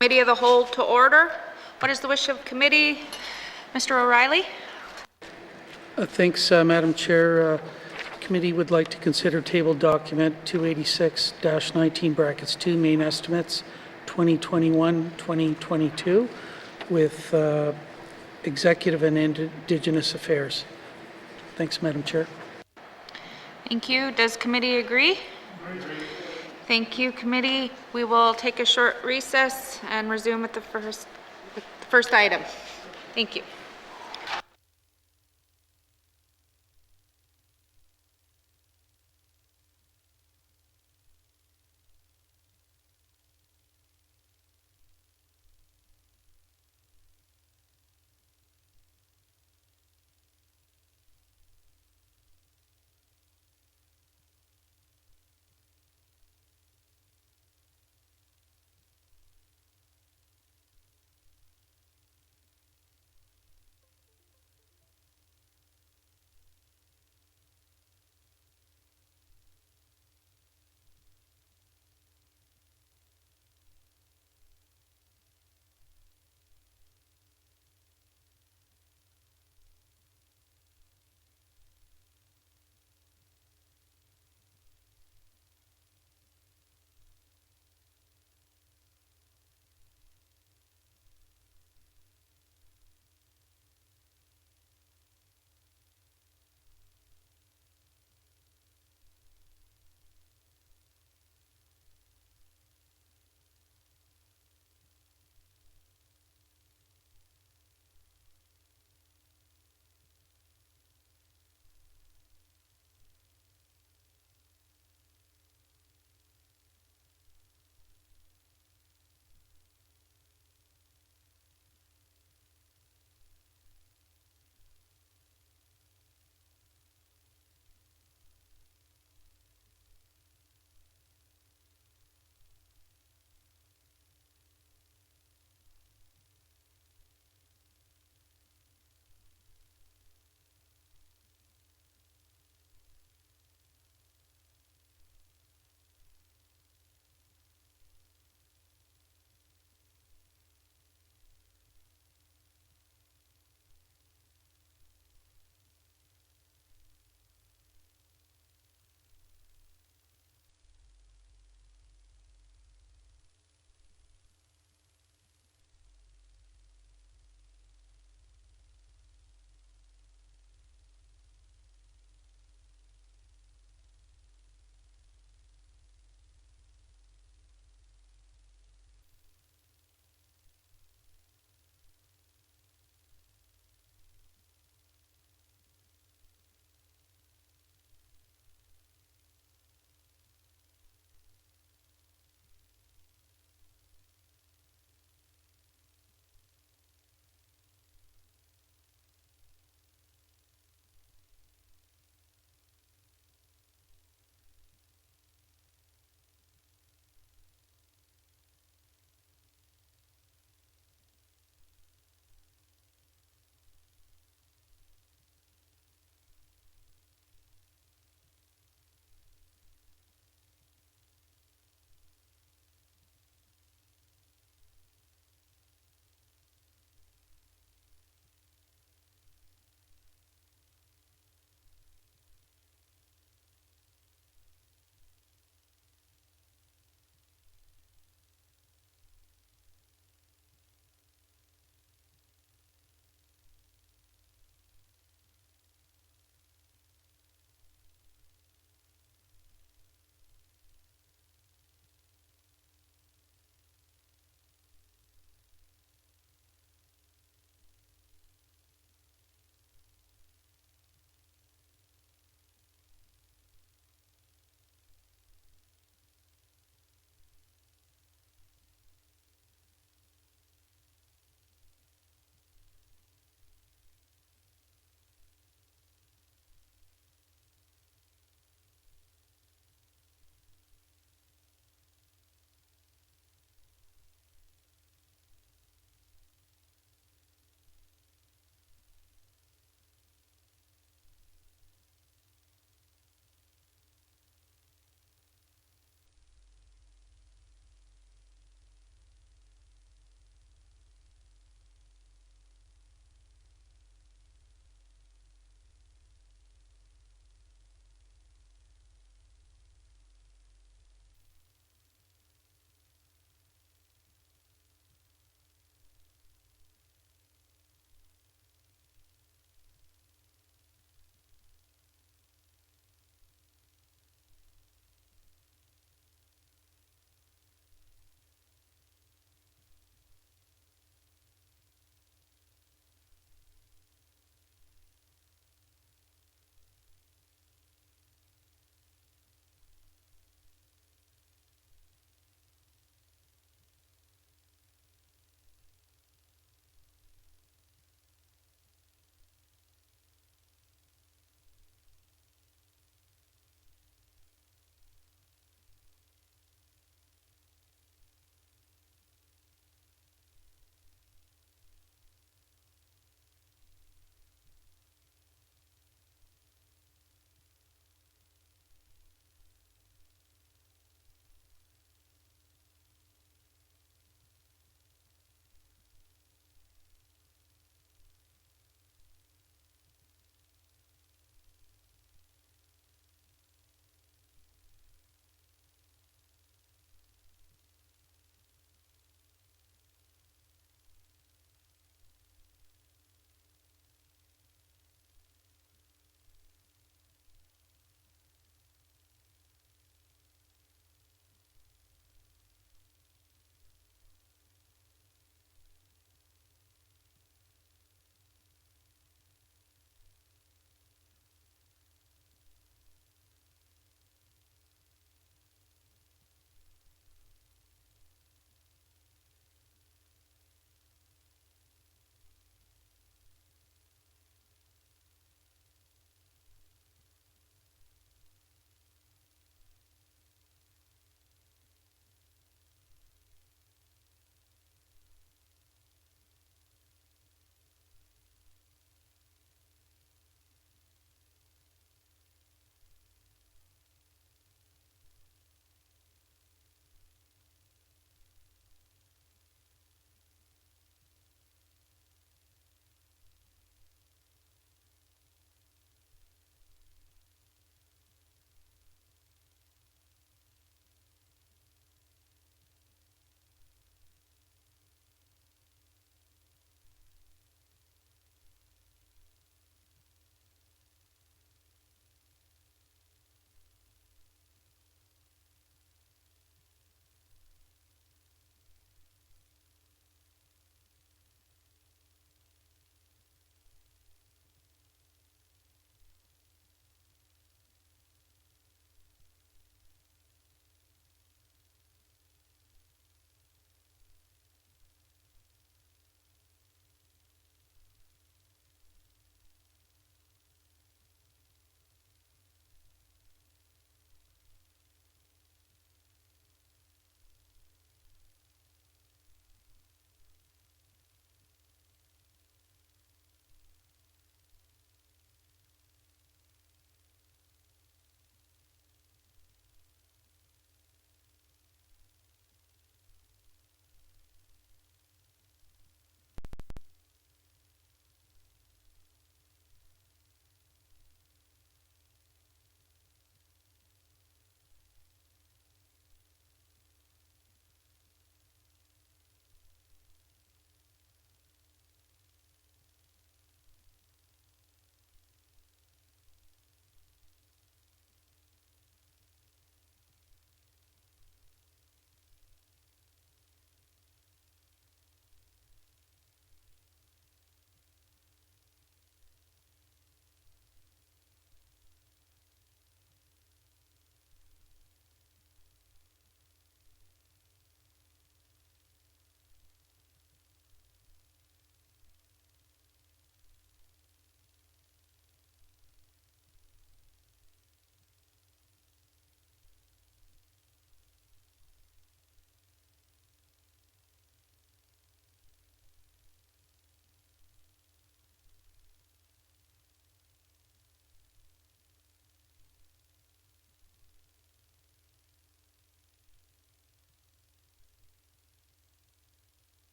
Committee of the Whole to order. What is the wish of committee? Mr. O'Reilly? Thanks, Madam Chair. Committee would like to consider table document 286-19 brackets 2 main estimates 2021-2022 with Executive and Indigenous Affairs. Thanks, Madam Chair. Thank you. Does committee agree? Thank you, committee. We will take a short recess and resume with the first item. Thank you.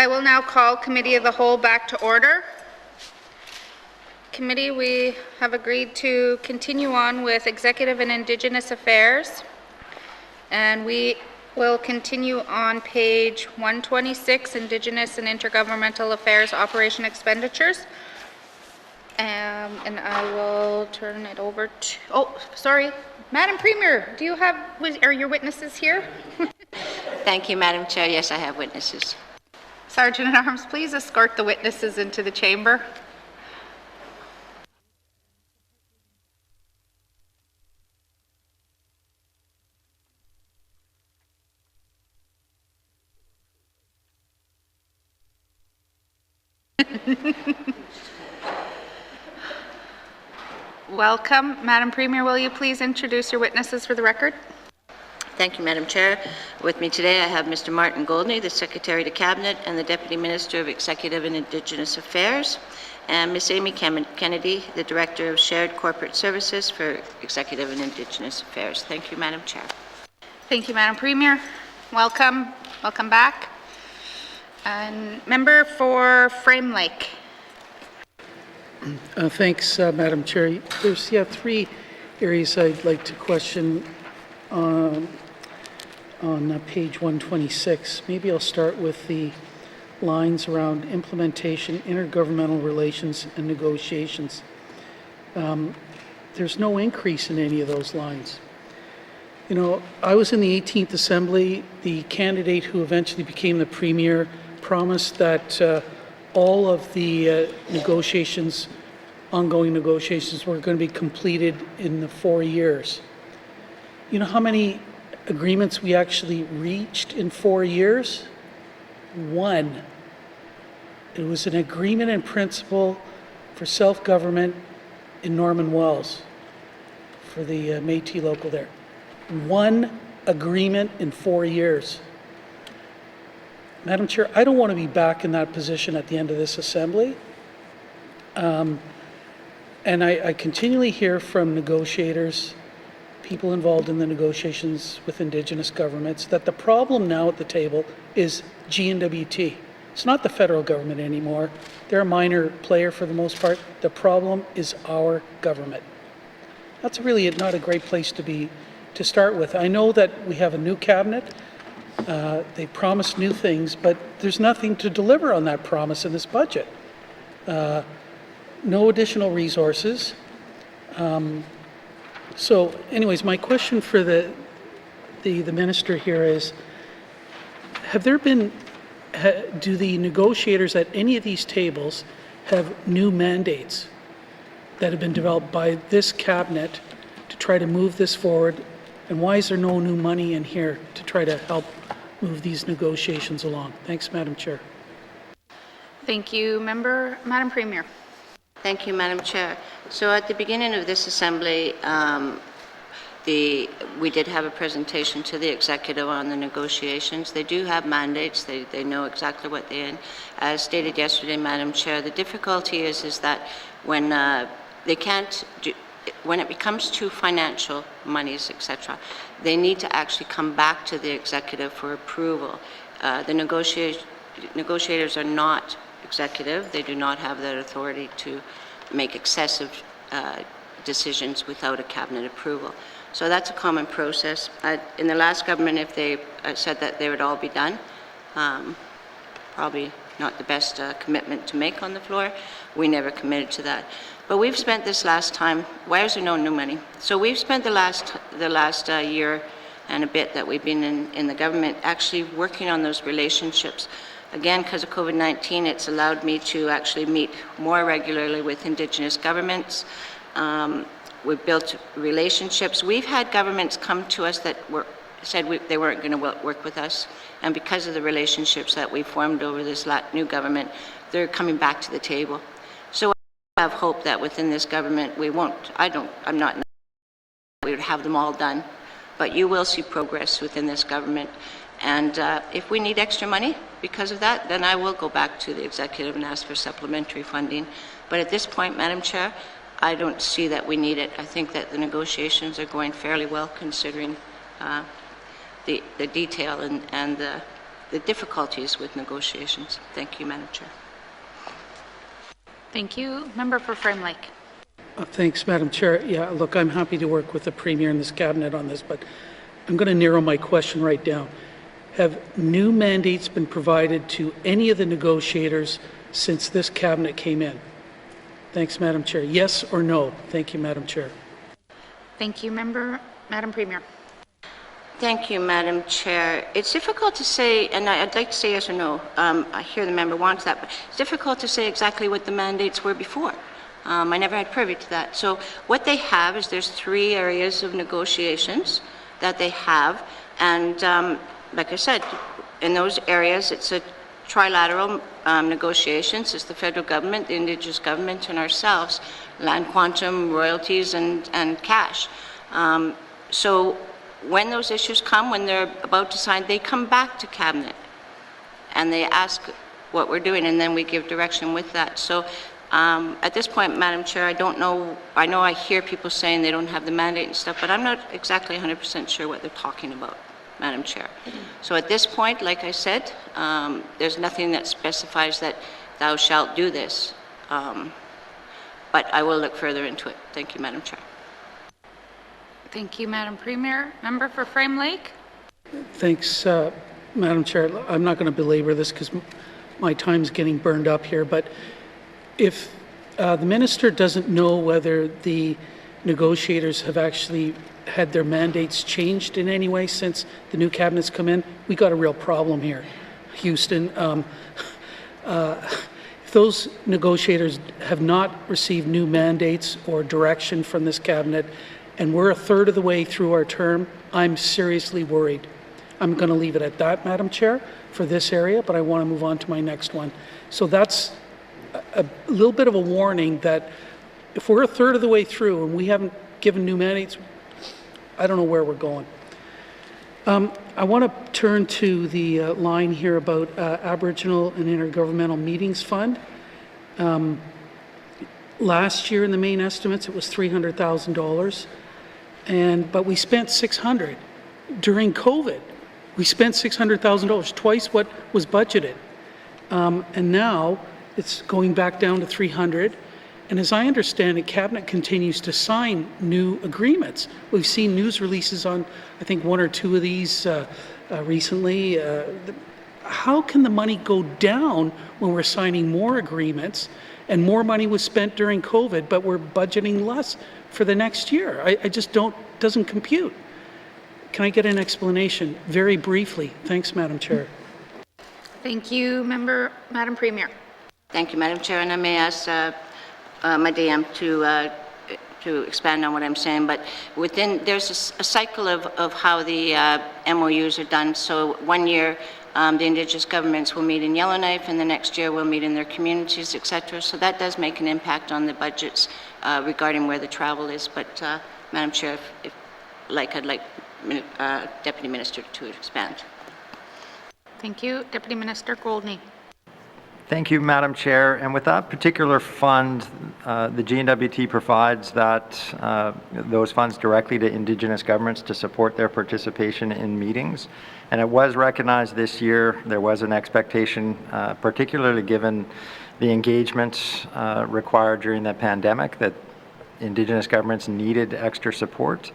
I will now call Committee of the Whole back to order. Committee, we have agreed to continue on with Executive and Indigenous Affairs, and we will continue on page 126, Indigenous and Intergovernmental Affairs Operation Expenditures. And I will turn it over to, oh, sorry, Madam Premier, do you have, are your witnesses here? Thank you, Madam Chair. Yes, I have witnesses. Sergeant at Arms, please escort the witnesses into the chamber. Welcome. Madam Premier, will you please introduce your witnesses for the record? Thank you, Madam Chair. With me today, I have Mr. Martin Goldney, the Secretary to Cabinet and the Deputy Minister of Executive and Indigenous Affairs, and Ms. Amy Kennedy, the Director of Shared Corporate Services for Executive and Indigenous Affairs. Thank you, Madam Chair. Thank you, Madam Premier. Welcome. Welcome back. And member for Frame Lake. Thanks, Madam Chair. There's three areas I'd like to question on page 126. Maybe I'll start with the lines around implementation, intergovernmental relations, and negotiations. There's no increase in any of those lines. You know, I was in the 18th Assembly. The candidate who eventually became the Premier promised that all of the ongoing negotiations were going to be completed in the 4 years. You know how many agreements we actually reached in 4 years? One. It was an agreement in principle for self-government in Norman Wells for the Métis local there. One agreement in 4 years. Madam Chair, I don't want to be back in that position at the end of this Assembly. And I continually hear from negotiators, people involved in the negotiations with Indigenous governments, that the problem now at the table is N.W.T. It's not the federal government anymore. They're a minor player for the most part. The problem is our government. That's really not a great place to start with. I know that we have a new cabinet. They promised new things, but there's nothing to deliver on that promise in this budget. No additional resources. So anyways, my question for the minister here is, do the negotiators at any of these tables have new mandates that have been developed by this cabinet to try to move this forward? And why is there no new money in here to try to help move these negotiations along? Thanks, Madam Chair. Thank you, Madam Premier. Thank you, Madam Chair. So at the beginning of this Assembly, we did have a presentation to the Executive on the negotiations. They do have mandates. They know exactly what they're in. As stated yesterday, Madam Chair, the difficulty is that when they can't do, when it becomes to financial monies, etc., they need to actually come back to the Executive for approval. The negotiators are not executive. They do not have that authority to make excessive decisions without a cabinet approval. So that's a common process. In the last government, if they said that they would all be done, probably not the best commitment to make on the floor. We never committed to that. But we've spent this last time, why is there no new money? So we've spent the last year and a bit that we've been in the government actually working on those relationships. Again, because of COVID-19, it's allowed me to actually meet more regularly with Indigenous governments. We've built relationships. We've had governments come to us that said they weren't going to work with us, and because of the relationships that we formed over this new government, they're coming back to the table. So I have hope that within this government we won't, I'm not, we would have them all done, but you will see progress within this government. And if we need extra money because of that, then I will go back to the Executive and ask for supplementary funding. But at this point, Madam Chair, I don't see that we need it. I think that the negotiations are going fairly well considering the detail and the the difficulties with negotiations. Thank you, Madam Chair. Thank you. Member for Frame Lake. Thanks, Madam Chair. Yeah, look, I'm happy to work with the Premier and this Cabinet on this, but I'm going to narrow my question right down. Have new mandates been provided to any of the negotiators since this Cabinet came in? Thanks, Madam Chair. Yes or no? Thank you, Madam Chair. Thank you, Madam Premier. Thank you, Madam Chair. It's difficult to say, and I'd like to say yes or no. I hear the member wants that, but it's difficult to say exactly what the mandates were before. I never had privy to that. So what they have is there's 3 areas of negotiations that they have, and like I said, in those areas, it's a trilateral negotiations. It's the federal government, the Indigenous government, and ourselves, land quantum, royalties, and cash. So when those issues come, when they're about to sign, they come back to Cabinet, and they ask what we're doing, and then we give direction with that. So at this point, Madam Chair, I don't know. I know I hear people saying they don't have the mandate and stuff, but I'm not exactly 100% sure what they're talking about, Madam Chair. So at this point, like I said, there's nothing that specifies that thou shalt do this, but I will look further into it. Thank you, Madam Chair. Thank you, Madam Premier. Member for Frame Lake. Thanks, Madam Chair. I'm not going to belabor this because my time's getting burned up here, but if the Minister doesn't know whether the negotiators have actually had their mandates changed in any way since the new cabinet's come in, we got a real problem here, Houston. If those negotiators have not received new mandates or direction from this cabinet, and we're a third of the way through our term, I'm seriously worried. I'm going to leave it at that, Madam Chair, for this area, but I want to move on to my next one. So that's a little bit of a warning that if we're a third of the way through and we haven't given new mandates, I don't know where we're going. I want to turn to the line here about Aboriginal and Intergovernmental Meetings Fund. Last year in the main estimates, it was $300,000, but we spent $600,000 during COVID. We spent $600,000, twice what was budgeted, and now it's going back down to $300,000. And as I understand it, Cabinet continues to sign new agreements. We've seen news releases on, I think, 1 or 2 of these recently. How can the money go down when we're signing more agreements and more money was spent during COVID, but we're budgeting less for the next year? I just doesn't compute. Can I get an explanation very briefly? Thanks, Madam Chair. Thank you, Madam Premier. Thank you, Madam Chair, and I may ask my DM to expand on what I'm saying, but there's a cycle of how the MOUs are done. So 1 year, the Indigenous governments will meet in Yellowknife, and the next year we'll meet in their communities, etc. So that does make an impact on the budgets regarding where the travel is. But Madam Chair, I'd like Deputy Minister to expand. Thank you. Deputy Minister Goldney. Thank you, Madam Chair. And with that particular fund, the N.W.T provides those funds directly to Indigenous governments to support their participation in meetings. And it was recognized this year. There was an expectation, particularly given the engagement required during the pandemic, that Indigenous governments needed extra support.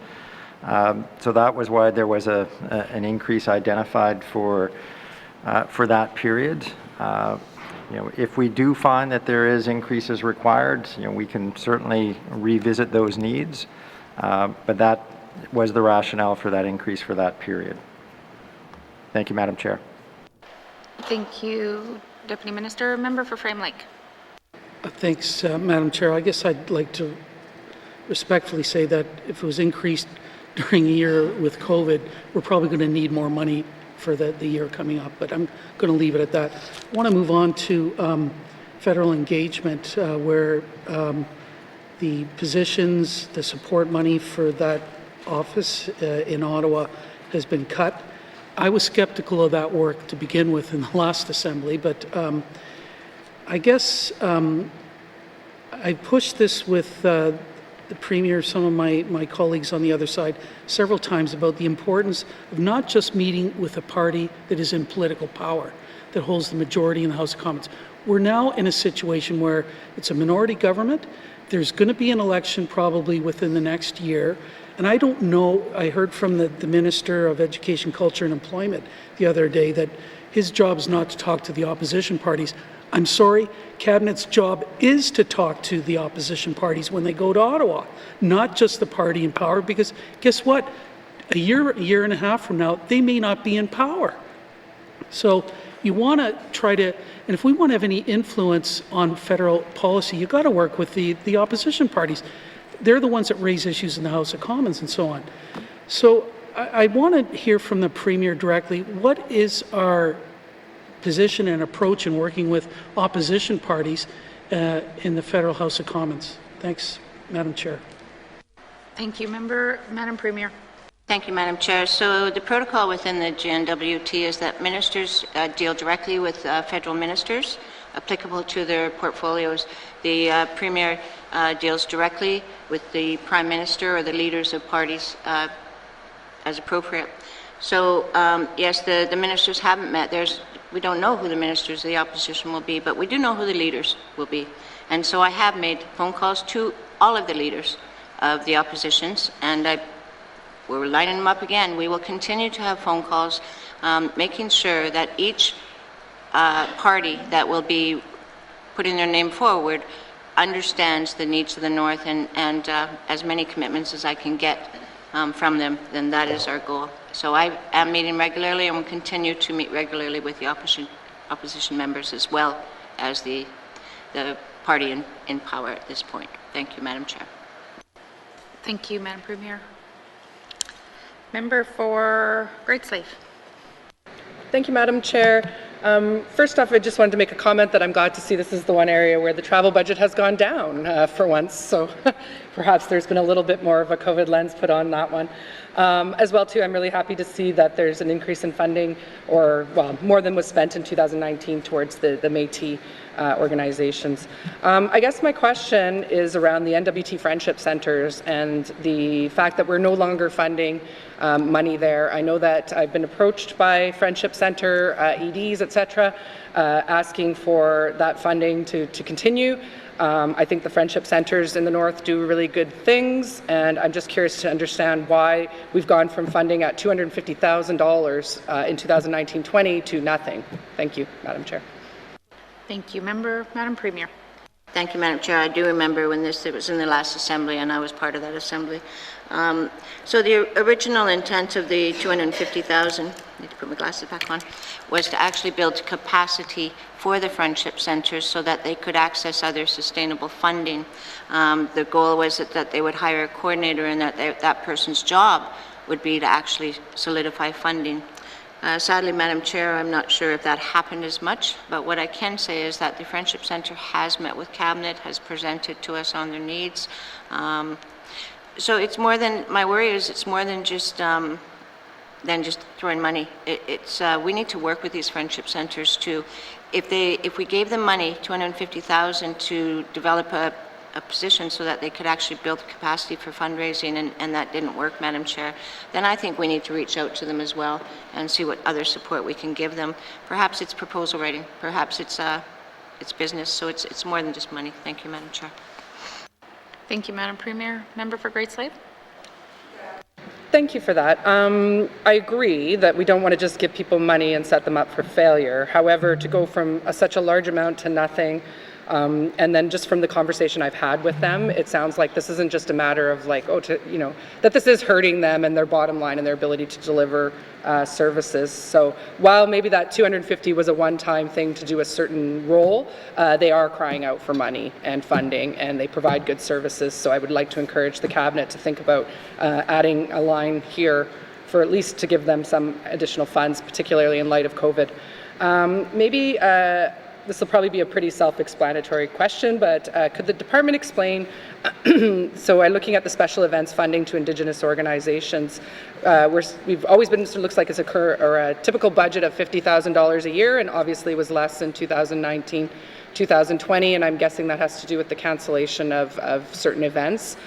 So that was why there was an increase identified for that period. If we do find that there is increases required, we can certainly revisit those needs, but that was the rationale for that increase for that period. Thank you, Madam Chair. Thank you, Deputy Minister. Member for Frame Lake. Thanks, Madam Chair. I guess I'd like to respectfully say that if it was increased during a year with COVID, we're probably going to need more money for the year coming up, but I'm going to leave it at that. I want to move on to federal engagement, where the positions, the support money for that office in Ottawa has been cut. I was skeptical of that work to begin with in the last Assembly, but I guess I pushed this with the Premier, some of my colleagues on the other side, several times about the importance of not just meeting with a party that is in political power, that holds the majority in the House of Commons. We're now in a situation where it's a minority government. There's going to be an election probably within the next year. And I don't know, I heard from the Minister of Education, Culture and Employment the other day that his job is not to talk to the opposition parties. I'm sorry, Cabinet's job is to talk to the opposition parties when they go to Ottawa, not just the party in power, because guess what? A year and a half from now, they may not be in power. So you want to try to, and if we want to have any influence on federal policy, you've got to work with the opposition parties. They're the ones that raise issues in the House of Commons and so on. So I want to hear from the Premier directly. What is our position and approach in working with opposition parties in the federal House of Commons? Thanks, Madam Chair. Thank you, Madam Premier. Thank you, Madam Chair. So the protocol within the N.W.T is that ministers deal directly with federal ministers applicable to their portfolios. The Premier deals directly with the Prime Minister or the leaders of parties as appropriate. So yes, the ministers haven't met. We don't know who the ministers of the opposition will be, but we do know who the leaders will be. And so I have made phone calls to all of the leaders of the oppositions, and we're lining them up again. We will continue to have phone calls, making sure that each party that will be putting their name forward understands the needs of the North, and as many commitments as I can get from them, then that is our goal. So I am meeting regularly and will continue to meet regularly with the opposition members as well as the party in power at this point. Thank you, Madam Chair. Thank you, Madam Premier. Member for Great Slave. Thank you, Madam Chair. First off, I just wanted to make a comment that I'm glad to see this is the one area where the travel budget has gone down for once. So perhaps there's been a little bit more of a COVID lens put on that one. As well, too, I'm really happy to see that there's an increase in funding, or well, more than was spent in 2019 towards the Métis organizations. I guess my question is around the N.W.T Friendship Centers and the fact that we're no longer funding money there. I know that I've been approached by Friendship Center, EDs, etc., asking for that funding to continue. I think the Friendship Centers in the North do really good things, and I'm just curious to understand why we've gone from funding at $250,000 in 2019-20 to nothing. Thank you, Madam Chair. Thank you, Madam Premier. Thank you, Madam Chair. I do remember when it was in the last assembly, and I was part of that assembly. So the original intent of the $250,000, need to put my glasses back on, was to actually build capacity for the friendship centers so that they could access other sustainable funding. The goal was that they would hire a coordinator, and that person's job would be to actually solidify funding. Sadly, Madam Chair, I'm not sure if that happened as much, but what I can say is that the Friendship Centre has met with Cabinet, has presented to us on their needs. So it's more than, my worry is it's more than just throwing money. We need to work with these Friendship Centres to, if we gave them money, $250,000 to develop a position so that they could actually build capacity for fundraising, and that didn't work, Madam Chair, then I think we need to reach out to them as well and see what other support we can give them. Perhaps it's proposal writing, perhaps it's business, so it's more than just money. Thank you, Madam Chair. Thank you, Madam Premier. Member for Great Slave. Thank you for that. I agree that we don't want to just give people money and set them up for failure. However, to go from such a large amount to nothing, and then just from the conversation I've had with them, it sounds like this isn't just a matter of like, that this is hurting them and their bottom line and their ability to deliver services. So while maybe that 250 was a one-time thing to do a certain role, they are crying out for money and funding, and they provide good services. So I would like to encourage the Cabinet to think about adding a line here for at least to give them some additional funds, particularly in light of COVID. This will probably be a pretty self-explanatory question, but could the department explain, so I'm looking at the special events funding to Indigenous organizations. We've always been, it looks like it's a typical budget of $50,000 a year, and obviously was less in 2019 2020, and I'm guessing that has to do with the cancellation of certain events.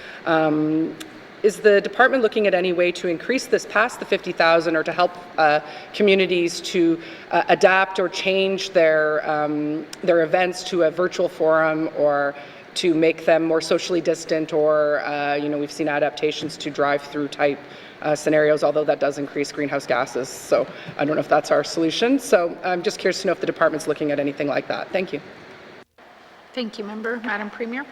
Is the department looking at any way to increase this past the 50,000 or to help communities to adapt or change their events to a virtual forum, or to make them more socially distant, or we've seen adaptations to drive-through type scenarios, although that does increase greenhouse gases. So I don't know if that's our solution. So I'm just curious to know if the department's looking at anything like that. Thank you. Thank you, member. Madam Premier.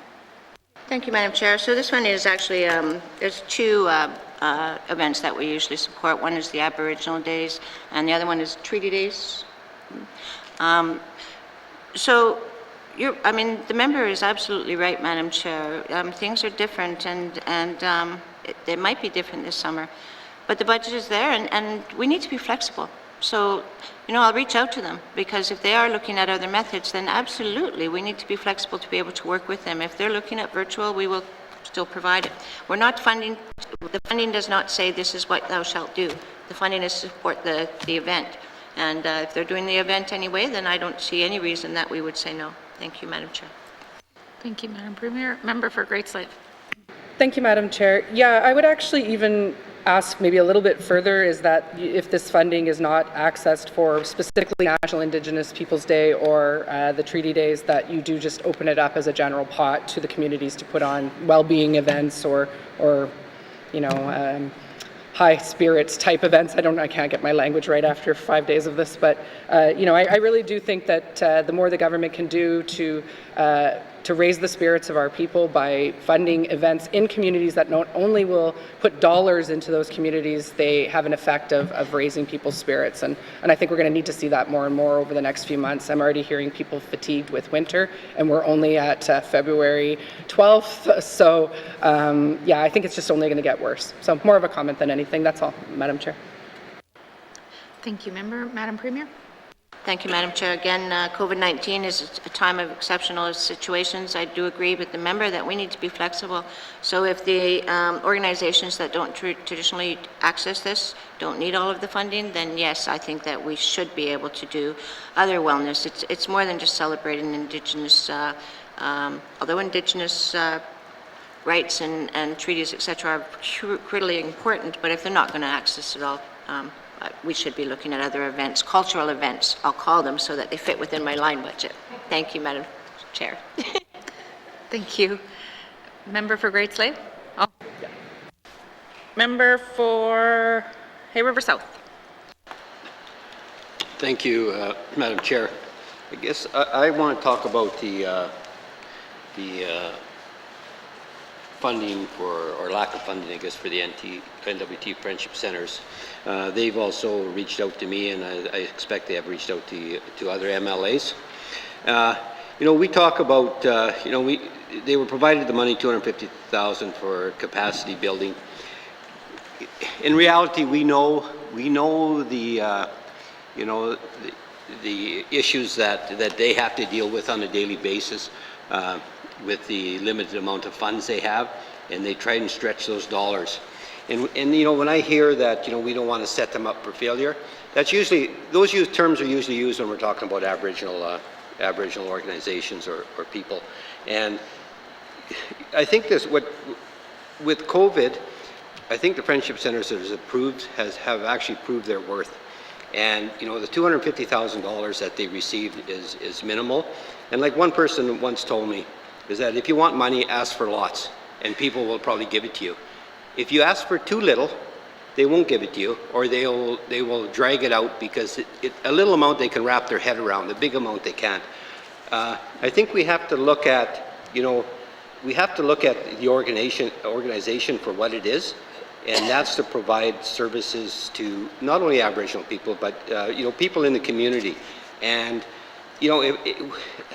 Thank you, Madam Chair. So this one is actually, there's two events that we usually support. One is the Aboriginal Days, and the other one is Treaty Days. So, the member is absolutely right, Madam Chair. Things are different, and they might be different this summer, but the budget is there, and we need to be flexible. So, I'll reach out to them, because if they are looking at other methods, then absolutely we need to be flexible to be able to work with them. If they're looking at virtual, we will still provide it. We're not funding, the funding does not say this is what thou shalt do. The funding is to support the event. And if they're doing the event anyway, then I don't see any reason that we would say no. Thank you, Madam Chair. Thank you, Madam Premier. Member for Great Slave. Thank you, Madam Chair. Yeah, I would actually even ask maybe a little bit further, is that if this funding is not accessed for specifically National Indigenous Peoples Day or the Treaty Days, that you do just open it up as a general pot to the communities to put on well-being events or high spirits type events. I can't get my language right after 5 days of this, but I really do think that the more the government can do to raise the spirits of our people by funding events in communities that not only will put dollars into those communities, they have an effect of raising people's spirits. And I think we're going to need to see that more and more over the next few months. I'm already hearing people fatigued with winter, and we're only at February 12th. So I think it's just only going to get worse. So more of a comment than anything. That's all, Madam Chair. Thank you, member. Madam Premier. Thank you, Madam Chair. Again, COVID-19 is a time of exceptional situations. I do agree with the member that we need to be flexible. So if the organizations that don't traditionally access this don't need all of the funding, then yes, I think that we should be able to do other wellness. It's more than just celebrating Indigenous, although Indigenous rights and treaties, etc., are critically important, but if they're not going to access it all, we should be looking at other events, cultural events, I'll call them, so that they fit within my line budget. Thank you, Madam Chair. Thank you. Member for Great Slave. Oh. Member for Hay River South. Thank you, Madam Chair. I guess I want to talk about the funding or lack of funding, I guess, for the N.W.T. Friendship Centers. They've also reached out to me, and I expect they have reached out to other MLAs. We talk about, they were provided the money, $250,000 for capacity building. In reality, we know the issues that they have to deal with on a daily basis. With the limited amount of funds they have, and they try and stretch those dollars. And when I hear that, we don't want to set them up for failure, that's usually, those terms are usually used when we're talking about Aboriginal organizations or people. And I think with COVID, I think the Friendship Centers have actually proved their worth. And the $250,000 that they received is minimal. And like one person once told me, is that if you want money, ask for lots, and people will probably give it to you. If you ask for too little, they won't give it to you, or they will drag it out, because a little amount they can wrap their head around, the big amount they can't. I think we have to look at, the organization for what it is, and that's to provide services to not only Aboriginal people, but people in the community. And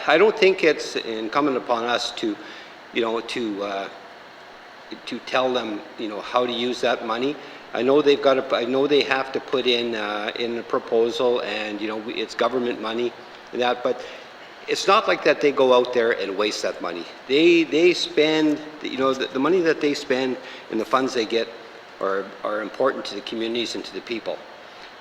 I don't think it's incumbent upon us to tell them, how to use that money. I know they have to put in a proposal, and it's government money and that, but it's not like that they go out there and waste that money. They spend, the money that they spend and the funds they get are important to the communities and to the people.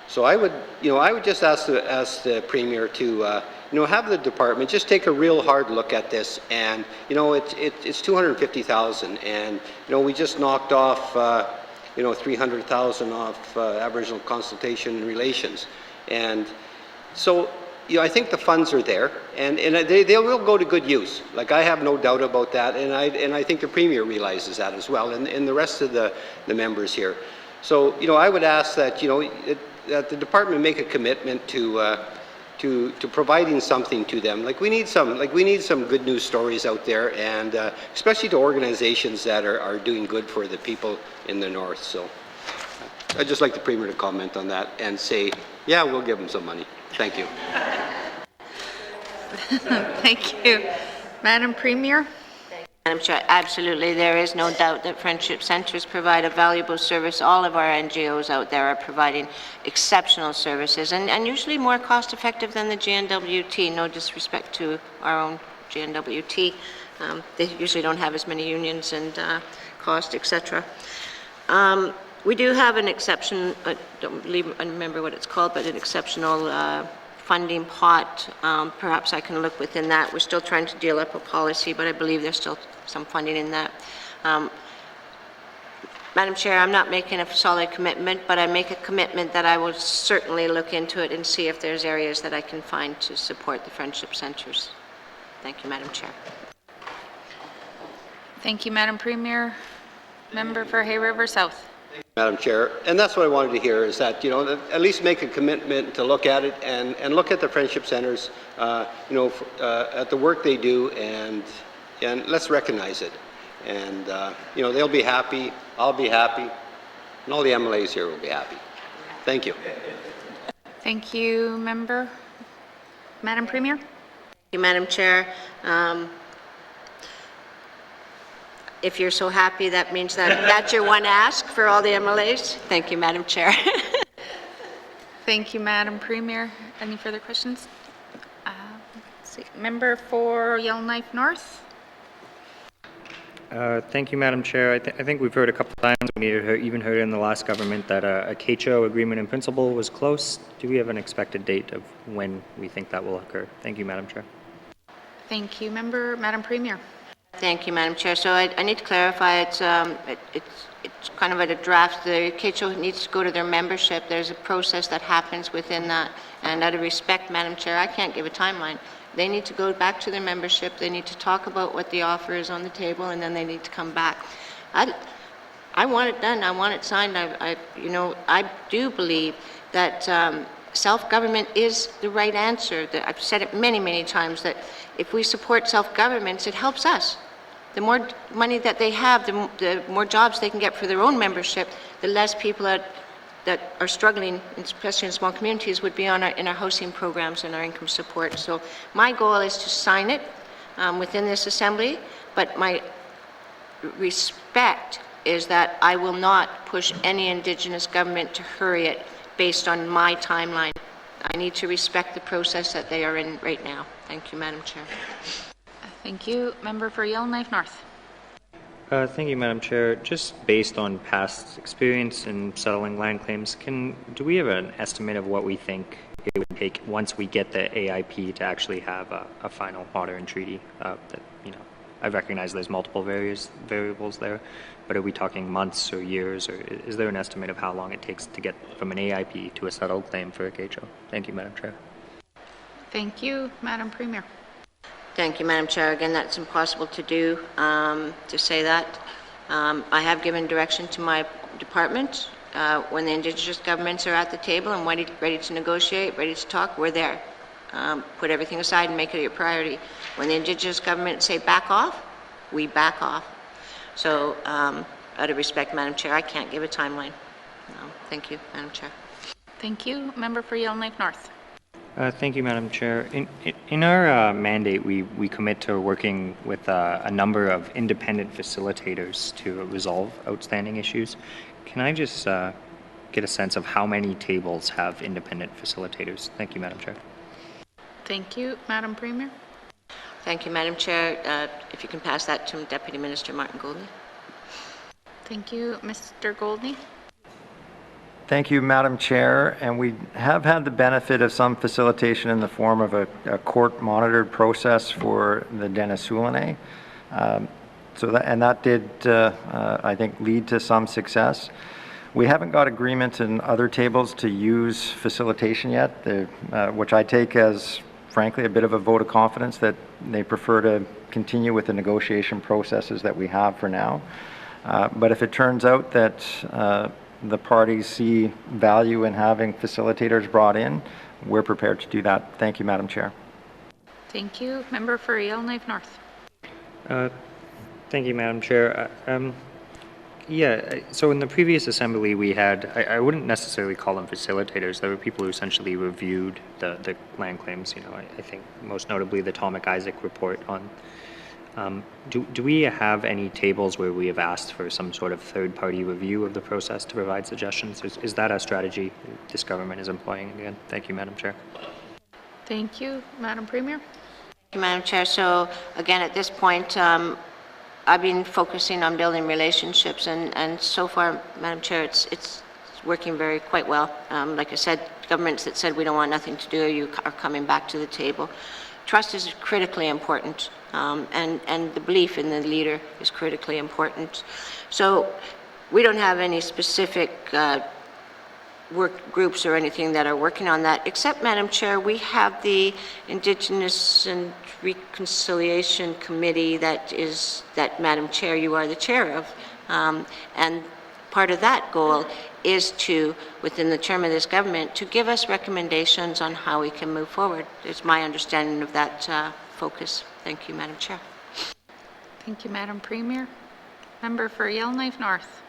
So I would just ask the Premier to, have the department just take a real hard look at this. And, it's 250,000, and, we just knocked off, 300,000 off Aboriginal consultation and relations. And so, I think the funds are there, and they will go to good use. Like, I have no doubt about that, and I think the Premier realizes that as well, and the rest of the members here. So, I would ask that, that the department make a commitment to providing something to them. We need some good news stories out there, and especially to organizations that are doing good for the people in the north. So I'd just like the Premier to comment on that and say, yeah, we'll give them some money. Thank you. Thank you. Madam Premier? Madam Chair, absolutely. There is no doubt that friendship centres provide a valuable service. All of our NGOs out there are providing exceptional services and usually more cost effective than the N.W.T. No disrespect to our own N.W.T. They usually don't have as many unions and cost, etc. We do have an exception, I remember what it's called, but an exceptional funding pot. Perhaps I can look within that. We're still trying to deal up a policy, but I believe there's still some funding in that. Madam Chair, I'm not making a solid commitment, but I make a commitment that I will certainly look into it and see if there's areas that I can find to support the friendship centres. Thank you, Madam Chair. Thank you, Madam Premier. Member for Hay River South. Madam Chair, and that's what I wanted to hear, is that, at least make a commitment to look at it and look at the friendship centres, at the work they do, and let's recognize it. And, they'll be happy, I'll be happy, and all the MLAs here will be happy. Thank you. Thank you, Member. Madam Premier? Thank you, Madam Chair. If you're so happy, that means that's your one ask for all the MLAs. Thank you, Madam Chair. Thank you, Madam Premier. Any further questions? Let's see. Member for Yellowknife North. Thank you, Madam Chair. I think we've heard a couple times, we even heard in the last government, that a KHO agreement in principle was close. Do we have an expected date of when we think that will occur? Thank you, Madam Chair. Thank you, Member. Madam Premier. Thank you, Madam Chair. So I need to clarify, it's kind of at a draft. The KHO needs to go to their membership. There's a process that happens within that. And out of respect, Madam Chair, I can't give a timeline. They need to go back to their membership. They need to talk about what the offer is on the table, and then they need to come back. I want it done. I want it signed. I do believe that self-government is the right answer. I've said it many, many times, that if we support self-governments, it helps us. The more money that they have, the more jobs they can get for their own membership, the less people that are struggling, especially in small communities, would be in our housing programs and our income support. So my goal is to sign it within this assembly, but my respect is that I will not push any Indigenous government to hurry it based on my timeline. I need to respect the process that they are in right now. Thank you, Madam Chair. Thank you. Member for Yellowknife North. Thank you, Madam Chair. Just based on past experience in settling land claims, do we have an estimate of what we think it would take once we get the AIP to actually have a final water and treaty? I recognize there's multiple variables there, but are we talking months or years, or is there an estimate of how long it takes to get from an AIP to a settled claim for a KHO? Thank you, Madam Chair. Thank you, Madam Premier. Thank you, Madam Chair. Again, that's impossible to do, to say that. I have given direction to my department. When the Indigenous governments are at the table and ready to negotiate, ready to talk, we're there. Put everything aside and make it your priority. When the Indigenous government say back off, we back off. So, out of respect, Madam Chair, I can't give a timeline. No. Thank you, Madam Chair. Thank you. Member for Yellowknife North. Thank you, Madam Chair. In our mandate, we commit to working with a number of independent facilitators to resolve outstanding issues. Can I just get a sense of how many tables have independent facilitators? Thank you, Madam Chair. Thank you, Madam Premier. Thank you, Madam Chair. If you can pass that to Deputy Minister Martin Goldney. Thank you, Mr. Goldney. Thank you, Madam Chair. And we have had the benefit of some facilitation in the form of a court-monitored process for the Dennis Soulinet. That did, I think, lead to some success. We haven't got agreement in other tables to use facilitation yet, which I take as, frankly, a bit of a vote of confidence that they prefer to continue with the negotiation processes that we have for now. But if it turns out that the parties see value in having facilitators brought in, we're prepared to do that. Thank you, Madam Chair. Thank you. Member for Yellowknife North. Thank you, Madam Chair. So in the previous assembly we had, I wouldn't necessarily call them facilitators. There were people who essentially reviewed the land claims. I think most notably the Tom McIsaac report on. Do we have any tables where we have asked for some sort of third-party review of the process to provide suggestions? Is that a strategy this government is employing again? Thank you, Madam Chair. Thank you. Madam Premier. Thank you, Madam Chair. So again, at this point, I've been focusing on building relationships, and so far, Madam Chair, it's working quite well. Like I said, governments that said we don't want nothing to do are coming back to the table. Trust is critically important, and the belief in the leader is critically important. So we don't have any specific work groups or anything that are working on that, except, Madam Chair, we have the Indigenous and Reconciliation Committee that, Madam Chair, you are the chair of, and part of that goal is to, within the term of this government, to give us recommendations on how we can move forward. It's my understanding of that focus. Thank you, Madam Chair. Thank you, Madam Premier. Member for Yellowknife North.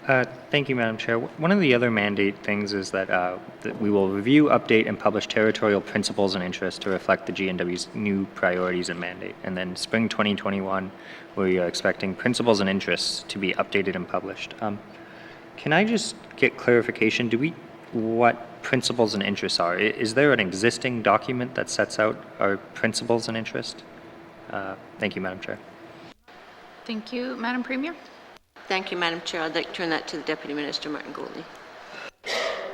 Thank you, Madam Chair. One of the other mandate things is that we will review, update, and publish territorial principles and interests to reflect the GNW's new priorities and mandate. And then spring 2021, we are expecting principles and interests to be updated and published. Can I just get clarification? What principles and interests are? Is there an existing document that sets out our principles and interests? Thank you, Madam Chair. Thank you, Madam Premier. Thank you, Madam Chair. I'd like to turn that to the Deputy Minister, Martin Goldney.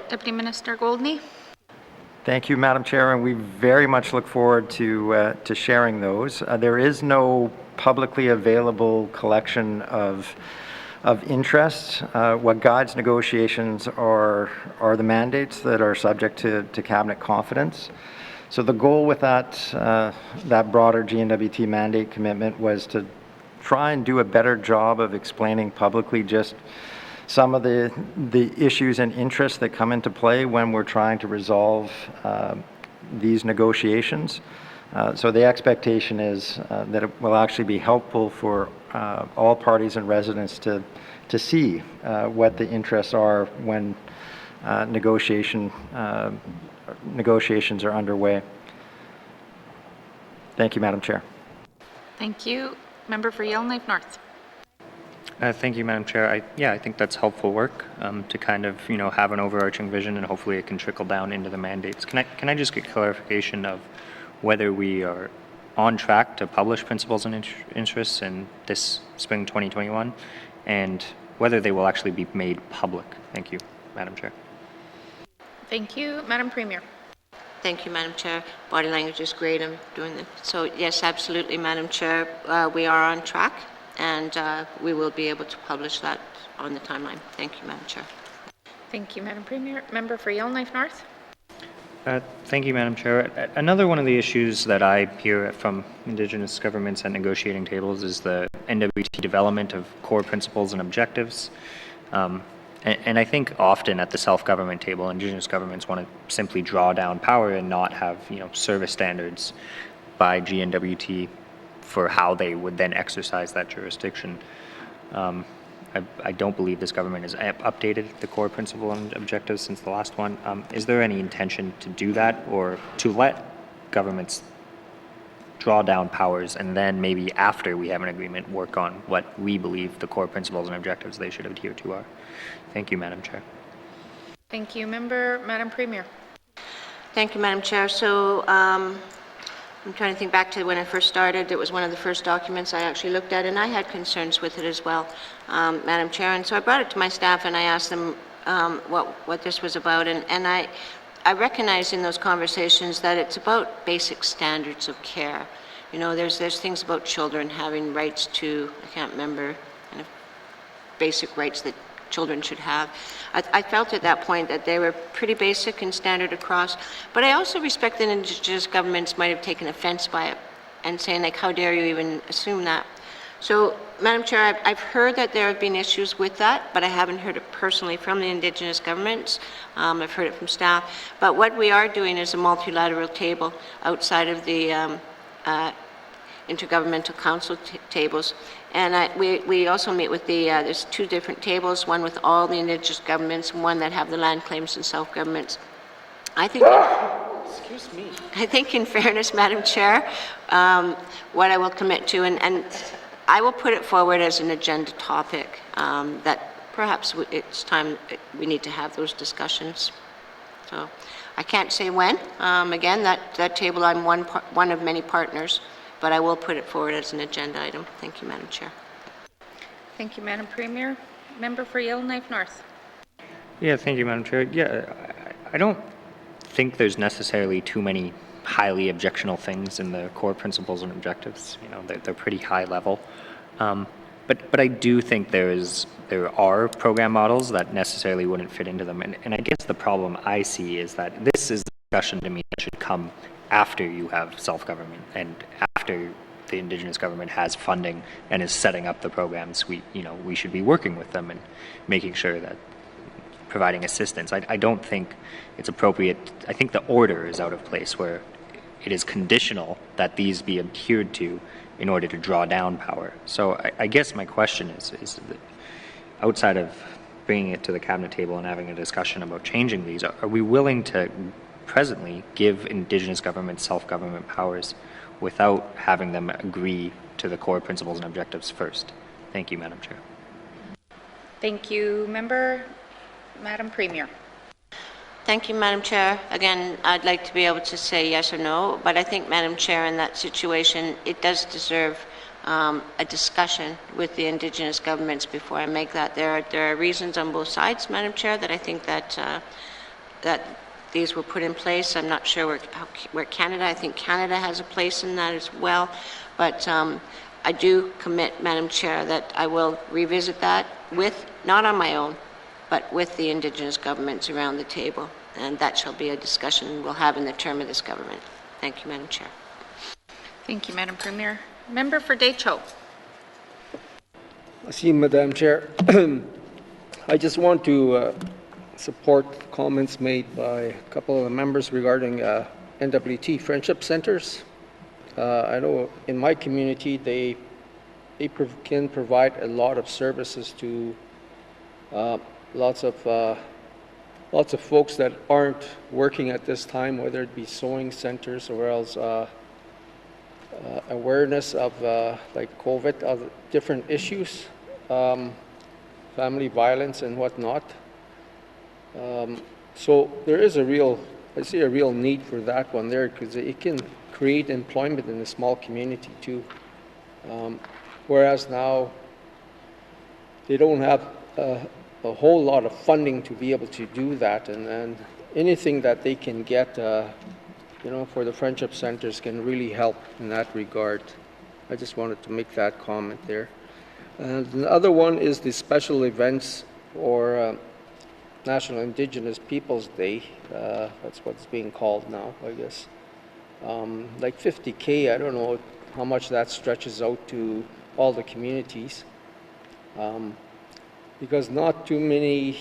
Deputy Minister Goldney. Thank you, Madam Chair, and we very much look forward to sharing those. There is no publicly available collection of interest. What guides negotiations are the mandates that are subject to Cabinet confidence. So the goal with that broader N.W.T mandate commitment was to try and do a better job of explaining publicly just some of the issues and interests that come into play when we're trying to resolve these negotiations. So the expectation is that it will actually be helpful for all parties and residents to see what the interests are when negotiations are underway. Thank you, Madam Chair. Thank you. Member for Yellowknife North. Thank you, Madam Chair. I think that's helpful work to kind of have an overarching vision, and hopefully it can trickle down into the mandates. Can I just get clarification of whether we are on track to publish principles and interests in this spring 2021, and whether they will actually be made public? Thank you, Madam Chair. Thank you, Madam Premier. Thank you, Madam Chair. Body language is great. I'm doing it. So yes, absolutely, Madam Chair. We are on track, and we will be able to publish that on the timeline. Thank you, Madam Chair. Thank you, Madam Premier. Member for Yellowknife North. Thank you, Madam Chair. Another one of the issues that I hear from Indigenous governments at negotiating tables is the N.W.T development of core principles and objectives. And I think often at the self-government table, Indigenous governments want to simply draw down power and not have, service standards by GNWT for how they would then exercise that jurisdiction. I don't believe this government has updated the core principle and objectives since the last one. Is there any intention to do that, or to let governments draw down powers and then maybe after we have an agreement work on what we believe the core principles and objectives they should adhere to are? Thank you, Madam Chair. Thank you, Madam Premier. Thank you, Madam Chair. So I'm trying to think back to when I first started. It was one of the first documents I actually looked at, and I had concerns with it as well, Madam Chair. And so I brought it to my staff and I asked them, what this was about, and I recognize in those conversations that it's about basic standards of care. You know, there's things about children having rights to, I can't remember, kind of basic rights that children should have. I felt at that point that they were pretty basic and standard across, but I also respect that Indigenous governments might have taken offense by it and saying, like, how dare you even assume that? So, Madam Chair, I've heard that there have been issues with that, but I haven't heard it personally from the Indigenous governments. I've heard it from staff. But what we are doing is a multilateral table outside of the intergovernmental council tables. And we also meet with there's two different tables, one with all the Indigenous governments and one that have the land claims and self-governments. I think, excuse me. I think in fairness, Madam Chair, what I will commit to, and I will put it forward as an agenda topic, that perhaps it's time we need to have those discussions. So I can't say when. Again, that table, I'm one of many partners, but I will put it forward as an agenda item. Thank you, Madam Chair. Thank you, Madam Premier. Member for Yellowknife North. Yeah, thank you, Madam Chair. Yeah, I don't think there's necessarily too many highly objectionable things in the core principles and objectives. You know, they're pretty high level. But I do think there are program models that necessarily wouldn't fit into them. And I guess the problem I see is that this is a discussion to me that should come after you have self-government and after the Indigenous government has funding and is setting up the programs. We should be working with them and making sure that providing assistance. I don't think it's appropriate. I think the order is out of place where it is conditional that these be adhered to in order to draw down power. So I guess my question is that outside of bringing it to the cabinet table and having a discussion about changing these, are we willing to presently give Indigenous governments self-government powers without having them agree to the core principles and objectives first? Thank you, Madam Chair. Thank you, Member. Madam Premier. Thank you, Madam Chair. Again, I'd like to be able to say yes or no, but I think, Madam Chair, in that situation, it does deserve a discussion with the Indigenous governments before I make that. There are reasons on both sides, Madam Chair, that I think that these were put in place. I'm not sure where Canada, I think Canada has a place in that as well, but I do commit, Madam Chair, that I will revisit that not on my own, but with the Indigenous governments around the table. And that shall be a discussion we'll have in the term of this government. Thank you, Madam Chair. Thank you, Madam Premier. Member for Decho. Merci, Madam Chair. I just want to support comments made by a couple of the members regarding N.W.T. friendship centers. I know in my community they can provide a lot of services to lots of folks that aren't working at this time, whether it be sewing centers or else awareness of like COVID, other different issues, family violence and whatnot. So there is I see a real need for that one there because it can create employment in a small community too. Whereas now they don't have a whole lot of funding to be able to do that, and anything that they can get, for the friendship centers can really help in that regard. I just wanted to make that comment there. And the other one is the special events or National Indigenous Peoples Day. That's what it's being called now, I guess. Like 50K, I don't know how much that stretches out to all the communities. Because not too many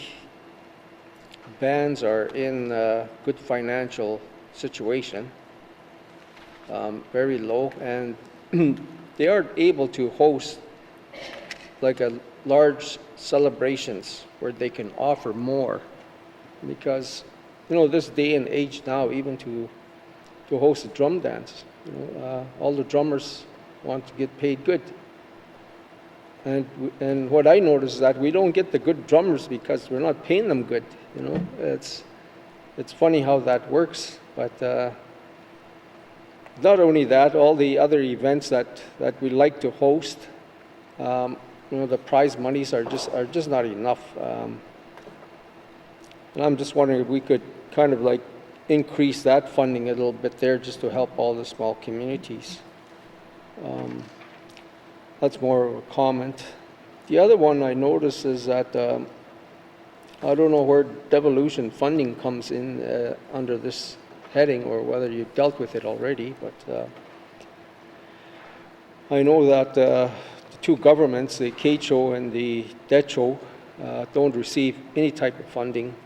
bands are in a good financial situation, very low, and they aren't able to host like a large celebrations where they can offer more, because this day and age now, even to host a drum dance, all the drummers want to get paid good. And what I notice is that we don't get the good drummers because we're not paying them good. It's funny how that works. But not only that, all the other events that we like to host, the prize monies are just not enough. And I'm just wondering if we could kind of like increase that funding a little bit there just to help all the small communities. That's more of a comment. The other one I noticed is that I don't know where devolution funding comes in under this heading or whether you've dealt with it already, but I know that the two governments, the KHO and the DECHO, don't receive any type of funding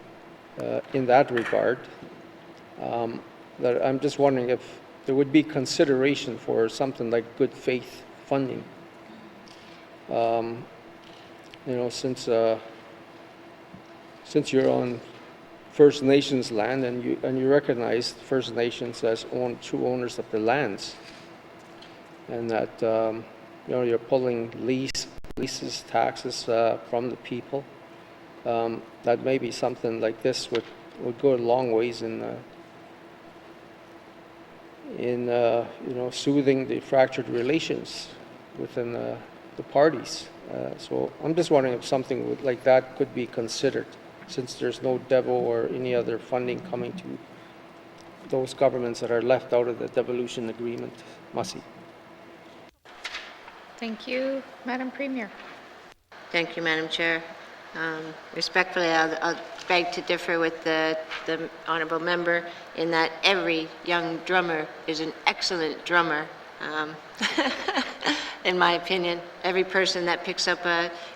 in that regard. That I'm just wondering if there would be consideration for something like good faith funding. You know, since you're on First Nations land and you recognize First Nations as true owners of the lands, and that you know, you're pulling leases, taxes from the people, that maybe something like this would go a long ways in you know, soothing the fractured relations within the parties. So I'm just wondering if something like that could be considered, since there's no DEVO or any other funding coming to those governments that are left out of the devolution agreement. Masi. Thank you. Madam Premier. Thank you, Madam Chair. Respectfully, I'll beg to differ with the honourable member in that every young drummer is an excellent drummer. In my opinion, every person that picks up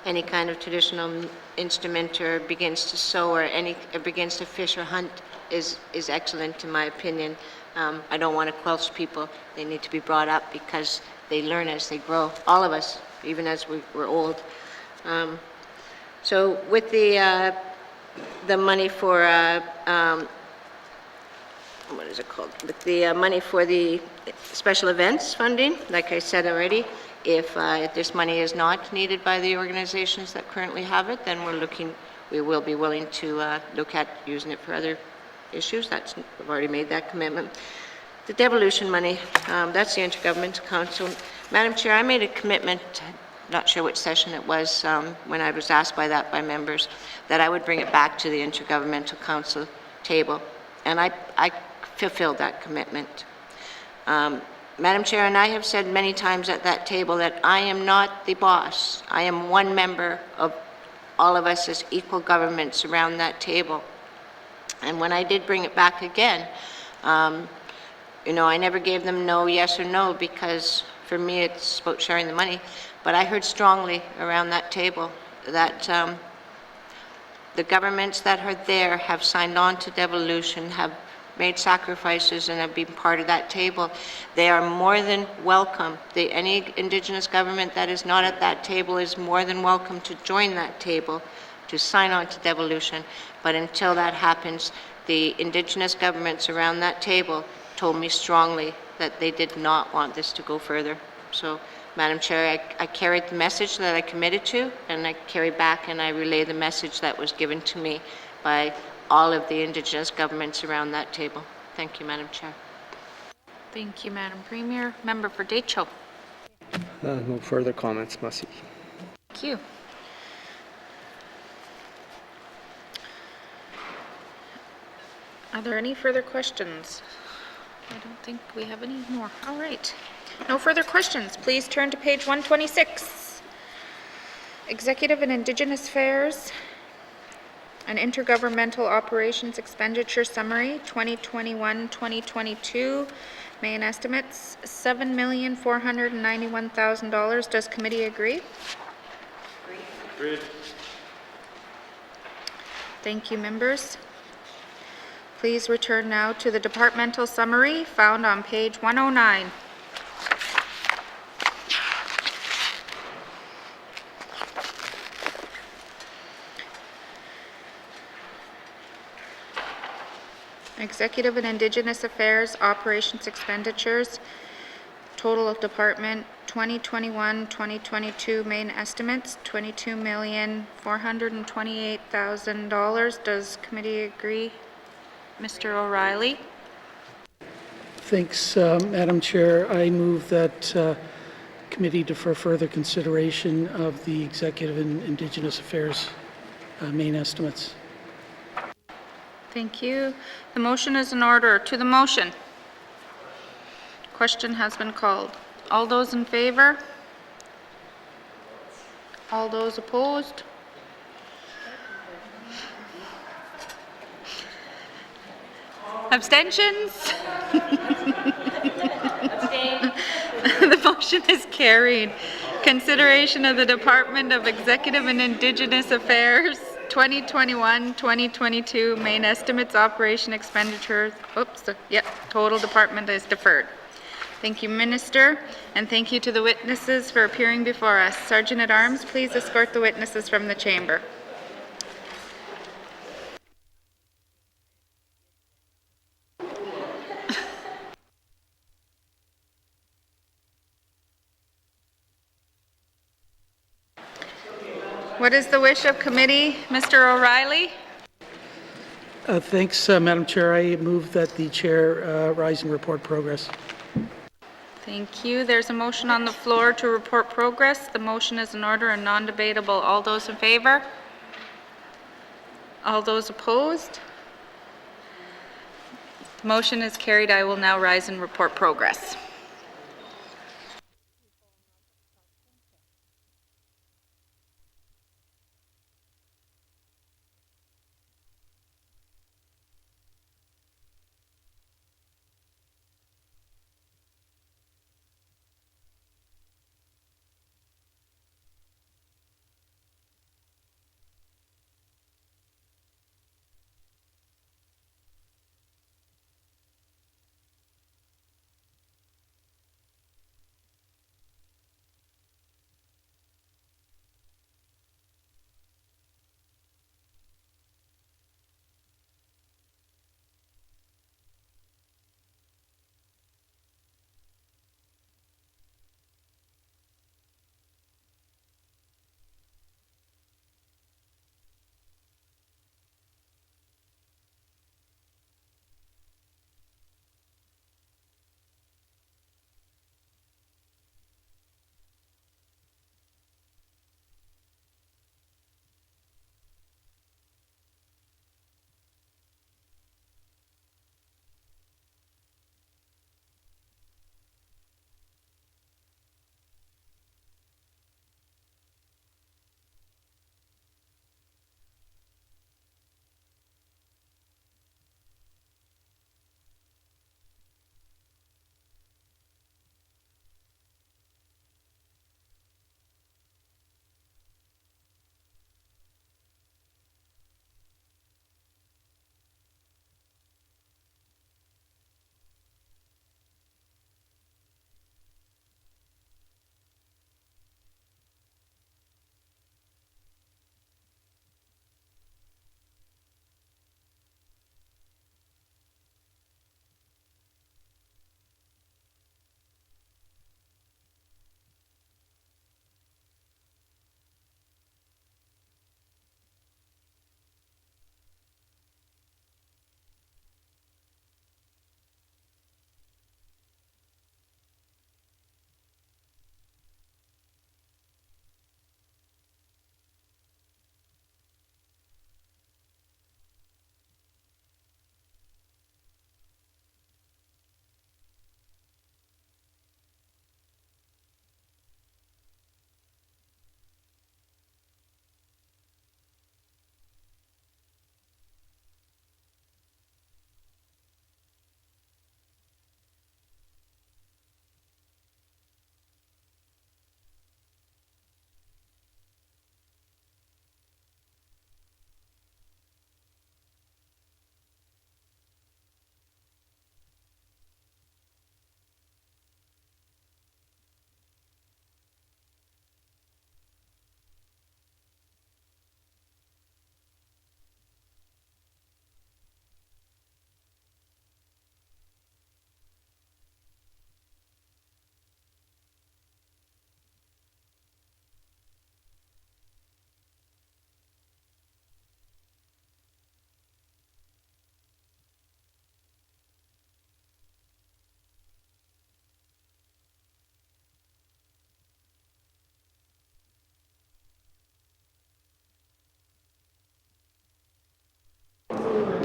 any kind of traditional instrument or begins to sew or begins to fish or hunt is excellent in my opinion. I don't want to quelch people. They need to be brought up because they learn as they grow. All of us, even as we're old. So with the money for what is it called? With the money for the special events funding, like I said already, if this money is not needed by the organizations that currently have it, then we will be willing to look at using it for other issues. We've already made that commitment. The devolution money, that's the Intergovernmental Council. Madam Chair, I made a commitment, not sure which session it was, when I was asked by members, that I would bring it back to the Intergovernmental Council table, and I fulfilled that commitment. Madam Chair, and I have said many times at that table that I am not the boss. I am one member of all of us as equal governments around that table. And when I did bring it back again, you know, I never gave them no, yes or no, because for me it's about sharing the money. But I heard strongly around that table that the governments that are there have signed on to devolution, have made sacrifices and have been part of that table. They are more than welcome. Any Indigenous government that is not at that table is more than welcome to join that table to sign on to devolution. But until that happens, the Indigenous governments around that table told me strongly that they did not want this to go further. So, Madam Chair, I carried the message that I committed to, and I carry back and I relay the message that was given to me by all of the Indigenous governments around that table. Thank you, Madam Chair. Thank you, Madam Premier. Member for Decho. No further comments, Masi. Thank you. Are there any further questions? I don't think we have any more. All right. No further questions. Please turn to page 126. Executive and Indigenous Affairs. An Intergovernmental Operations Expenditure Summary, 2021-2022. Main estimates, $7,491,000. Does committee agree? Agreed. Thank you, members. Please return now to the departmental summary found on page 109. Executive and Indigenous Affairs Operations Expenditures, total of department 2021-2022 main estimates, $22,428,000. Does committee agree? Mr. O'Reilly. Thanks, Madam Chair. I move that committee defer further consideration of the Executive and Indigenous Affairs main estimates. Thank you. The motion is in order. To the motion. Question has been called. All those in favor? All those opposed? Abstentions? The motion is carried. Consideration of the Department of Executive and Indigenous Affairs 2021-2022 main estimates operation expenditures. Total department is deferred. Thank you, Minister, and thank you to the witnesses for appearing before us. Sergeant at Arms, please escort the witnesses from the chamber. What is the wish of committee? Mr. O'Reilly? Thanks, Madam Chair. I move that the chair rise and report progress. Thank you. There's a motion on the floor to report progress. The motion is in order and non-debatable. All those in favor? All those opposed? The motion is carried. I will now rise and report progress.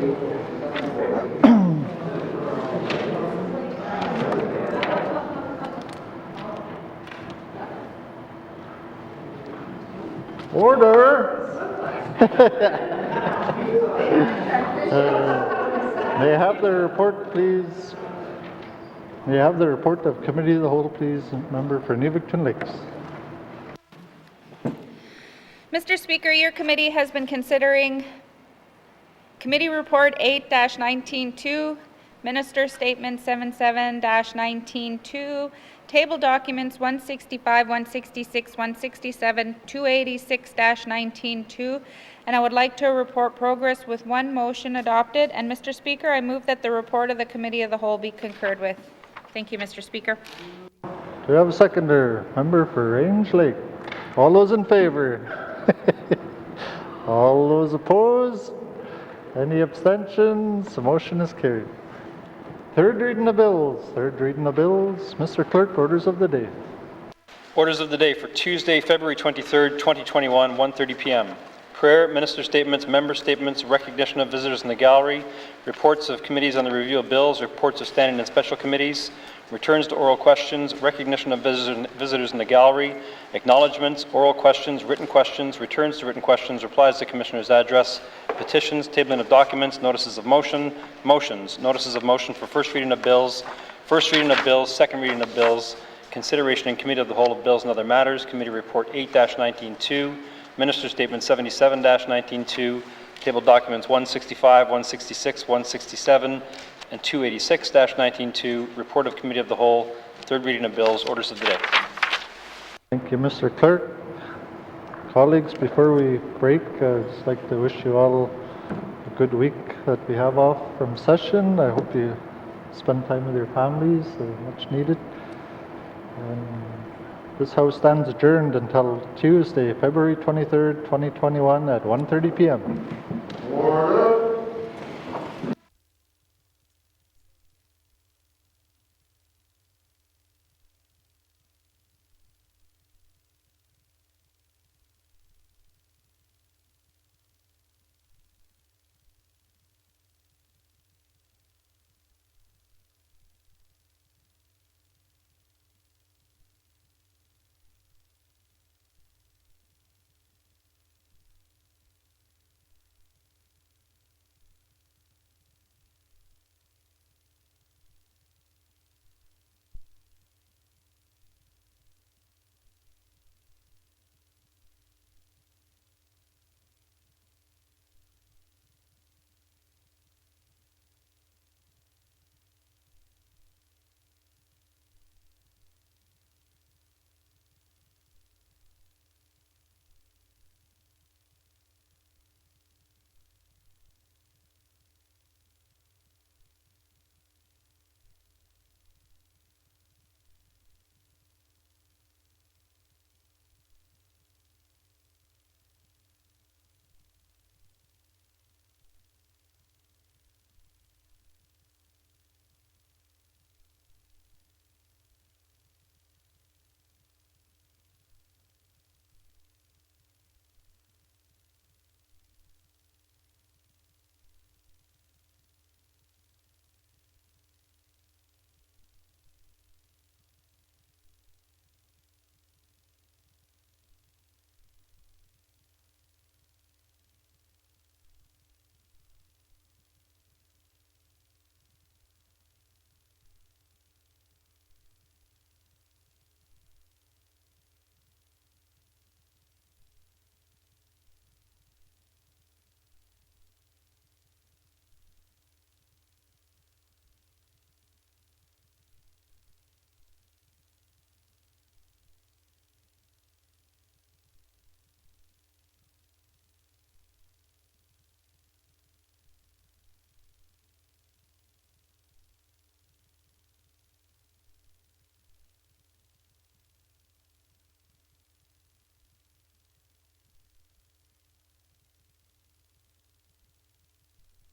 Order! May I have the report, please? May I have the report of Committee of the Whole, please, member for Nevington Lakes? Mr. Speaker, your committee has been considering Committee Report 8-19-2, Minister Statement 77-19-2, Table Documents 165, 166, 167, 286-19-2, and I would like to report progress with one motion adopted. And Mr. Speaker, I move that the report of the Committee of the Whole be concurred with. Thank you, Mr. Speaker. Do we have a seconder? Member for Range Lake. All those in favor? All those opposed? Any abstentions? The motion is carried. Third reading of bills. Mr. Clerk, orders of the day. Orders of the day for Tuesday, February 23rd, 2021, 1:30 p.m. Prayer, minister statements, member statements, recognition of visitors in the gallery, reports of committees on the review of bills, reports of standing and special committees, returns to oral questions, recognition of visitors in the gallery, acknowledgements, oral questions, returns to written questions, replies to commissioner's address, petitions, tabling of documents, notices of motion, motions, notices of motion for first reading of bills, second reading of bills, consideration in committee of the whole of bills and other matters, committee report 8-19-2, minister statement 77-19-2, table documents 165, 166, 167, and 286-19-2, report of committee of the whole, third reading of bills, orders of the day. Thank you, Mr. Clerk. Colleagues, before we break, I'd just like to wish you all a good week that we have off from session. I hope you spend time with your families, much needed. And this House stands adjourned until Tuesday, February 23rd, 2021 at 1:30 p.m. Order.